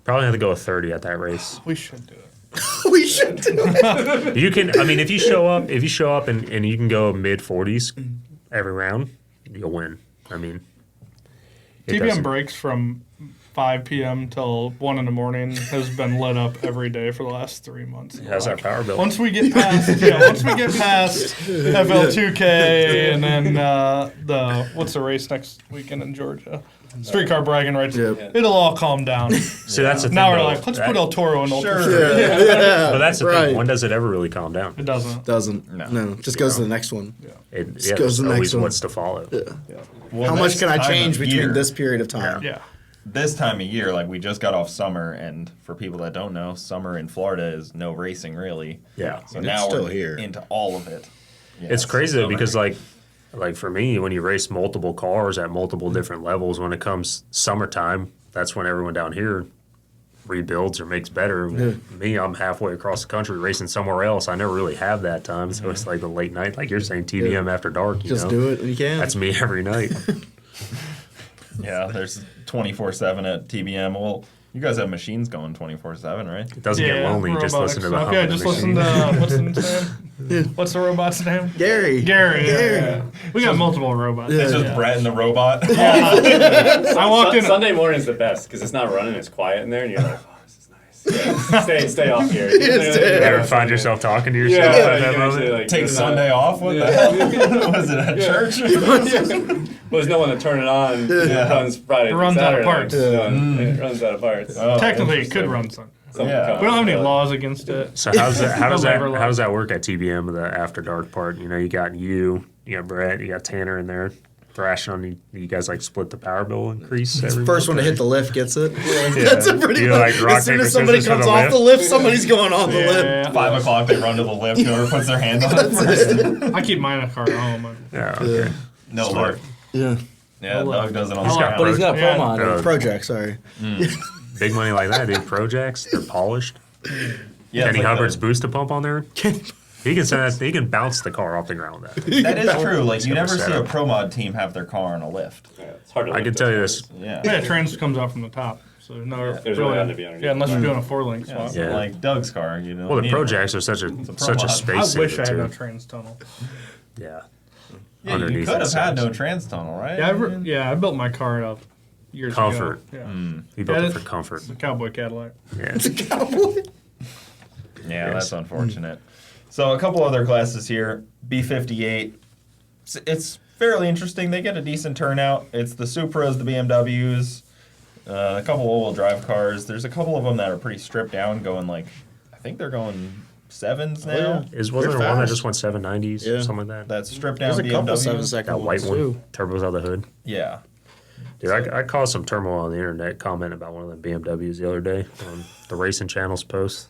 Probably have to go with 30 at that race. We should do it. We should do it. You can, if you show up and you can go mid 40s every round, you'll win. it TBM doesn't- breaks from 5 p.m. till 1 in the morning has been lit up every day for the last 3 months. How's our power bill? Once we get past, FL2k and then what's the race next weekend in Georgia? Streetcar bragging rights. Yep. It'll all calm down. So that's the thing. Now we're though. like, let's put El Toro in Ultra. But that's the Right. thing. When does it ever really calm down? It doesn't. Doesn't. No. Just goes to the next one. It Just goes to the always next one. what's to follow. Well, How much this can I time change of between year- this period of time? Yeah. This time of year, like we just got off summer, and for people that don't know, summer in Florida is no racing really. Yeah. So It's now still we're here. into all of it. Yeah, It's crazy though, summer. because like for me, when you race multiple cars at multiple different levels, when it comes summertime, that's when everyone down here rebuilds or makes better. Me, I'm halfway across the country racing somewhere else. I never really have that time, so it's like the late night, like you're saying, TBM after dark. Just do it when you can. That's me every night. Yeah, there's 24/7 at TBM. Well, you guys have machines going 24/7, right? It doesn't get lonely. You just robotic listen to the stuff. hum Yeah, of the just listen machine. to what's his name? What's the robot's name? Gary. Gary. Yeah. We got multiple robots. It's just Brett and the robot. I walked in. Sunday morning's the best because it's not running, it's quiet in there, and you're like, oh, this is nice. Yeah, stay off here. You ever find yourself talking to yourself Yeah, at you that can moment? actually, like, Take do that. Sunday off? What the hell? Was it at church? Well, there's no one to turn it on. It runs Friday. It runs out of Saturday. parts. It runs out of parts. Oh, Technically, it interesting. could run some. Something Yeah. comes We don't have any with it. laws against it. So how does labor law. that work at TBM with the after dark part? You got you got Brett, you got Tanner in there thrashing on you guys like split the power bill increase every First one month? to hit the lift gets it. Yeah. That's a pretty You much. like rock, As soon paper, as somebody scissors for comes the off lift? the lift, somebody's going on the lift. Yeah. 5 o'clock, they run to the lift. Whoever puts their hand on it first. I keep mine in a car at home. Yeah, okay. No Smart. lift. Yeah. Yeah, Doug does it on He's the got ground. But he's got a Yeah. Pro mod. Yeah. Project, sorry. Big money like that, dude. Projects, they're polished. Yeah, Kenny it's like Hubbard's booster pump on there. He can bounce the car off the ground with that. That is true. Like you never see a setup. pro mod team have their car on a lift. Yeah, it's hard to I can tell you this. Yeah. Yeah, trans comes out from the top, so no. There's really nothing to be underneath. Yeah, unless you're doing a 4-link Yeah, swap. so Yeah. like Doug's car, you know. Well, the Projects are such a mod. space I wish saver I had no too. trans tunnel. Yeah. Yeah, you Underneath could it have had says. no trans tunnel, right? Yeah, I built my car up years Comfort. ago. Yeah, He built Yeah, it for comfort. it's a cowboy Cadillac. Yeah. Yeah, that's unfortunate. So a couple other classes here. B58. It's fairly interesting. They get a decent turnout. It's the Supras, the BMWs, a couple all-wheel drive cars. There's a couple of them that are pretty stripped down, going like, I think they're going 7s now. yeah. Wasn't there one that fast. just went 790s Yeah. or something like that? That's stripped down There's a couple BMWs. 7-second That white ones one, too. turbos out the hood. Yeah. Dude, I caused some turmoil on the internet commenting about one of the BMWs the other day on the Racing Channel's post.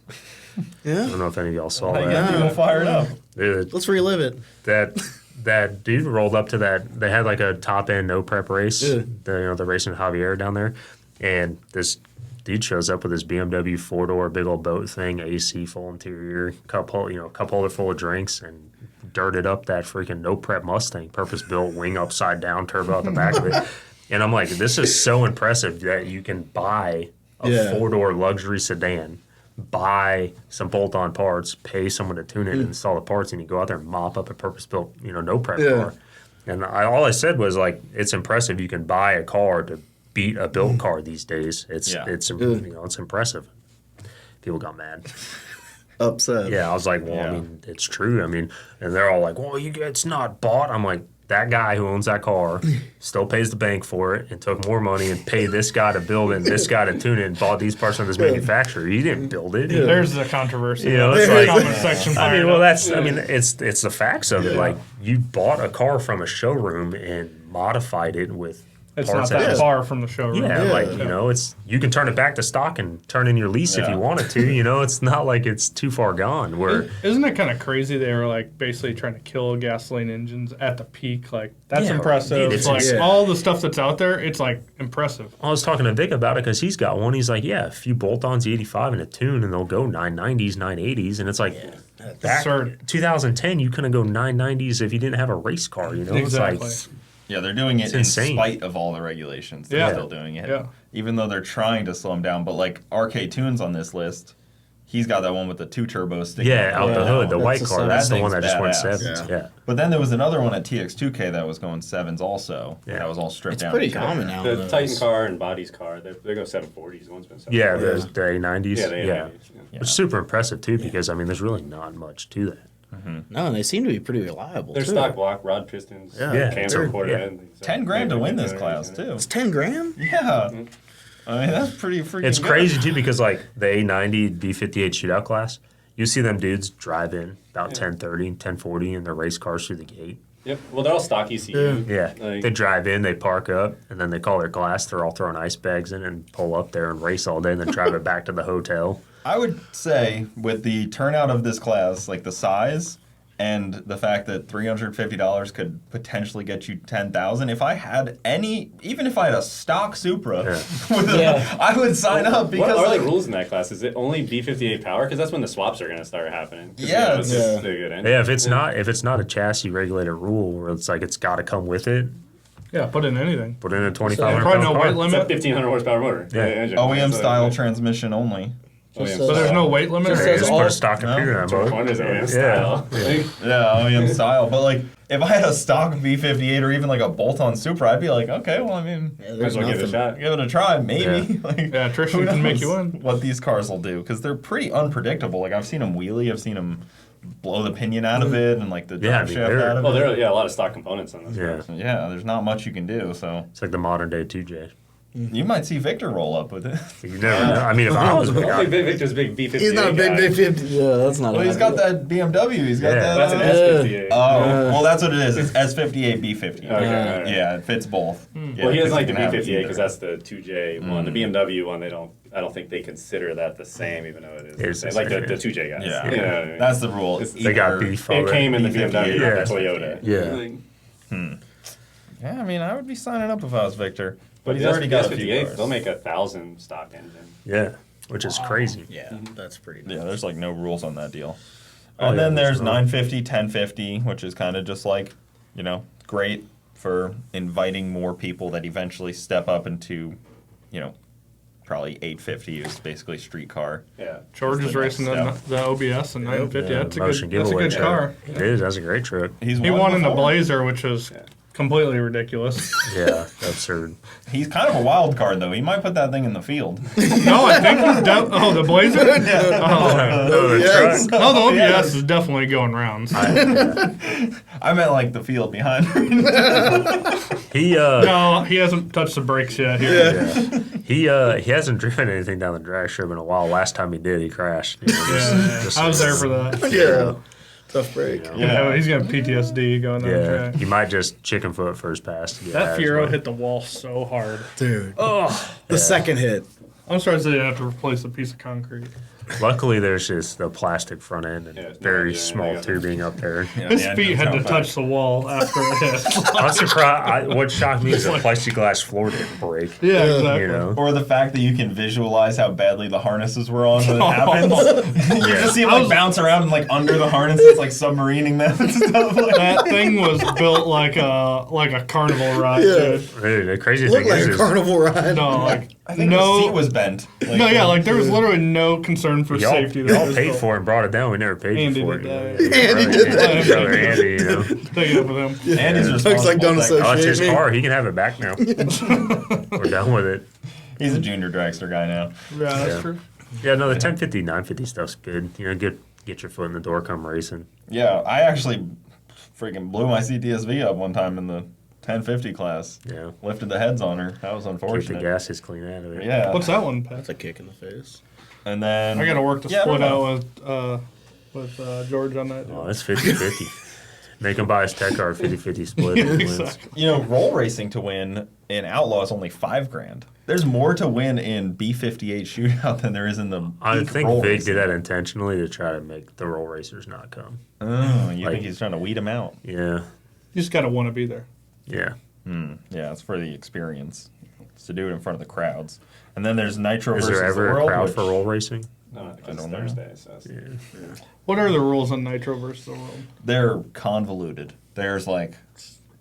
I Yeah. don't know if any of y'all saw They that. got people fired up. Dude, Let's relive it. that dude rolled up to that. They had like a top end no prep race. Yeah. The racing Javier down there, and this dude shows up with his BMW 4-door big old boat thing, AC full interior, cup holder full of drinks, and dirted up that freaking no prep Mustang, purpose built, wing upside down, turbo out the back of it. And I'm like, this is so impressive that you can buy a Yeah. 4-door luxury sedan, buy some bolt-on parts, pay someone to tune it, and install the parts, and you go out there and mop up a purpose-built, no prep Yeah. car. And all I said was like, it's impressive you can buy a car to beat a built car these days. It's impressive. People got mad. Upset. Yeah, I was like, well, Yeah. I mean, it's true. I mean, and they're all like, well, it's not bought. I'm like, that guy who owns that car still pays the bank for it and took more money and paid this guy to build it and this guy to tune it and bought these parts from this manufacturer. He didn't build it. There's the controversy. It's The like, comment section. I mean, fired well, up. it's the facts of it. Like, you bought a car from a showroom and modified it with It's not parts that that far from the showroom. yeah, Yeah. like, it's, you can turn it back to stock and turn in your lease if Yeah. you wanted to, it's not like it's too far gone where, Isn't it kind of crazy they were like basically trying to kill gasoline engines at the peak? Like that's Yeah, impressive. dude, it's like insane. all the stuff that's out there, it's like impressive. I was talking to Vic about it because he's got one. He's like, yeah, a few bolt-ons, 85 and a tune, and they'll go 990s, 980s. And it's like, back absurd. 2010, you couldn't go 990s if you didn't have a race car, Exactly. It's like, Yeah, they're doing it It's in insane. spite of all the regulations. They're Yeah. still doing it. Yeah. Even though they're trying to slow them down. But like RK Tunes on this list, he's got that one with the 2 turbos sticking yeah, out the Yeah. hood, the That's white a car. seven. That's the That one that thing's just went badass. sevens. Yeah. Yeah. But then there was another one at TX2K that was going 7s also. Yeah. That was all stripped It's down. pretty too. common now. The those. Titan car and Body's car, they go 740s. One's been 740s. Yeah, there's the A90s. Yeah, the yeah. 80s. Yeah. Which is super impressive, too, because, I mean, there's really not much to that. No, and they seem to be pretty reliable. They're too. stock block, rod pistons, Yeah. cams They're- supported. yeah. in, things like 10 grand to win this Yeah. class too. It's 10 grand. Yeah. I mean, that's pretty freaking It's good. crazy, too, because, like, the A90 B58 shootout class, you see them dudes drive in about 1030, 1040 in their race cars through the gate. Yep. Well, they're all stock ECU. Yeah, Like- they drive in, they park up, and then they call their class. They're all throwing ice bags in and pull up there and race all day and then drive it back to the hotel. I would say with the turnout of this class, like the size and the fact that $350 could potentially get you 10,000, if I had even if I had a stock Supra, I would sign up because What are like, the rules in that class? Is it only B58 power? Because that's when the swaps are going to start happening. 'Cause, Yeah, it's yeah. just a good engine. Yeah, if it's not a chassis regulated rule where it's like it's got to come with it, Yeah, put in anything. put in a 2,500 Probably no pound weight car. It's a limit. 1,500 horsepower motor. Yeah. engine. OEM So, style like, transmission only. OEM So So style. there's no weight limit. Just or- says Just all- put a stock computer on both. One is OEM Yeah. style. Yeah, OEM style. But like, if I had a stock V58 or even like a bolt-on Supra, I'd be like, okay, well, I mean, Yeah, Might there's as well give it a nothing. shot. give it a try, maybe. Like, Yeah, who Tristan can make knows you win. what these cars will do because they're pretty unpredictable. Like I've seen them wheelie, I've seen them blow the pinion out of it and like the Yeah, drive I mean, shaft they're- out of Well, it. there are a lot of stock components on this. Yeah, car. Yeah, there's not much you can do. So it's like the modern day 2J. you might see Victor roll up with it. You never know. I mean, if I was a I don't guy, think Big Victor's a big B58 He's not a big, guy. big 50. Yeah, that's not. Well, he's got that BMW. He's got Yeah. that. That's an S58. Oh, well, that's what it is. It's S58, B58. Okay, alright. Yeah, it fits both. Yeah, Well, he doesn't like the you can have B58 either. because that's the 2J one. The BMW one, I don't think they consider that the same, even though it is. It's the the same. Like same, the 2J guys. Yeah, You know what I mean? that's the rule. It's- they got Either- beef. It came in the B58, BMW, yeah. not the Toyota. Yeah. Like, Yeah, I mean, I would be signing up if I was Victor. But he's the already got a S58, few cars. they'll make 1,000 stock engine. Yeah. which is crazy. Yeah, that's pretty. Yeah, there's like no rules on that deal. Oh, And yeah, then there's there's no- 950, 1050, which is kind of just like, great for inviting more people that eventually step up into, probably 850 is basically streetcar. Yeah. George is the racing next the OBS and 950. Yeah, That's a motion good. That's a giveaway good truck. car. It is. That's a great truck. He's He won in the before. Blazer, which was completely ridiculous. Yeah, absurd. He's kind of a wild card, though. He might put that thing in the field. No, I think he's the Blazer. Oh, the yes. truck. No, the OBS is definitely going rounds. I meant like the field behind her. He No, he hasn't touched the brakes yet. Here. he hasn't driven anything down the drag strip in a while. Last time he did, he crashed. Yeah, I was there for that. Yeah. Tough break. Yeah, he's got PTSD going down the Yeah, track. he might just chicken foot first pass. To get That out of his Fiero way. hit the wall so hard. Dude. Oh, The second hit. I'm surprised they didn't have to replace a piece of concrete. Luckily, there's just the plastic front end and Yeah, it's very not- yeah, small yeah. tubing up there. His feet had to touch the wall after it hit. I'm surprised. What shocked me is the plexiglass floor didn't break. Yeah, exactly. You know, Or the fact that you can visualize how badly the harnesses were on when it happens. You just see him like bounce around and like under the harnesses, like submarining them and stuff like that. That thing was built like a carnival ride, Yeah. dude. Dude, the crazy Looked thing like is, a carnival ride. No, like I think the no, seat was bent. no, yeah, like there was literally no concern for safety. y'all paid for it and brought it down. We never paid Andy you for it. did you know. that. Andy did Yeah, brother Andy, you know. Take it up with him. Andy's Looks responsible. like don't for that. Oh, it's his associate me. car. He can have it back now. We're done with it. He's a junior dragster guy now. Yeah, that's Yeah. true. Yeah, no, the 1050, 950 stuff's good. You know, get your foot in the door, come racing. Yeah, I actually freaking blew my CTSV up one time in the 1050 class. Yeah. Lifted the heads on her. That was Keep the unfortunate. gases clean out of it. Yeah. What's that one, Pat? That's a kick in the face. And then I got to work the Yeah, I don't split know. out with George on that. Oh, it's 50-50. Make him buy his tech car 50-50 split. And he wins. Exactly. Roll racing to win in Outlaw is only $5,000. There's more to win in B58 shootout than there is in the. I peak think roll Big racing. did that intentionally to try to make the roll racers not come. Oh, you Like- think he's trying to weed them out? Yeah. You just got to want to be there. Yeah. Yeah, it's for the experience. It's to do it in front of the crowds. And then there's Nitro Is versus there ever the a world. crowd which- for roll racing? No, I because it's don't know. Thursday. So it's, Yeah. What are the rules on Nitro versus the World? They're convoluted. There's like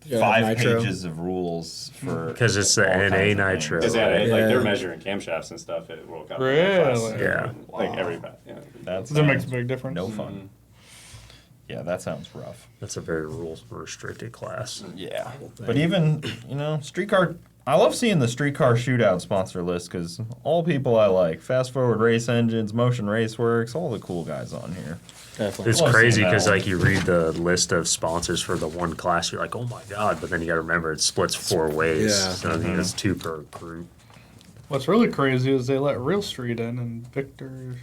Yeah, 5 Nitro. pages of rules for. Because it's the all NA kinds of Nitro. things. Because like they're Yeah. measuring camshafts and stuff at World Cup. Really? Yeah. Like everybody. Yeah. That That makes a sounds big difference. no fun. Yeah, that sounds rough. That's a very rules restricted class. Yeah, but even streetcar. I love seeing the streetcar shootout sponsor list because all people I like: Fast Forward Race Engines, Motion Raceworks, all the cool guys on here. Definitely. It's Love crazy seeing that because one. like you read the list of sponsors for the one class, you're like, oh my god! But then you got to remember it splits 4 ways, Yeah. so I think it's 2 per group. What's really crazy is they let Real Street in, and Victor,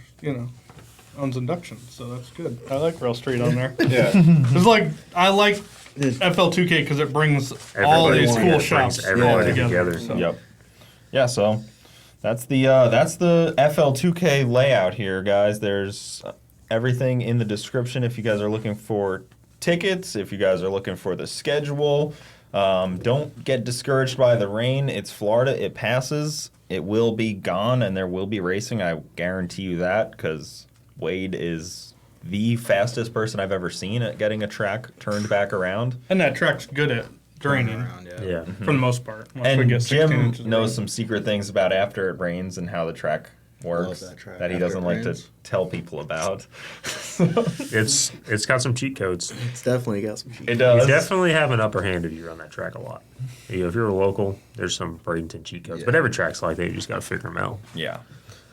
owns Induction, so that's good. I like Real Street on there. Yeah. It's like I like FL2k because it brings all Everybody these together, cool brings shops everybody together. together. So. Yep. Yeah, so that's the FL2K layout here, guys. There's everything in the description if you guys are looking for tickets, if you guys are looking for the schedule. Don't get discouraged by the rain. It's Florida. It passes. It will be gone, and there will be racing. I guarantee you that because Wade is the fastest person I've ever seen at getting a track turned back around. And that track's good at draining Yeah. for the most part. Once we And get 16 Jim inches of knows rain. some secret things about after it rains and how the track works that track that he after doesn't it like to rains. tell people about. It's got some cheat codes. It's definitely got some cheat. It You does. definitely have an upper hand if you run that track a lot. If you're a local, there's some Bradenton cheat codes. Yeah. But every track's like that. You just got to figure them out. Yeah.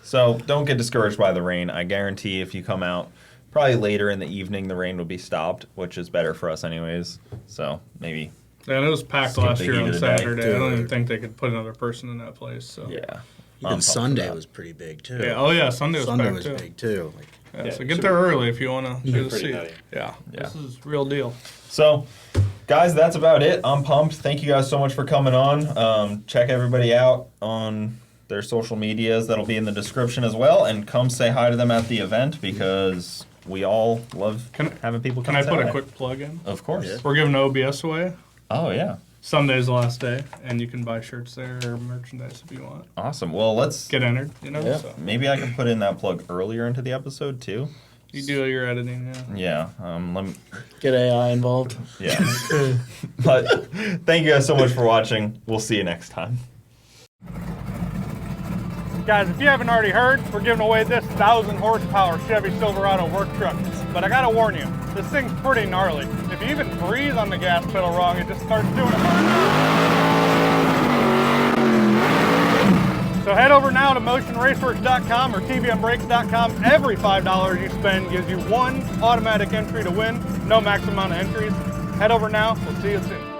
So don't get discouraged by the rain. I guarantee if you come out probably later in the evening, the rain will be stopped, which is better for us anyways. So maybe, And it was packed Skip last the year heat on of the day. Saturday. I don't even Dude. think they could put another person in that place. So yeah. I'm Even pumped for Sunday that. was pretty big too. yeah. Oh yeah, Sunday was Sunday packed was too. big too. Like, Yeah, Yeah, so it get should there be- early if you want to do the pretty seat. nutty. Yeah, Yeah. this is real deal. So, guys, that's about it. I'm pumped. Thank you guys so much for coming on. Check everybody out on their social medias. That'll be in the description as well. And come say hi to them at the event because we all love Can- having people come Can I say put hi. a quick plug in? Of course. Yeah. We're giving OBS away. Oh, yeah. Sunday's the last day, and you can buy shirts there or merchandise if you want. Awesome. Well, let's Get entered, you know? Yeah. So maybe I can put in that plug earlier into the episode too. you do your editing, yeah. Yeah. Let me. Get AI involved. Yeah. But thank you guys so much for watching. We'll see you next time. Guys, if you haven't already heard, we're giving away this 1,000 horsepower Chevy Silverado work truck. But I gotta warn you, this thing's pretty gnarly. If you even breathe on the gas pedal wrong, it just starts doing it. So head over now to motionraceworks.com or tbmbrakes.com. Every $5 you spend gives you one automatic entry to win. No max amount of entries. Head over now. We'll see you soon.